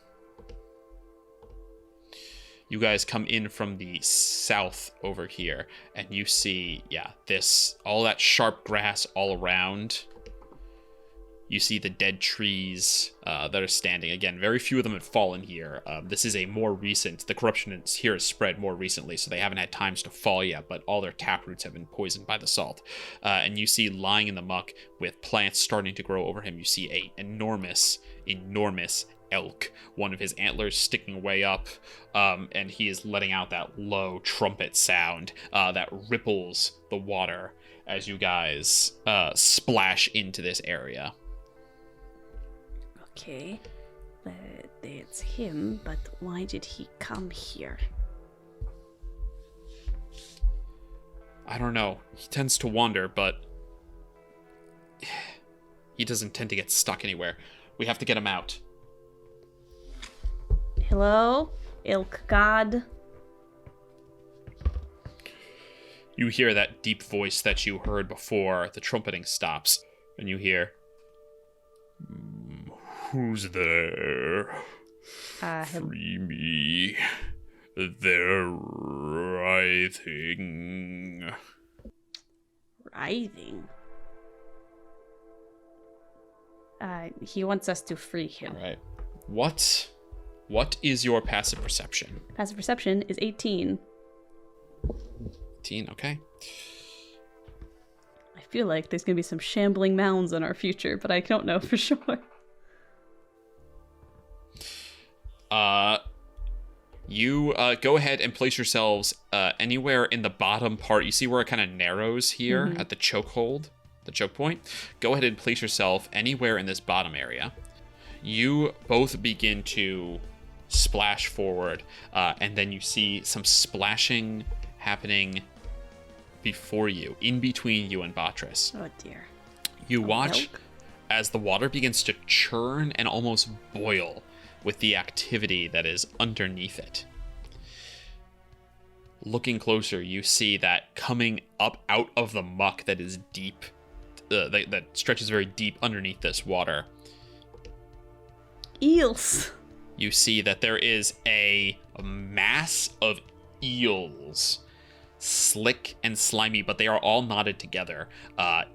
You guys come in from the south over here, and you see, all that sharp grass all around. You see the dead trees that are standing. Again, very few of them have fallen here. This is a more recent... The corruption here has spread more recently, so they haven't had times to fall yet, but all their taproots have been poisoned by the salt. And you see, lying in the muck with plants starting to grow over him, you see a enormous elk, one of his antlers sticking way up, and he is letting out that low trumpet sound that ripples the water as you guys splash into this area. Okay, it's him, but why did he come here? I don't know. He tends to wander, but he doesn't tend to get stuck anywhere. We have to get him out. Hello, Ilk God? You hear that deep voice that you heard before the trumpeting stops, and you hear, "Who's there? Free me. They're writhing." Writhing? He wants us to free him. All right. What is your passive perception? Passive perception is 18. 18, okay. I feel like there's going to be some shambling mounds in our future, but I don't know for sure. You go ahead and place yourselves anywhere in the bottom part. You see where it kind of narrows here at the choke point? Go ahead and place yourself anywhere in this bottom area. You both begin to splash forward, and then you see some splashing happening before you, in between you and Botric. Oh dear. You watch as the water begins to churn and almost boil with the activity that is underneath it. Looking closer, you see that coming up out of the muck that is deep, that stretches very deep underneath this water. Eels. You see that there is a mass of eels, slick and slimy, but they are all knotted together.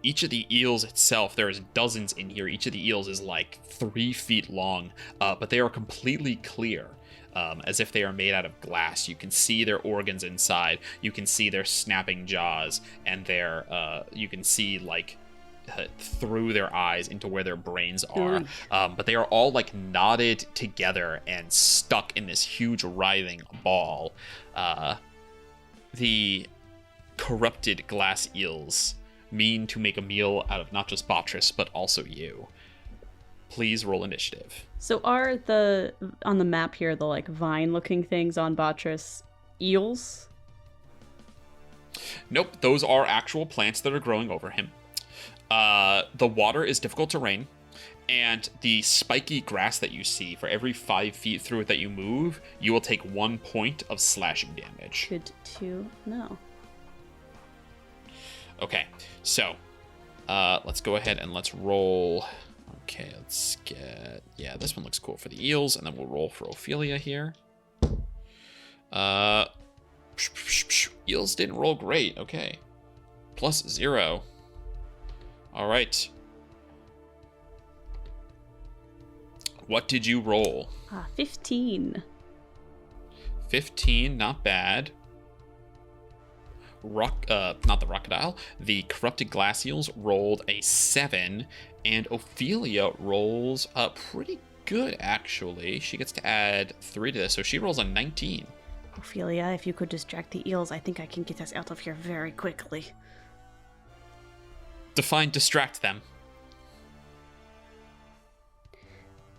Each of the eels itself, there's dozens in here. Each of the eels is like 3 feet long, but they are completely clear, as if they are made out of glass. You can see their organs inside. You can see their snapping jaws, and you can see like through their eyes into where their brains are. But they are all like knotted together and stuck in this huge writhing ball. The corrupted glass eels mean to make a meal out of not just Botric, but also you. Please roll initiative. So are on the map here, the like vine-looking things on Botric eels? Nope, those are actual plants that are growing over him. The water is difficult terrain, and the spiky grass that you see, for every 5 feet through it that you move, you will take 1 point of slashing damage. Good to know. Okay, so let's go ahead and let's roll. Okay, let's get... Yeah, this one looks cool for the eels, and then we'll roll for Oilia here. Eels didn't roll great. Okay. +0. All right. What did you roll? 15. 15, not bad. Not the rotcodile. The corrupted glass eels rolled a 7, and Oilia rolls pretty good, actually. She gets to add 3 to this, so she rolls a 19. Oilia, if you could distract the eels, I think I can get us out of here very quickly. Define distract them.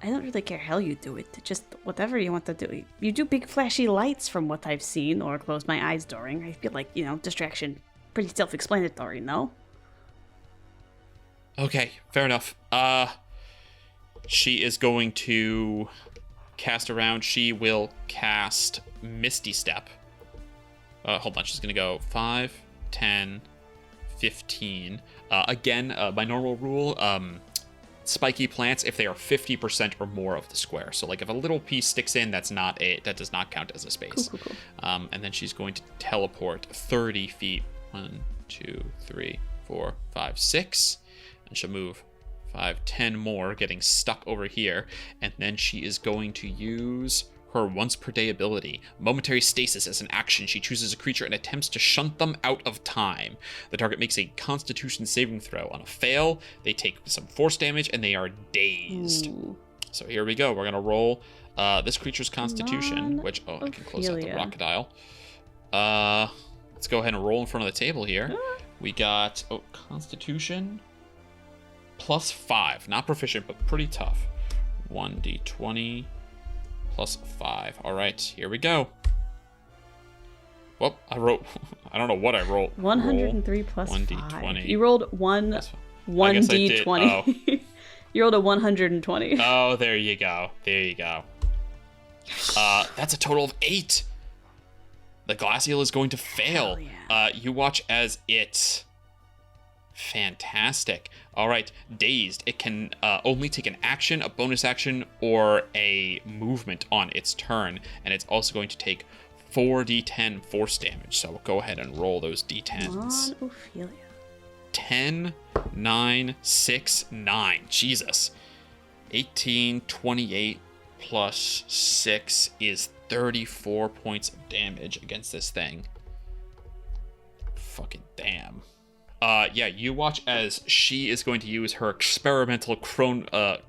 I don't really care how you do it. Just whatever you want to do. You do big flashy lights from what I've seen, or close my eyes during. I feel like, distraction, pretty self-explanatory, no? Okay, fair enough. She is going to cast around. She will cast Misty Step. Hold on, she's going to go 5, 10, 15. Again, by normal rule, spiky plants, if they are 50% or more of the square. So like if a little piece sticks in, that does not count as a space. Cool. And then she's going to teleport 30 feet. 1, 2, 3, 4, 5, 6. And she'll move 5, 10 more, getting stuck over here. And then she is going to use her once per day ability, Momentary Stasis. As an action, she chooses a creature and attempts to shunt them out of time. The target makes a Constitution saving throw. On a fail, they take some force damage and they are dazed. Ooh. So here we go. We're gonna roll this creature's Constitution, which I can close out the rotcodile. Let's go ahead and roll in front of the table here. We got Constitution +5, not proficient, but pretty tough. 1d20. +5. All right, here we go. Well, I don't know what I rolled. 103 plus 1d20. 5. You rolled 1d20. You rolled a 120. Oh, there you go. That's a total of 8. The glass eel is going to fail. Yeah. You watch as it... Fantastic. All right, dazed. It can only take an action, a bonus action, or a movement on its turn, and it's also going to take 4d10 force damage. So we'll go ahead and roll those d10s. Come on, Oilia. 10, 9, 6, 9. Jesus. 18, 28 plus 6 is 34 points of damage against this thing. Fucking damn. Yeah, you watch as she is going to use her experimental chronergy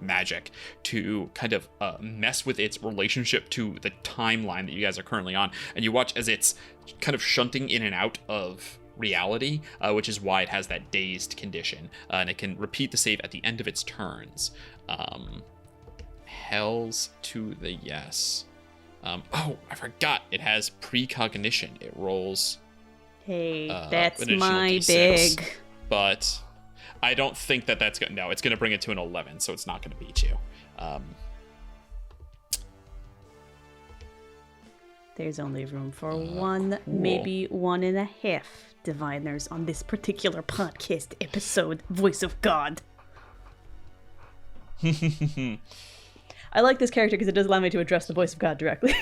magic to kind of mess with its relationship to the timeline that you guys are currently on. And you watch as it's kind of shunting in and out of reality, which is why it has that dazed condition. And it can repeat the save at the end of its turns. Hells to the yes. Oh, I forgot. It has precognition. It rolls. Hey, that's an my additional D6, big. But I don't think that's going to... No, it's going to bring it to an 11, so it's not going to beat you. There's only room for one, maybe 1.5 diviners on this particular podcast episode, Voice of God. I like this character because it does allow me to address the voice of God directly.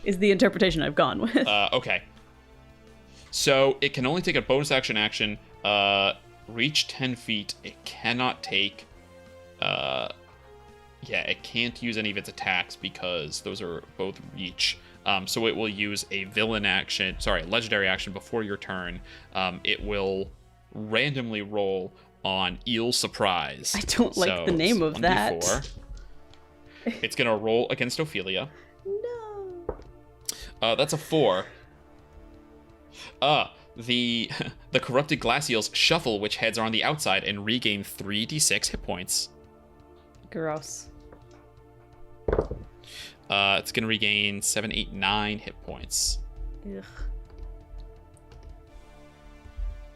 Is the interpretation I've gone with. Okay. So it can only take a bonus action, reach 10 feet. It cannot take... Yeah, it can't use any of its attacks because those are both reach. So it will use a legendary action before your turn. It will randomly roll on Eel Surprise. I don't like the name of that. It's going to roll against Ophelia. No. That's a 4. The corrupted glass eels shuffle which heads are on the outside and regain 3d6 hit points. Gross. It's going to regain 7, 8, 9 hit points. Ugh.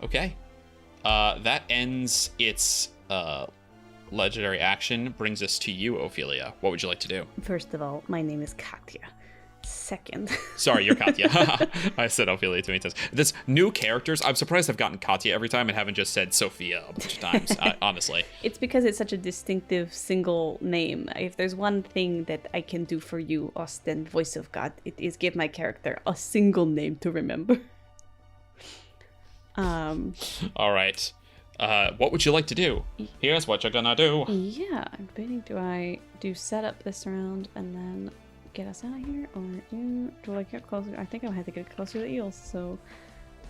Okay. That ends its legendary action. Brings us to you, Ophelia. What would you like to do? First of all, my name is Katya. Second. Sorry, you're Katya. I said Ophelia too many times. This new characters, I'm surprised I've gotten Katya every time and haven't just said Sophia a bunch of times, honestly. It's because it's such a distinctive single name. If there's one thing that I can do for you, Austin, Voice of God, it is give my character a single name to remember. All right. What would you like to do? Here's what you're gonna do. Yeah, I'm debating, do I set up this round and then get us out of here, or do I get closer? I think I have to get closer to eels, so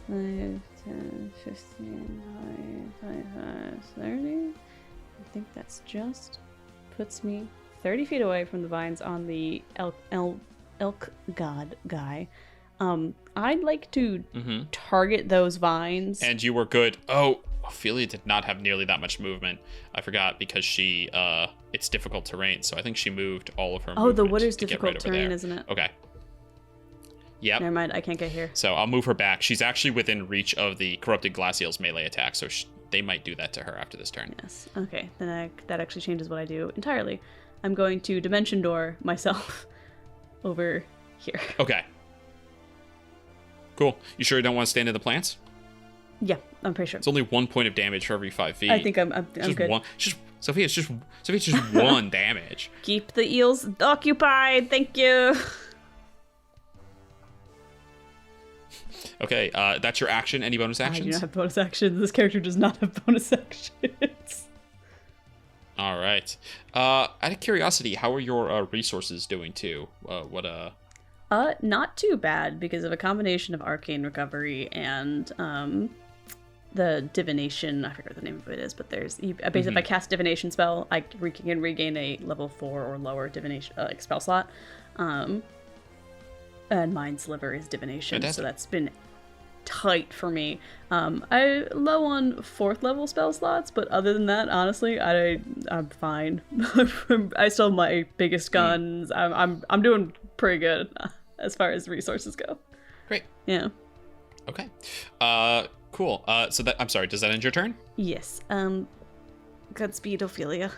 5, 10, 15, 25, 30. I think that's just puts me 30 feet away from the vines on the elk god guy. I'd like to target those vines. And you were good. Oh, Ophelia did not have nearly that much movement. I forgot because she, it's difficult terrain, so I think she moved all of her movement. Oh, the wood is difficult right terrain, isn't it? Okay. Yep. Never mind, I can't get here. So I'll move her back. She's actually within reach of the corrupted glass eel's melee attack, so they might do that to her after this turn. Yes. Okay, then that actually changes what I do entirely. I'm going to dimension door myself over here. Okay. Cool. You sure you don't want to stand in the plants? Yeah, I'm pretty sure. It's only 1 point of damage for every 5 feet. I think I'm good. Sophia, it's just 1 damage. Keep the eels occupied. Thank you. Okay, that's your action. Any bonus actions? I do not have bonus actions. This character does not have bonus actions. All right. Out of curiosity, how are your resources doing too? Not too bad because of a combination of arcane recovery and the divination. I forget what the name of it is, but there's basically if I cast divination spell, I can regain a level 4 or lower divination spell slot. And Mind Sliver is divination, Fantastic. So that's been tight for me. I low on 4th level spell slots, but other than that, honestly, I'm fine. I still have my biggest guns. I'm doing pretty good as far as resources go. Great. Yeah. Okay. Cool. So that I'm sorry. Does that end your turn? Yes. Godspeed, Ophelia.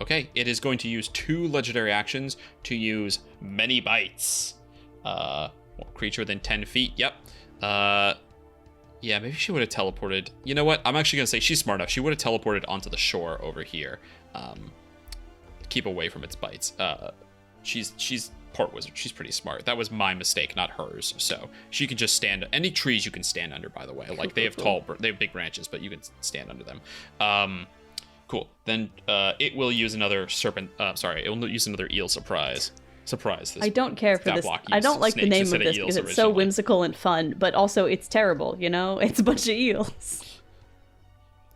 Okay. It is going to use 2 legendary actions to use Many Bites. Creature within 10 feet. Yep. Yeah, maybe she would have teleported. You know what? I'm actually going to say she's smart enough. She would have teleported onto the shore over here. Keep away from its bites. She's part wizard. She's pretty smart. That was my mistake, not hers. So she can just stand. Any trees you can stand under, by the way. Like they have they have big branches, but you can stand under them. Cool. Then it will use another serpent. Sorry, it will use another eel surprise. Surprise. This I don't care for this. Stat block I don't used like the snakes name instead of this eels because it's so originally. whimsical and fun, but also it's terrible, you know? It's a bunch of eels.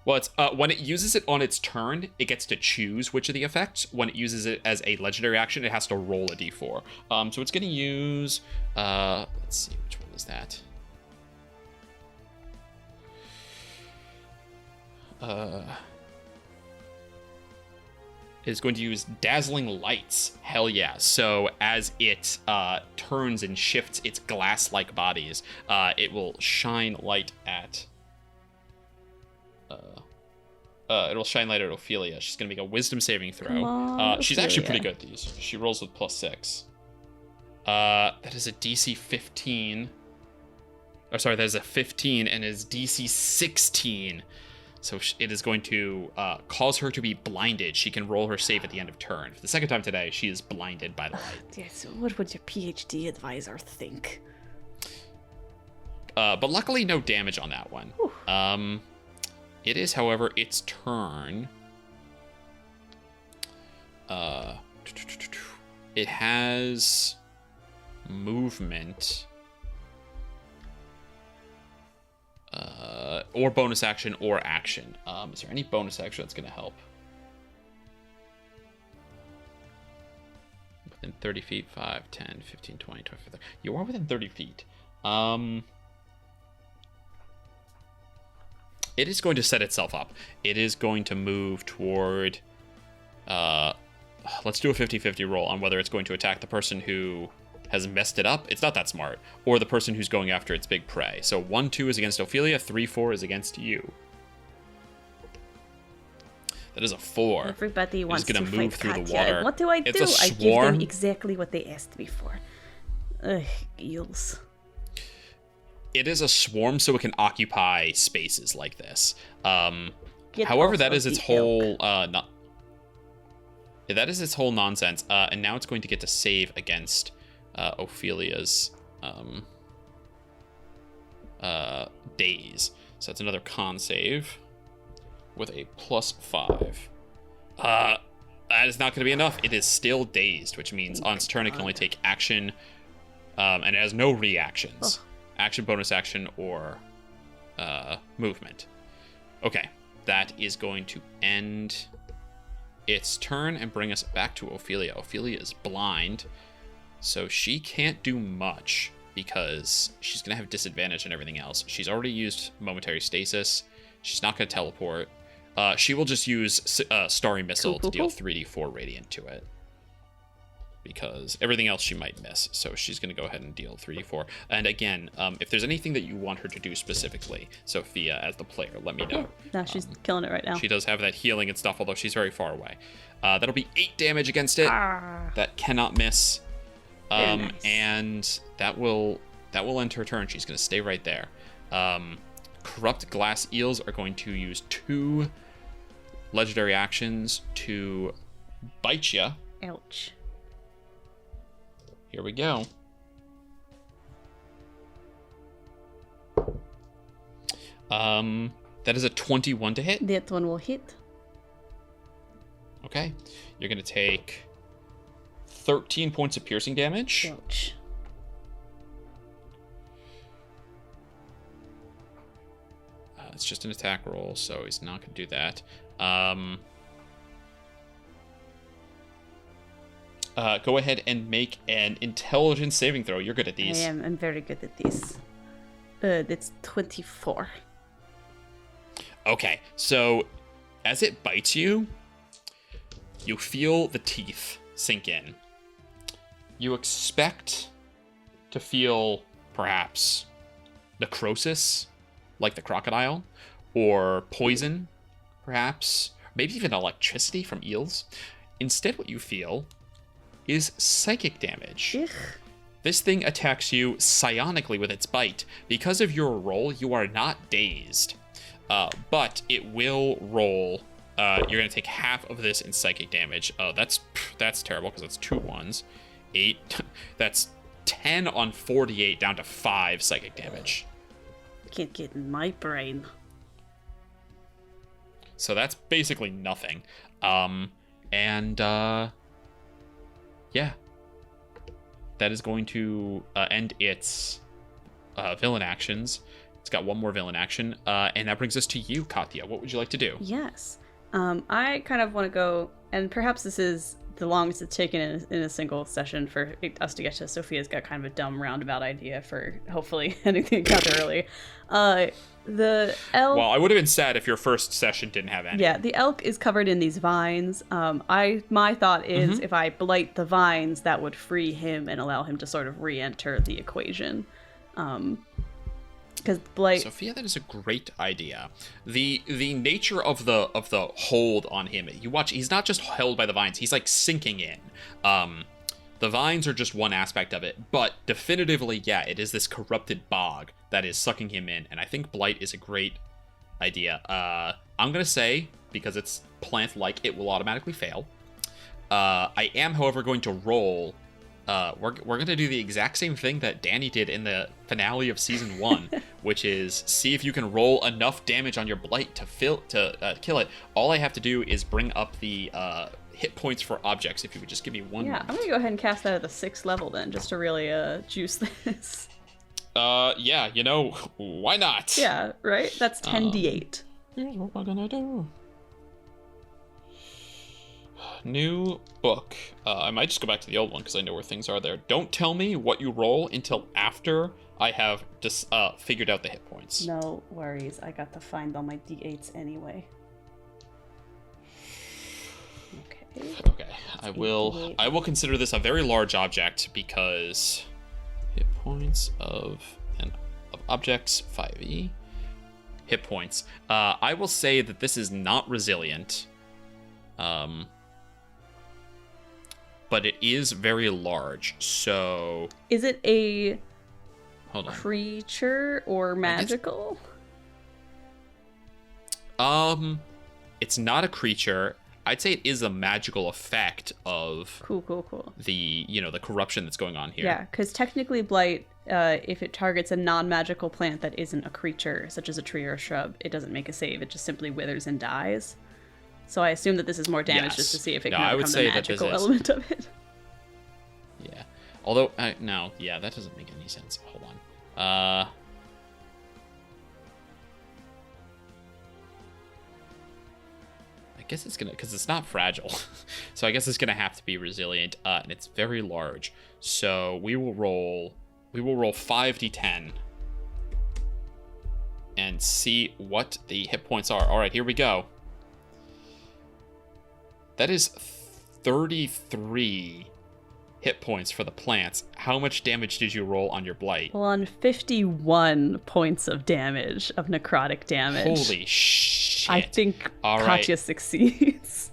Well, it's when it uses it on its turn, it gets to choose which of the effects. When it uses it as a legendary action, it has to roll a d4. So it's going to use. Let's see, which one was that? Is going to use Dazzling Lights. Hell yeah. So as it turns and shifts its glass-like bodies, it will shine light at... it'll shine light at Ophelia. She's going to make a wisdom saving throw. Come on, She's actually pretty Ophelia. good at these. She rolls with +6. That is a DC 15. Oh, sorry, that is a 15 and is DC 16. So it is going to cause her to be blinded. She can roll her save at the end of turn. For the second time today, she is blinded by the light. Yes, what would your PhD advisor think? But luckily, no damage on that one. It is, however, its turn. It has movement. Or bonus action or action. Is there any bonus action that's going to help? Within 30 feet, 5, 10, 15, 20, 25, 30. You are within 30 feet. It is going to set itself up. It is going to move toward... let's do a 50-50 roll on whether it's going to attack the person who has messed it up. It's not that smart. Or the person who's going after its big prey. So 1-2 is against Ophelia, 3-4 is against you. That is a 4. Everybody wants gonna to move fight through the Katya. water. And what do I It's do? a I give them swarm. exactly what they asked me for. Ugh, eels. It is a swarm, so it can occupy spaces like this. Get However, off that of is its the whole elk. that is its whole nonsense. And now it's going to get to save against Ophelia's daze. So that's another con save with a +5. That is not going to be enough. It is still dazed, which means on its turn it can only take action, and it has no reactions. Action, bonus action, or movement. Okay, that is going to end its turn and bring us back to Ophelia. Ophelia is blind, so she can't do much because she's going to have disadvantage and everything else. She's already used momentary stasis. She's not going to teleport. She will just use Starry Missile to deal 3d4 radiant to it, because everything else she might miss. So she's going to go ahead and deal 3d4. And again, if there's anything that you want her to do specifically, Sophia, as the player, let me know. No, she's killing it right now. She does have that healing and stuff, although she's very far away. That'll be 8 damage against it. That cannot miss. Very nice. And that will end her turn. She's going to stay right there. Corrupt Glass Eels are going to use 2 legendary actions to bite you. Ouch. Here we go. That is a 21 to hit. That one will hit. Okay. You're going to take 13 points of piercing damage. Ouch. It's just an attack roll, so he's not going to do that. Go ahead and make an intelligence saving throw. You're good at these. I'm very good at these. That's 24. Okay, so as it bites you, you feel the teeth sink in. You expect to feel perhaps necrosis, like the crocodile, or poison, perhaps, maybe even electricity from eels. Instead, what you feel is psychic damage. Ugh. This thing attacks you psionically with its bite. Because of your roll, you are not dazed, but it will roll. You're going to take half of this in psychic damage. That's terrible because that's 2 1s. 8. That's 10 on 48 down to 5 psychic damage. Can't get in my brain. So that's basically nothing. Yeah. That is going to end its villain actions. It's got one more villain action. And that brings us to you, Katya. What would you like to do? Yes. I kind of want to go, and perhaps this is the longest it's taken in a single session for us to get to. Sophia's got kind of a dumb roundabout idea for hopefully ending the encounter early. The elk... Well, I would have been sad if your first session didn't have any. Yeah, the elk is covered in these vines. My thought is if I blight the vines, that would free him and allow him to sort of re-enter the equation. Because blight... Sophia, that is a great idea. The nature of the hold on him, you watch, he's not just held by the vines, he's like sinking in. The vines are just one aspect of it, but definitively, yeah, it is this corrupted bog that is sucking him in, and I think blight is a great idea. I'm gonna say, because it's plant-like, it will automatically fail. I am, however, going to roll... we're going to do the exact same thing that Danny did in the finale of season 1, which is see if you can roll enough damage on your blight to kill it. All I have to do is bring up the hit points for objects. If you would just give me one. Yeah, I'm going to go ahead and cast that at the 6th level then, just to really juice this. Yeah, why not? Yeah, right? That's 10d8. Here's what we're going to do. New book. I might just go back to the old one because I know where things are there. Don't tell me what you roll until after I have just figured out the hit points. No worries. I got to find all my d8s anyway. Okay. I will consider this a very large object because hit points of objects 5e. Hit points. I will say that this is not resilient. But it is very large, so... Is it a Hold on. creature or magical? It's not a creature. I'd say it is a magical effect of... Cool. The corruption that's going on here. Yeah, because technically blight, if it targets a non-magical plant that isn't a creature, such as a tree or a shrub, it doesn't make a save. It just simply withers and dies. So I assume that this is more damage just to see if it can become the magical element of it. Yeah. Although, no. Yeah, that doesn't make any sense. Hold on. I guess it's gonna... Because it's not fragile. So I guess it's gonna have to be resilient. And it's very large. So we will roll 5d10. And see what the hit points are. Alright, here we go. That is 33 hit points for the plants. How much damage did you roll on your blight? Well, on 51 points of damage, of necrotic damage. Holy shit. I think All Katya right. succeeds.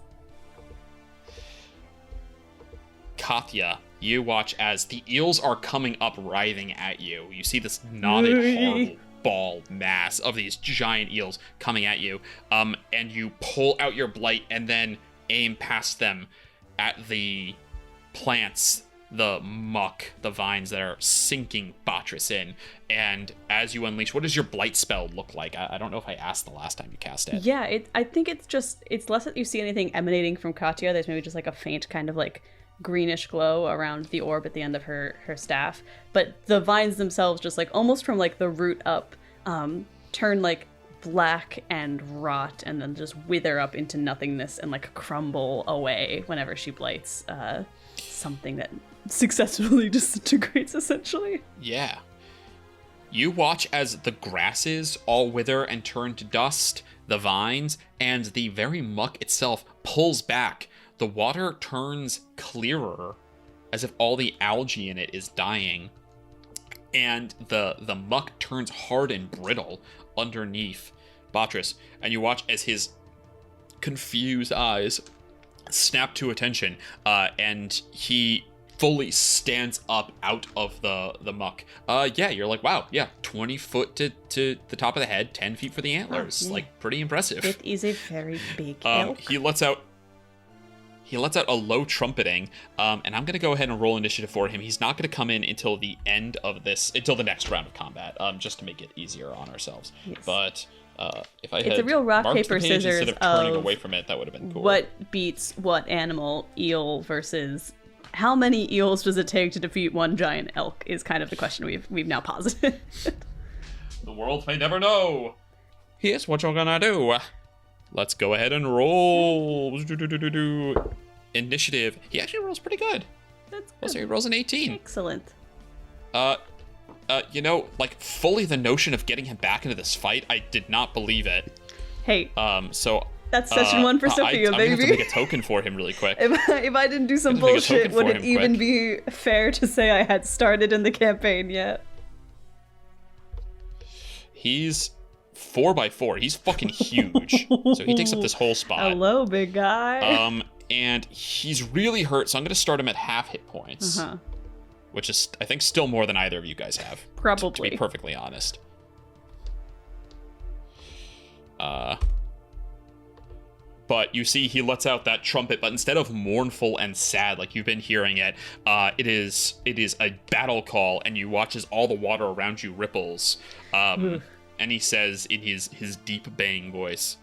Katya, you watch as the eels are coming up, writhing at you. You see this knotted, horrible ball mass of these giant eels coming at you. And you pull out your blight and then aim past them at the plants, the muck, the vines that are sinking Botric in. And as you unleash, what does your blight spell look like? I don't know if I asked the last time you cast it. Yeah, I think it's less that you see anything emanating from Katya. There's maybe just like a faint kind of like greenish glow around the orb at the end of her staff. But the vines themselves, just like almost from like the root up, turn like black and rot and then just wither up into nothingness and like crumble away whenever she blights something that successfully disintegrates, essentially. Yeah. You watch as the grasses all wither and turn to dust, the vines, and the very muck itself pulls back. The water turns clearer, as if all the algae in it is dying. And the muck turns hard and brittle underneath Botric, and you watch as his confused eyes snap to attention, and he fully stands up out of the muck. Yeah, you're like, wow, yeah, 20 foot to the top of the head, 10 feet for the antlers. Yeah. Like, pretty impressive. It is a very big elk. He lets out a low trumpeting, and I'm going to go ahead and roll initiative for him. He's not going to come in until the next round of combat, just to make it easier on ourselves. Yes. But If I It's had a real rock, marked paper, the page scissors instead of turning of away from it, that would have been cool. what beats what animal, eel versus how many eels does it take to defeat one giant elk is kind of the question we've now posited. The world may never know. Here's what you're gonna do. Let's go ahead and roll. Initiative. He actually rolls pretty good. That's Well, so he good. rolls an 18. Excellent. Like fully the notion of getting him back into this fight, I did not believe it. Hey, So that's session 1 for Sophia, I'm gonna have to baby. make a token for him really quick. If I didn't do some I'm gonna make a bullshit, token would for it him even quick. be fair to say I had started in the campaign yet? He's 4x4. He's fucking huge. So he takes up this whole spot. Hello, big guy. And he's really hurt, so I'm gonna start him at half hit points. Uh-huh. Which is, I think, still more than either of you guys have. Probably. To be perfectly honest. But you see he lets out that trumpet, but instead of mournful and sad like you've been hearing it, it is a battle call, and you watch as all the water around you ripples. And he says in his deep baying voice,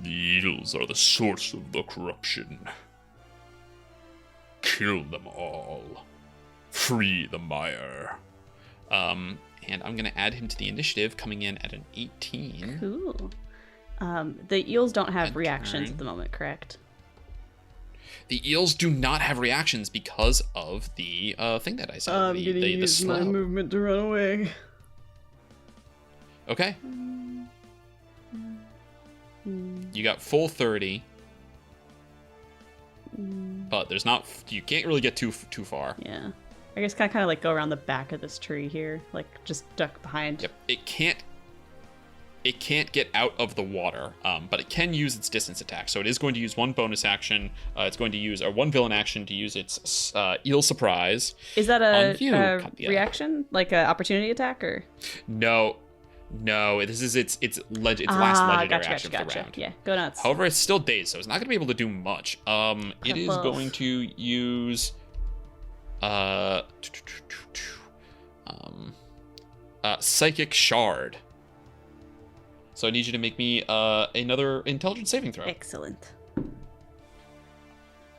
"The eels are the source of the corruption. Kill them all. Free the mire." And I'm going to add him to the initiative, coming in at an 18. Cool. The eels don't have And reactions turn. at the moment, correct? The eels do not have reactions because of the thing that I said. I'm the gonna use my slow. movement to run away. Okay. You got full 30. But there's not. You can't really get too far. Yeah. I guess kind of like go around the back of this tree here, like just duck behind. Yep. It can't get out of the water, but it can use its distance attack. So it is going to use one bonus action. It's going to use one villain action to use its eel surprise. Is that on you, a Katya. reaction, like an opportunity attack, or? No. This is its last legendary action for the round. Yeah, go nuts. However, it's still dazed, so it's not going to be able to do much. It is Buff. going to use Psychic Shard. So I need you to make me another intelligence saving throw. Excellent.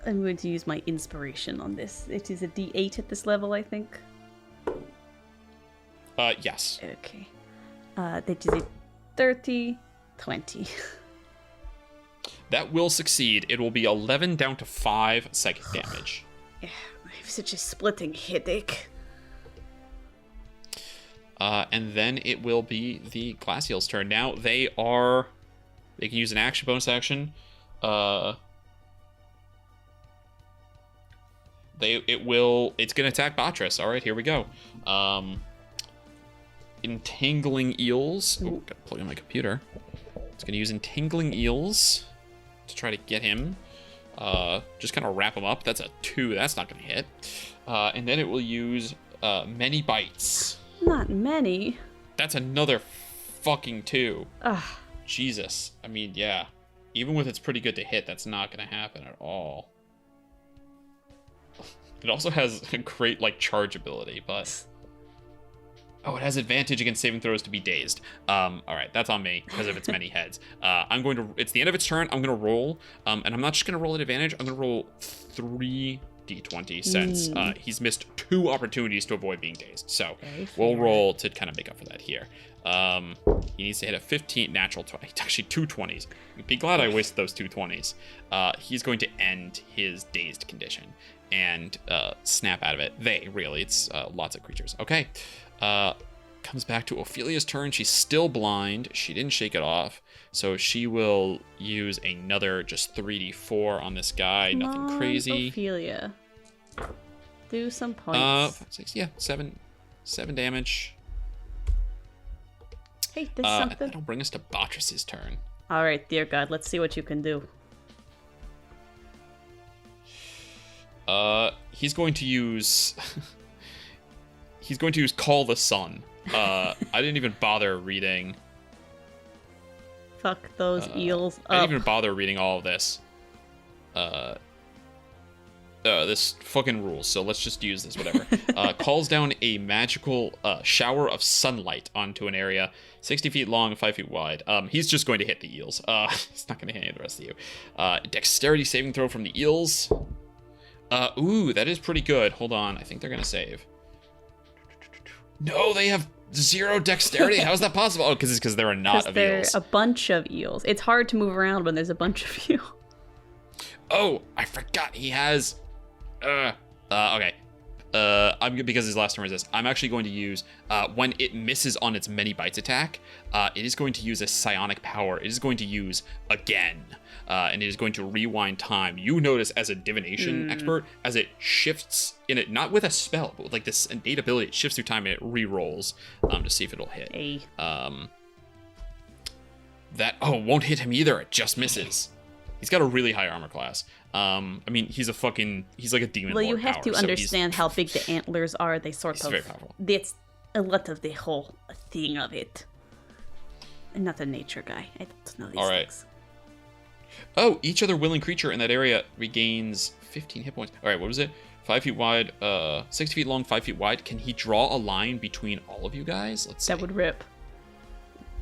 I'm going to use my inspiration on this. It is a D8 at this level, I think. Yes. Okay. That is a 30, 20. That will succeed. It will be 11 down to 5 psychic damage. Yeah, I have such a splitting headache. And then it will be the Glass Eel's turn. Now they can use an action, bonus action. It's gonna attack Botric. All right, here we go. Entangling Eels. Oh, gotta plug in my computer. It's gonna use Entangling Eels to try to get him. Just kind of wrap him up. That's a 2. That's not gonna hit. And then it will use Many Bites. Not many. That's another fucking 2. Ugh. Jesus. I mean, yeah. Even with it's pretty good to hit, that's not gonna happen at all. It also has a great, charge ability, but... Oh, it has advantage against saving throws to be dazed. Alright, that's on me, because of its many heads. It's the end of its turn, I'm gonna roll, and I'm not just gonna roll at advantage, I'm gonna roll 3 d20 since he's missed 2 opportunities to avoid being dazed. So, we'll roll to kind of make up for that here. He needs to hit a 15 natural 20, actually 2 20s. Be glad I wasted those 2 20s. He's going to end his dazed condition and snap out of it. It's lots of creatures. Okay. Comes back to Ophelia's turn. She's still blind. She didn't shake it off. So she will use another just 3d4 on this guy. Nothing crazy. Ophelia. Do some points. 5, 6, yeah, 7 damage. Hey, there's And something. that'll bring us to Botric's turn. All right, dear God, let's see what you can do. He's going to use... He's going to use Call the Sun. I didn't even bother reading... Fuck those eels I up. didn't even bother reading all of this. this fucking rules, so let's just use this, whatever. Calls down a magical shower of sunlight onto an area 60 feet long, 5 feet wide. He's just going to hit the eels. He's not going to hit any of the rest of you. Dexterity saving throw from the eels. Ooh, that is pretty good. Hold on, I think they're going to save. No, they have 0 dexterity. How is that possible? Oh, because there are not of eels. There's a bunch of eels. It's hard to move around when there's a bunch of you. Oh, I forgot he has... okay. Because his last turn resist, I'm actually going to use, when it misses on its many bites attack, it is going to use a psionic power. It is going to use again, and it is going to rewind time. You notice as a divination expert, as it shifts in it, not with a spell, but with like this innate ability, it shifts through time and it re-rolls to see if it'll hit. Hey. Won't hit him either. It just misses. He's got a really high armor class. I mean, he's like a demon. Well, lord you have power, to so understand how big the antlers are. They sort he's of. very powerful. That's a lot of the whole thing of it. I'm not a nature guy. I don't know these All right. things. Oh, each other willing creature in that area regains 15 hit points. All right, what was it? 5 feet wide, 60 feet long, 5 feet wide. Can he draw a line between all of you guys? Let's see. That would rip.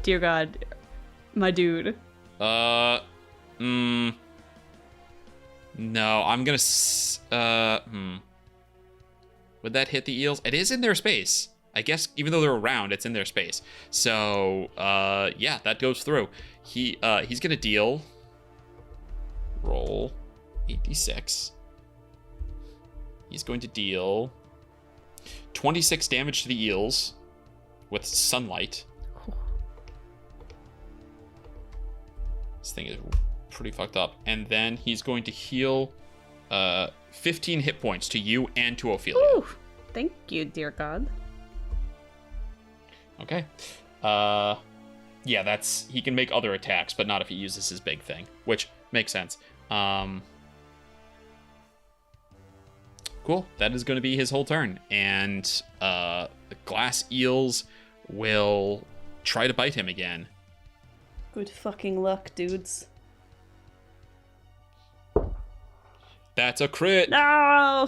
Dear God, my dude. No, I'm gonna. Would that hit the eels? It is in their space. I guess even though they're around, it's in their space. So, yeah, that goes through. He's gonna deal. Roll 8d6. He's going to deal 26 damage to the eels with sunlight. This thing is pretty fucked up. And then he's going to heal 15 hit points to you and to Ophelia. Ooh, thank you, dear God. Okay. Yeah, he can make other attacks, but not if he uses his big thing, which makes sense. Cool. That is going to be his whole turn. And the glass eels will try to bite him again. Good fucking luck, dudes. That's a crit. No!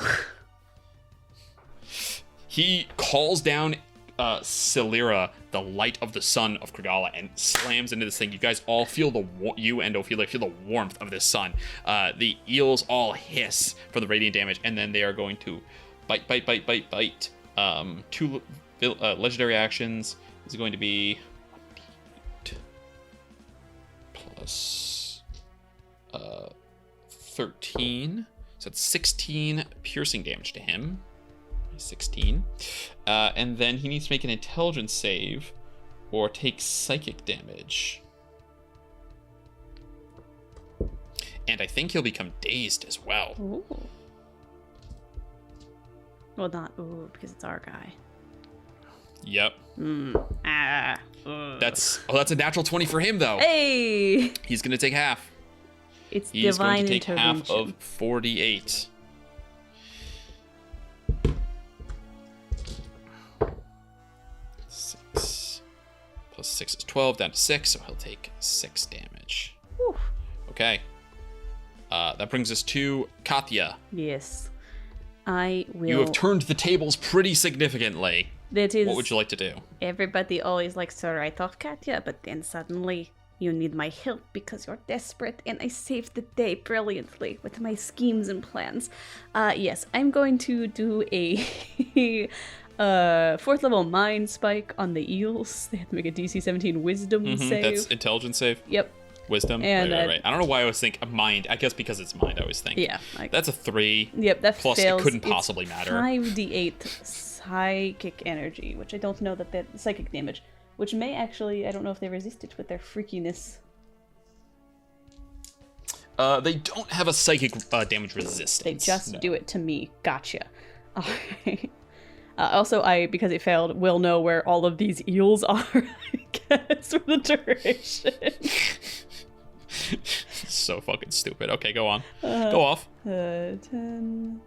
He calls down Celera, the light of the sun of Kragala, and slams into this thing. You guys all feel you and Ophelia feel the warmth of this sun. The eels all hiss for the radiant damage, and then they are going to bite. 2 legendary actions is going to be plus 13, so it's 16 piercing damage to him. 16. And then he needs to make an intelligence save or take psychic damage. And I think he'll become dazed as well. Ooh. Well, not ooh, because it's our guy. Yep. That's a natural 20 for him, though. Hey! He's going to take half. It's He's divine going to take half intervention. of 48. Plus 6 is 12, down to 6, so he'll take 6 damage. Whew. Okay. That brings us to Katya. Yes. I will. You have turned the tables pretty significantly. That is. What would you like to do? Everybody always likes to write off Katya, but then suddenly you need my help because you're desperate, and I saved the day brilliantly with my schemes and plans. Yes, I'm going to do a 4th level mind spike on the eels. They have to make a DC 17 wisdom save. That's intelligence save? Yep. Wisdom? And, right. I don't know why I always think mind. I guess because it's mind, I always think. Yeah. That's a 3. Yep, that Plus, fails. it couldn't possibly matter. 5d8 psychic energy, which I don't know that psychic damage, which may actually, I don't know if they resist it with their freakiness. They don't have a psychic damage resistance. They just do it to me. Gotcha. Alright. Also, because it failed, will know where all of these eels are, I guess, for the duration. So fucking stupid. Okay, go on. Go off. 10...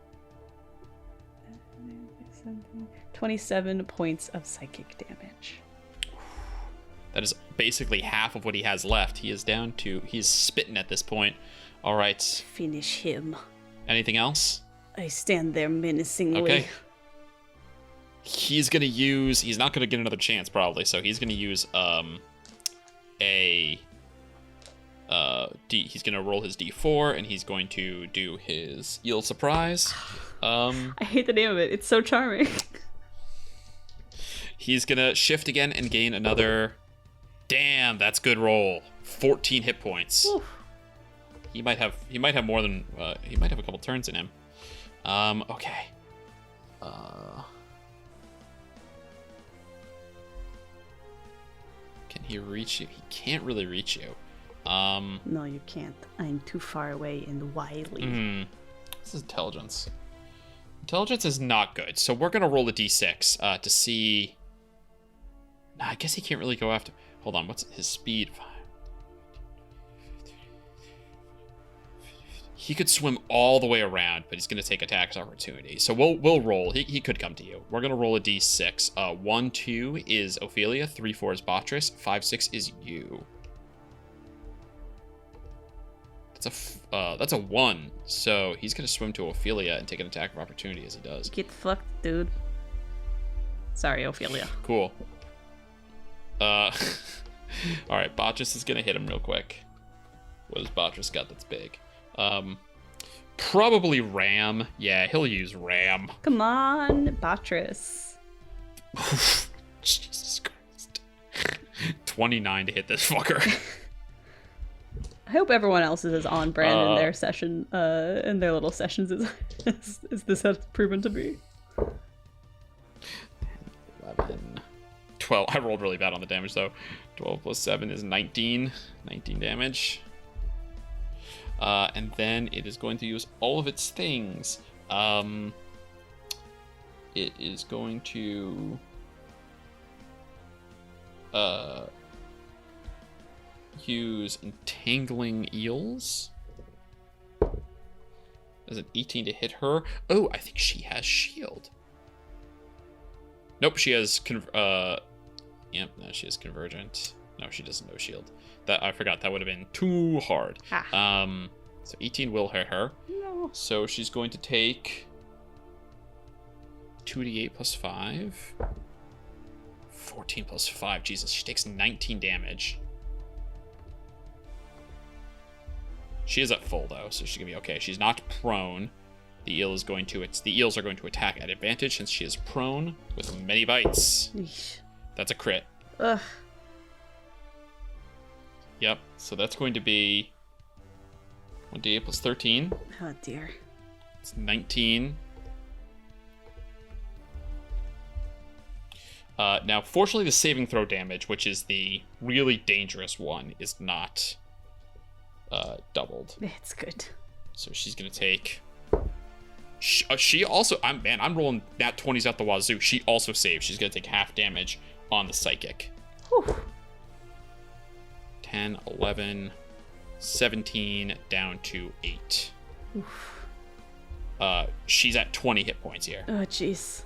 27 points of psychic damage. That is basically half of what he has left. He's spitting at this point. All right. Finish him. Anything else? I stand there menacingly. Okay. He's not gonna get another chance probably, so he's gonna use he's gonna roll his D4 and he's going to do his eel surprise. I hate the name of it. It's so charming. He's gonna shift again and gain another. Damn, that's good roll. 14 hit points. Oof. He might have more than he might have a couple turns in him. Okay. Can he reach you? He can't really reach you. No, you can't. I'm too far away and wily. This is intelligence. Intelligence is not good, so we're gonna roll a d6 to see. Nah, I guess he can't really go after. Hold on, what's his speed? He could swim all the way around, but he's gonna take attack opportunity. So we'll roll. He could come to you. We're gonna roll a d6. 1, 2 is Ophelia. 3, 4 is Botric. 5, 6 is you. That's a 1. So he's gonna swim to Ophelia and take an attack of opportunity as he does. Get fucked, dude. Sorry, Ophelia. Cool. All right, Botric is gonna hit him real quick. What has Botric got that's big? Probably Ram. Yeah, he'll use Ram. Come on, Botric. Jesus Christ. 29 to hit this fucker. I hope everyone else is as on brand in their session, in their little sessions as this has proven to be. 11. 12. I rolled really bad on the damage though. 12 plus 7 is 19. 19 damage. And then it is going to use all of its things. It is going to use Entangling Eels. Does an 18 to hit her? Oh, I think she has shield. Nope, she has yep, no, she has Convergent. No, she doesn't know shield. That I forgot, that would have been too hard. So 18 will hit her. No. So she's going to take 2d8 plus 5. 14 plus 5. Jesus, she takes 19 damage. She is at full though, so she's gonna be okay. She's not prone. The eels are going to attack at advantage since she is prone with many bites. Eesh. That's a crit. Ugh. Yep. So that's going to be 1d8 plus 13. Oh dear. It's 19. Now, fortunately, the saving throw damage, which is the really dangerous one, is not doubled. It's good. So she's gonna take. She also. I'm rolling nat 20s out the wazoo. She also saves. She's gonna take half damage on the psychic. Whew. 10, 11, 17, down to 8. Oof. She's at 20 hit points here. Oh jeez.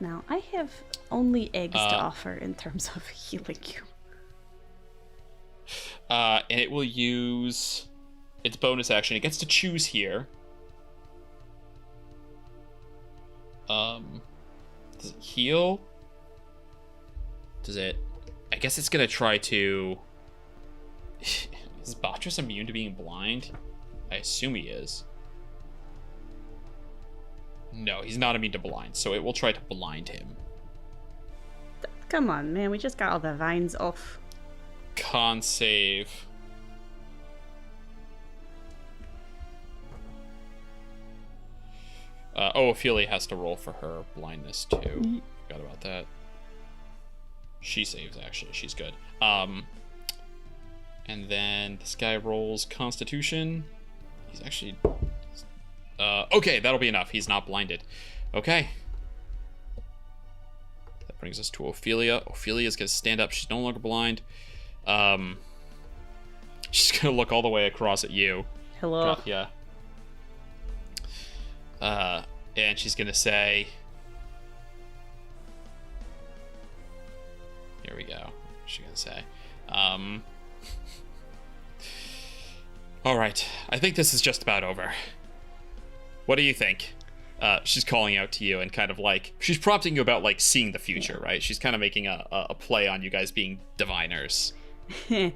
Now I have only eggs to offer in terms of healing you. And it will use its bonus action. It gets to choose here. Does it heal? Does it? I guess it's gonna try to. Is Botric immune to being blind? I assume he is. No, he's not immune to blind, so it will try to blind him. Come on, man. We just got all the vines off. Con save. Ophelia has to roll for her blindness too. Forgot about that. She saves, actually. She's good. And then this guy rolls Constitution. He's actually... okay, that'll be enough. He's not blinded. Okay. That brings us to Ophelia. Ophelia's going to stand up. She's no longer blind. She's going to look all the way across at you. Hello. Katya. And she's going to say... Here we go. What's she going to say? All right. I think this is just about over. What do you think? She's calling out to you and kind of like, she's prompting you about like seeing the future, right? She's kind of making a play on you guys being diviners. I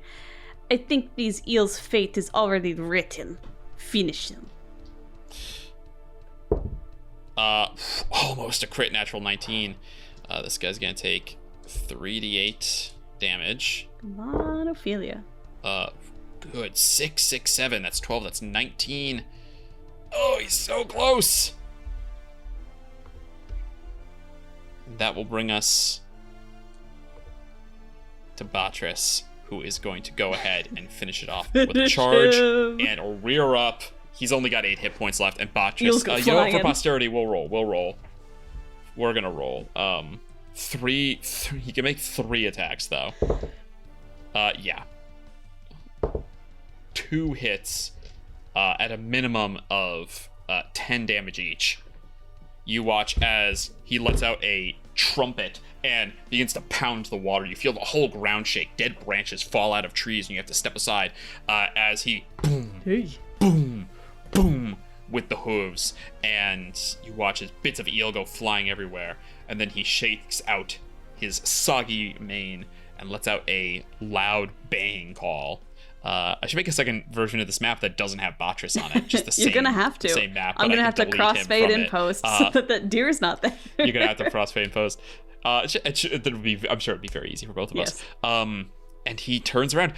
think these eels' fate is already written. Finish them. Almost a crit natural 19. This guy's gonna take 3d8 damage. Come on, Ophelia. Good. 6, 6, 7. That's 12. That's 19. Oh, he's so close. That will bring us to Botric, who is going to go ahead and finish it off with a charge and a rear up. He's only got 8 hit points left, and Botric, you know what, for posterity, we'll roll. We're gonna roll. Three. He can make 3 attacks though. Yeah. 2 hits, at a minimum of 10 damage each. You watch as he lets out a trumpet and begins to pound the water. You feel the whole ground shake. Dead branches fall out of trees, and you have to step aside as he boom, boom with the hooves. And you watch as bits of eel go flying everywhere. And then he shakes out his soggy mane and lets out a loud baying call. I should make a second version of this map that doesn't have Botric on it. Just the same. You're gonna have to. Same map. I'm gonna have to crossfade in post so that that deer's not there. You're gonna have to crossfade in post. I'm sure it'd be very easy for both of us. And he turns around.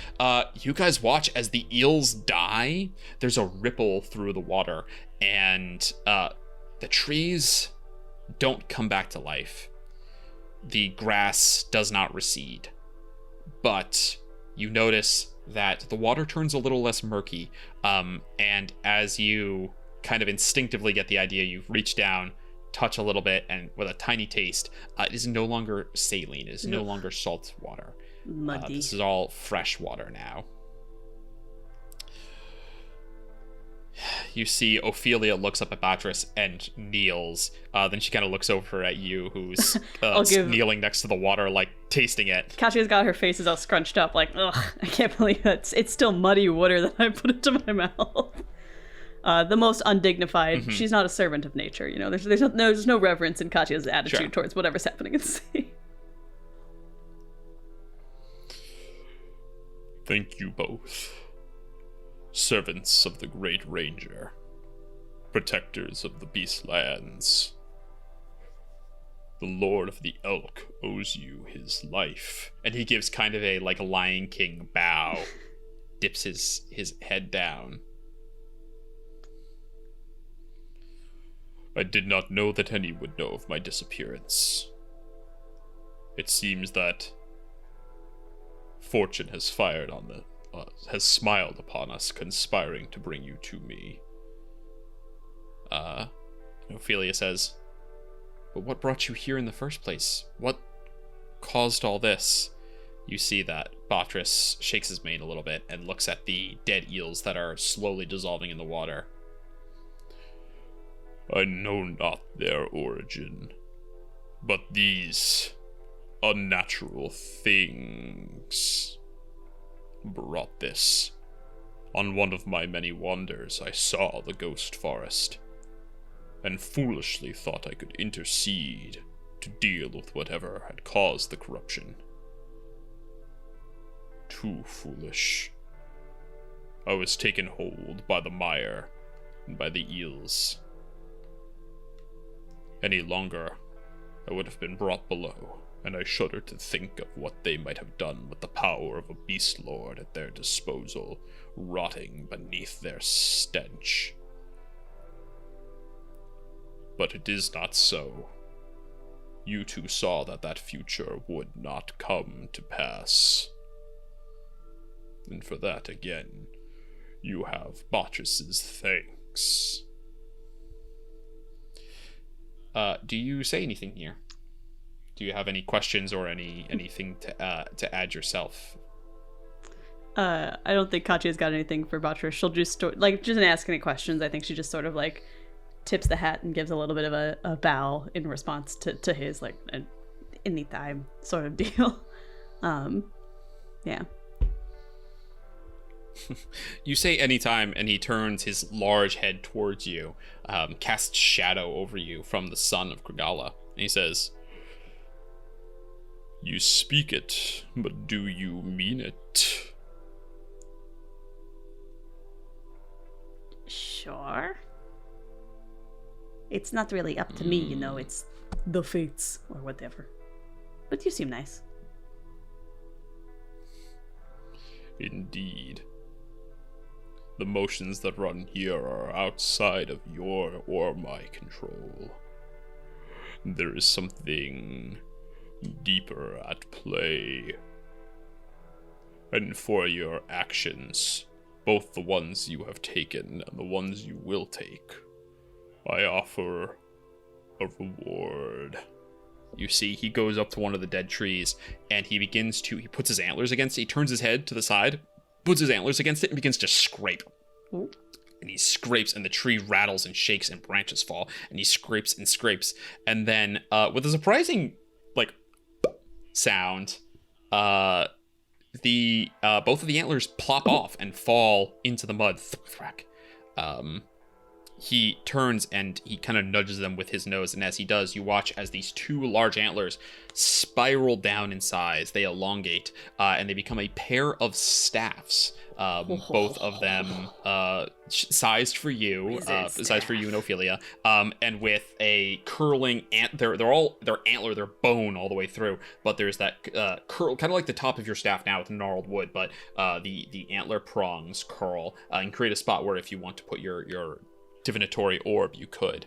You guys watch as the eels die. There's a ripple through the water, and the trees don't come back to life. The grass does not recede, but you notice that the water turns a little less murky, and as you kind of instinctively get the idea, you reach down, touch a little bit, and with a tiny taste, it is no longer saline. It is no longer salt water. Muddy. This is all fresh water now. You see Ophelia looks up at Botric and kneels. Then she kind of looks over at you, who's kneeling next to the water, like tasting it. Katya's got her faces all scrunched up, like, ugh, I can't believe it's still muddy water that I put into my mouth. The most undignified. Mm-hmm. She's not a servant of nature, you know. There's no reverence in Katya's attitude towards whatever's happening at sea. Thank you both. Servants of the Great Ranger, protectors of the Beastlands. The Lord of the Elk owes you his life. And he gives kind of a like Lion King bow, dips his head down. I did not know that any would know of my disappearance. It seems that fortune has has smiled upon us, conspiring to bring you to me. Ophelia says, but what brought you here in the first place? What caused all this? You see that Botric shakes his mane a little bit and looks at the dead eels that are slowly dissolving in the water. I know not their origin, but these unnatural things brought this. On one of my many wanders, I saw the ghost forest, and foolishly thought I could intercede to deal with whatever had caused the corruption. Too foolish. I was taken hold by the mire and by the eels. Any longer, I would have been brought below, and I shudder to think of what they might have done with the power of a beast lord at their disposal, rotting beneath their stench. But it is not so. You two saw that that future would not come to pass. And for that, again, you have Botric's thanks. Do you say anything here? Do you have any questions or anything to add yourself? I don't think Katya's got anything for Botric. She'll just doesn't ask any questions. I think she just sort of like tips the hat and gives a little bit of a bow in response to his like anytime sort of deal. Yeah. You say anytime, and he turns his large head towards you, casts shadow over you from the sun of Kragala, and he says, "You speak it, but do you mean it?" Sure. It's not really up to me, you know, it's the fates or whatever. But you seem nice. Indeed. The motions that run here are outside of your or my control. There is something deeper at play. And for your actions, both the ones you have taken and the ones you will take, I offer a reward. You see, he goes up to one of the dead trees, and he puts his antlers against it. He turns his head to the side, puts his antlers against it, and begins to scrape. Ooh. And he scrapes, and the tree rattles and shakes, and branches fall. And he scrapes and scrapes. And then, with a surprising, sound, both of the antlers plop off and fall into the mud. Thwack. He turns and he kind of nudges them with his nose, and as he does, you watch as these two large antlers spiral down in size. They elongate, and they become a pair of staffs. Both of them sized for you, and Ophelia, and with a curling they're antler, they're bone all the way through, but there's that curl, kind of like the top of your staff now with gnarled wood, but the antler prongs curl and create a spot where if you want to put your divinatory orb, you could.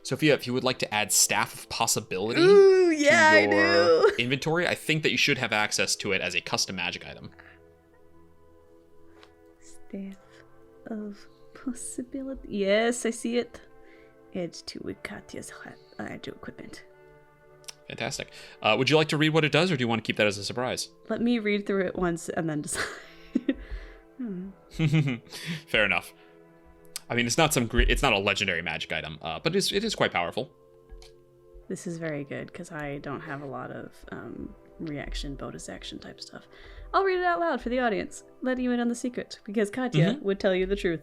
Sophia, if you would like to add Staff of Possibility to your inventory, I think that you should have access to it as a custom magic item. Staff of Possibility. Yes, I see it. Add to Katya's to equipment. Fantastic. Would you like to read what it does, or do you want to keep that as a surprise? Let me read through it once and then decide. Fair enough. I mean, it's not a legendary magic item, but it is quite powerful. This is very good because I don't have a lot of reaction, bonus action type stuff. I'll read it out loud for the audience, letting you in on the secret, because Katya would tell you the truth.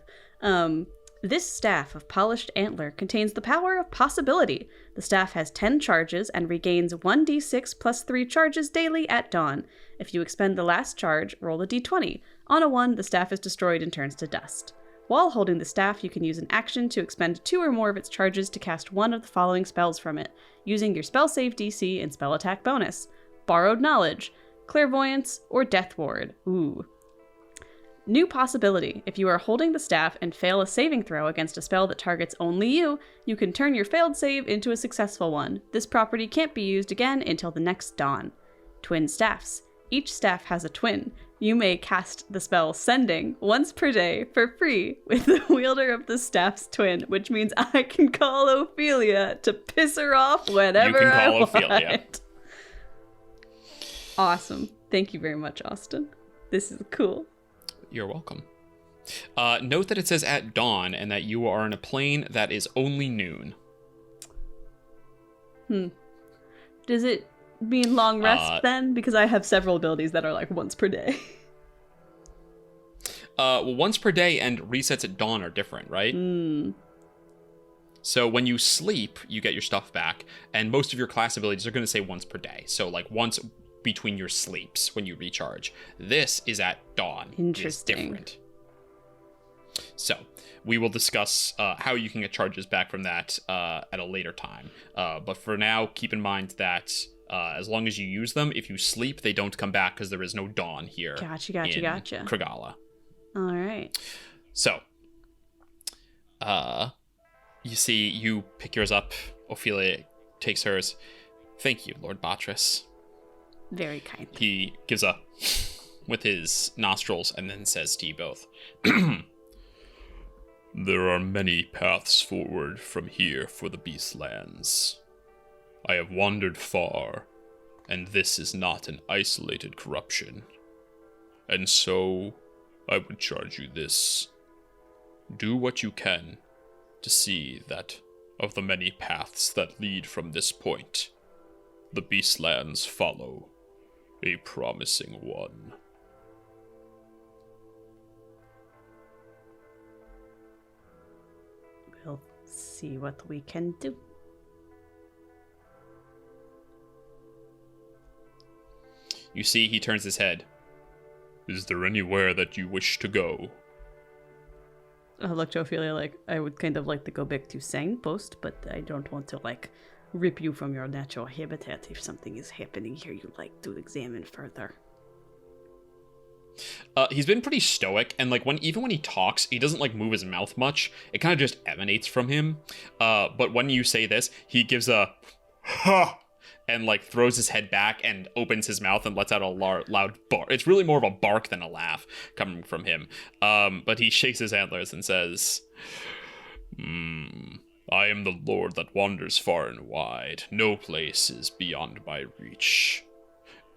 This staff of polished antler contains the power of possibility. The staff has 10 charges and regains 1d6 plus 3 charges daily at dawn. If you expend the last charge, roll a d20. On a 1, the staff is destroyed and turns to dust. While holding the staff, you can use an action to expend 2 or more of its charges to cast one of the following spells from it, using your spell save DC and spell attack bonus: Borrowed Knowledge, Clairvoyance, or Death Ward. Ooh. New possibility. If you are holding the staff and fail a saving throw against a spell that targets only you, you can turn your failed save into a successful one. This property can't be used again until the next dawn. Twin staffs. Each staff has a twin. You may cast the spell Sending once per day for free with the wielder of the staff's twin, which means I can call Ophelia to piss her off whenever I want. Ophelia. Awesome. Thank you very much, Austin. This is cool. You're welcome. Note that it says at dawn and that you are in a plane that is only noon. Does it mean long rest then? Because I have several abilities that are like once per day. Well, once per day and resets at dawn are different, right? So when you sleep, you get your stuff back, and most of your class abilities are going to say once per day. So like once between your sleeps when you recharge. This is at dawn. Interesting. It's different. So we will discuss how you can get charges back from that at a later time. But for now, keep in mind that as long as you use them, if you sleep, they don't come back because there is no dawn here. Gotcha. Kragala. All right. So, you see, you pick yours up. Ophelia takes hers. Thank you, Lord Botric. Very kind. He gives up with his nostrils and then says to you both, There are many paths forward from here for the Beastlands. I have wandered far, and this is not an isolated corruption. And so, I would charge you this. Do what you can to see that, of the many paths that lead from this point, the Beastlands follow a promising one. We'll see what we can do. You see he turns his head. Is there anywhere that you wish to go? I'll look to Ophelia like, I would kind of like to go back to Signpost, but I don't want to, like, rip you from your natural habitat. If something is happening here you'd like to examine further. He's been pretty stoic, and like even when he talks, he doesn't like move his mouth much. It kind of just emanates from him. But when you say this, he gives a ha and like throws his head back and opens his mouth and lets out a loud bark. It's really more of a bark than a laugh coming from him. But he shakes his antlers and says, I am the lord that wanders far and wide. No place is beyond my reach.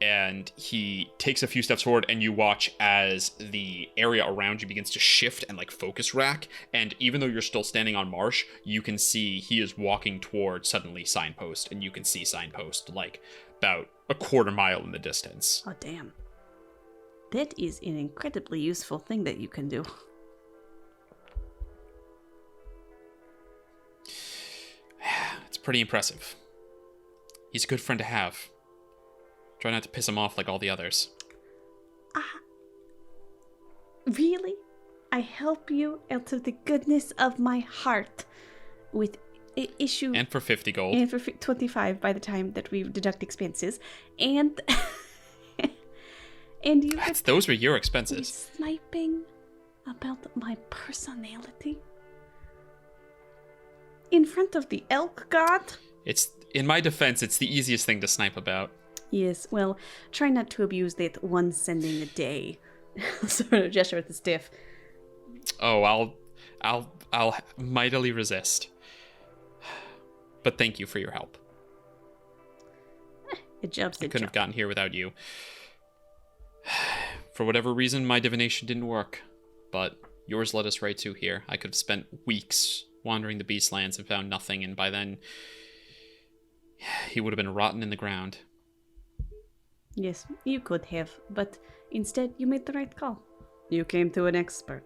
and he takes a few steps forward, and you watch as the area around you begins to shift and like focus rack, and even though you're still standing on marsh, you can see he is walking toward suddenly Signpost, and you can see Signpost like about a quarter mile in the distance. Oh, damn. That is an incredibly useful thing that you can do. It's pretty impressive. He's a good friend to have. Try not to piss him off like all the others. Really? I help you out of the goodness of my heart with issue... And for 50 gold. And for 25 by the time that we deduct expenses. And... and you... Those were your expenses. Sniping about my personality? In front of the elk god? It's, in my defense, it's the easiest thing to snipe about. Yes, well, try not to abuse that one sending a day. Sort of gesture with the stiff. Oh, I'll mightily resist. But thank you for your help. It jumps. I couldn't have gotten here without you. For whatever reason, my divination didn't work, but yours led us right to here. I could have spent weeks wandering the Beastlands and found nothing, and by then, he would have been rotten in the ground. Yes, you could have, but instead you made the right call. You came to an expert.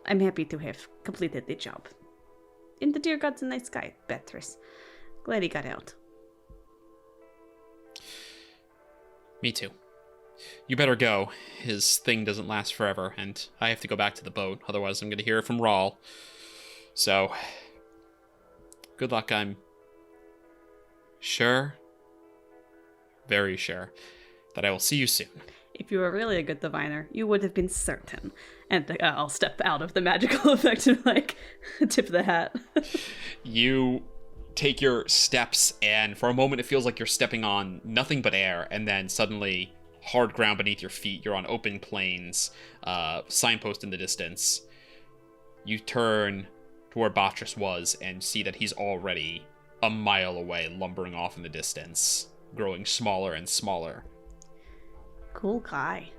I'm happy to have completed the job. And the dear god's a nice guy, Beatrice. Glad he got out. Me too. You better go. His thing doesn't last forever, and I have to go back to the boat, otherwise I'm going to hear it from Rawl. So, good luck. I'm sure, very sure, that I will see you soon. If you were really a good diviner, you would have been certain. And I'll step out of the magical effect and, like, tip the hat. You take your steps, and for a moment it feels like you're stepping on nothing but air, and then suddenly hard ground beneath your feet. You're on open plains, Signpost in the distance. You turn to where Botric was and see that he's already a mile away, lumbering off in the distance, growing smaller and smaller. Cool guy.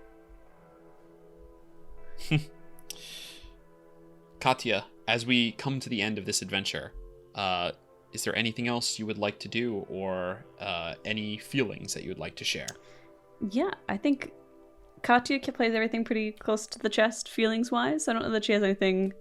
Katya, as we come to the end of this adventure, is there anything else you would like to do, or any feelings that you would like to share? Yeah, I think Katya plays everything pretty close to the chest, feelings-wise. I don't know that she has anything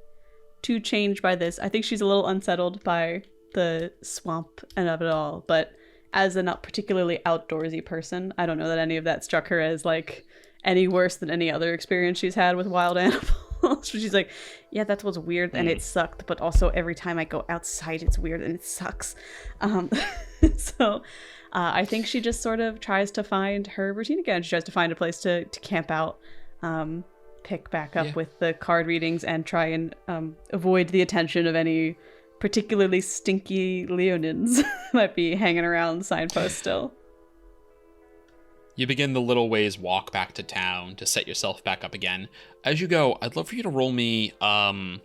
to change by this. I think she's a little unsettled by the swamp and of it all, but as a not particularly outdoorsy person, I don't know that any of that struck her as, like, any worse than any other experience she's had with wild animals. So she's like, yeah, that was weird and it sucked, but also every time I go outside it's weird and it sucks. So I think she just sort of tries to find her routine again. She tries to find a place to camp out, pick back up with the card readings, and try and avoid the attention of any particularly stinky Leonins might be hanging around Signpost still. You begin the little ways walk back to town to set yourself back up again. As you go, I'd love for you to roll me, I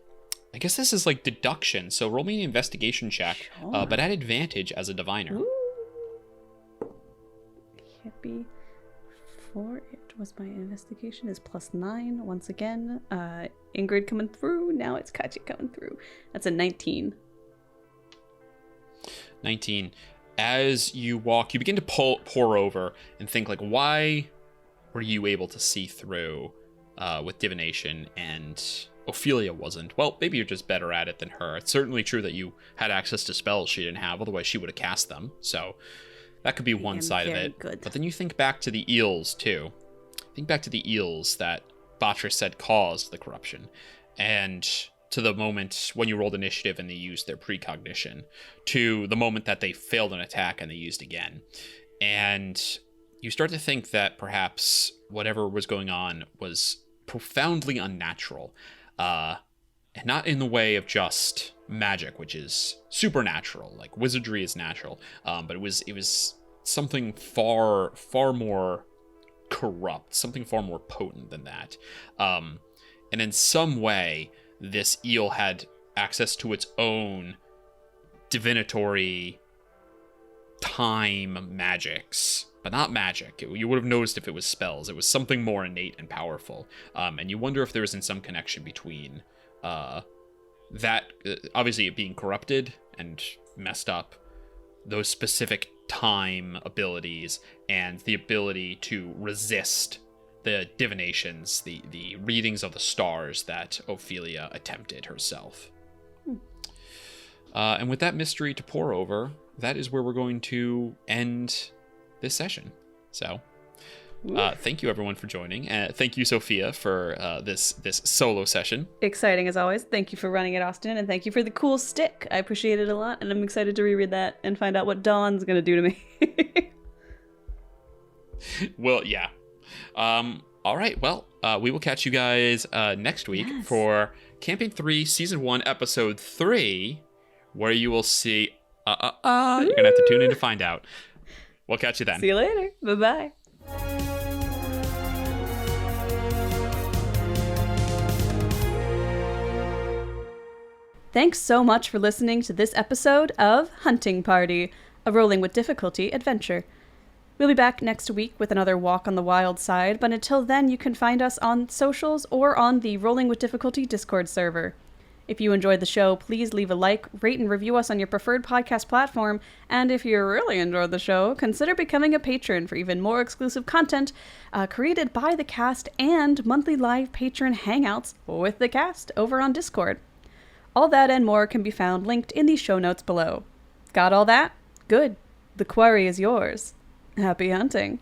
guess this is like deduction, so roll me an investigation check, Sure. but at advantage as a diviner. Ooh. Happy for it was my investigation is +9 once again. Ingrid coming through. Now it's Katya coming through. That's a 19. 19. As you walk, you begin to pour over and think, like, why were you able to see through with divination and Ophelia wasn't. Well, maybe you're just better at it than her. It's certainly true that you had access to spells she didn't have, otherwise she would have cast them. So that could be one side of it. Good. But then you think back to the eels, too. Think back to the eels that Botric said caused the corruption. And to the moment when you rolled initiative and they used their precognition, to the moment that they failed an attack and they used again. And you start to think that perhaps whatever was going on was profoundly unnatural. And not in the way of just magic, which is supernatural, like wizardry is natural, but it was something far more corrupt, something far more potent than that. And in some way, this eel had access to its own divinatory time magics, but not magic. You would have noticed if it was spells. It was something more innate and powerful. And you wonder if there isn't some connection between that, obviously it being corrupted and messed up, those specific time abilities, and the ability to resist the divinations, the readings of the stars that Ophelia attempted herself. And with that mystery to pore over, that is where we're going to end this session. So thank you everyone for joining. Thank you, Sophia, for this solo session. Exciting as always. Thank you for running it, Austin, and thank you for the cool stick. I appreciate it a lot, and I'm excited to reread that and find out what Dawn's gonna do to me. Well, yeah. All right. Well, we will catch you guys next week for Campaign 3, Season 1, Episode 3, where you will see... you're gonna have to tune in to find out. We'll catch you then. See you later. Bye-bye. Thanks so much for listening to this episode of Hunting Party, a Rolling with Difficulty adventure. We'll be back next week with another walk on the wild side, but until then you can find us on socials or on the Rolling with Difficulty Discord server. If you enjoyed the show, please leave a like, rate, and review us on your preferred podcast platform, and if you really enjoyed the show, consider becoming a patron for even more exclusive content created by the cast and monthly live patron hangouts with the cast over on Discord. All that and more can be found linked in the show notes below. Got all that? Good. The quarry is yours. Happy hunting.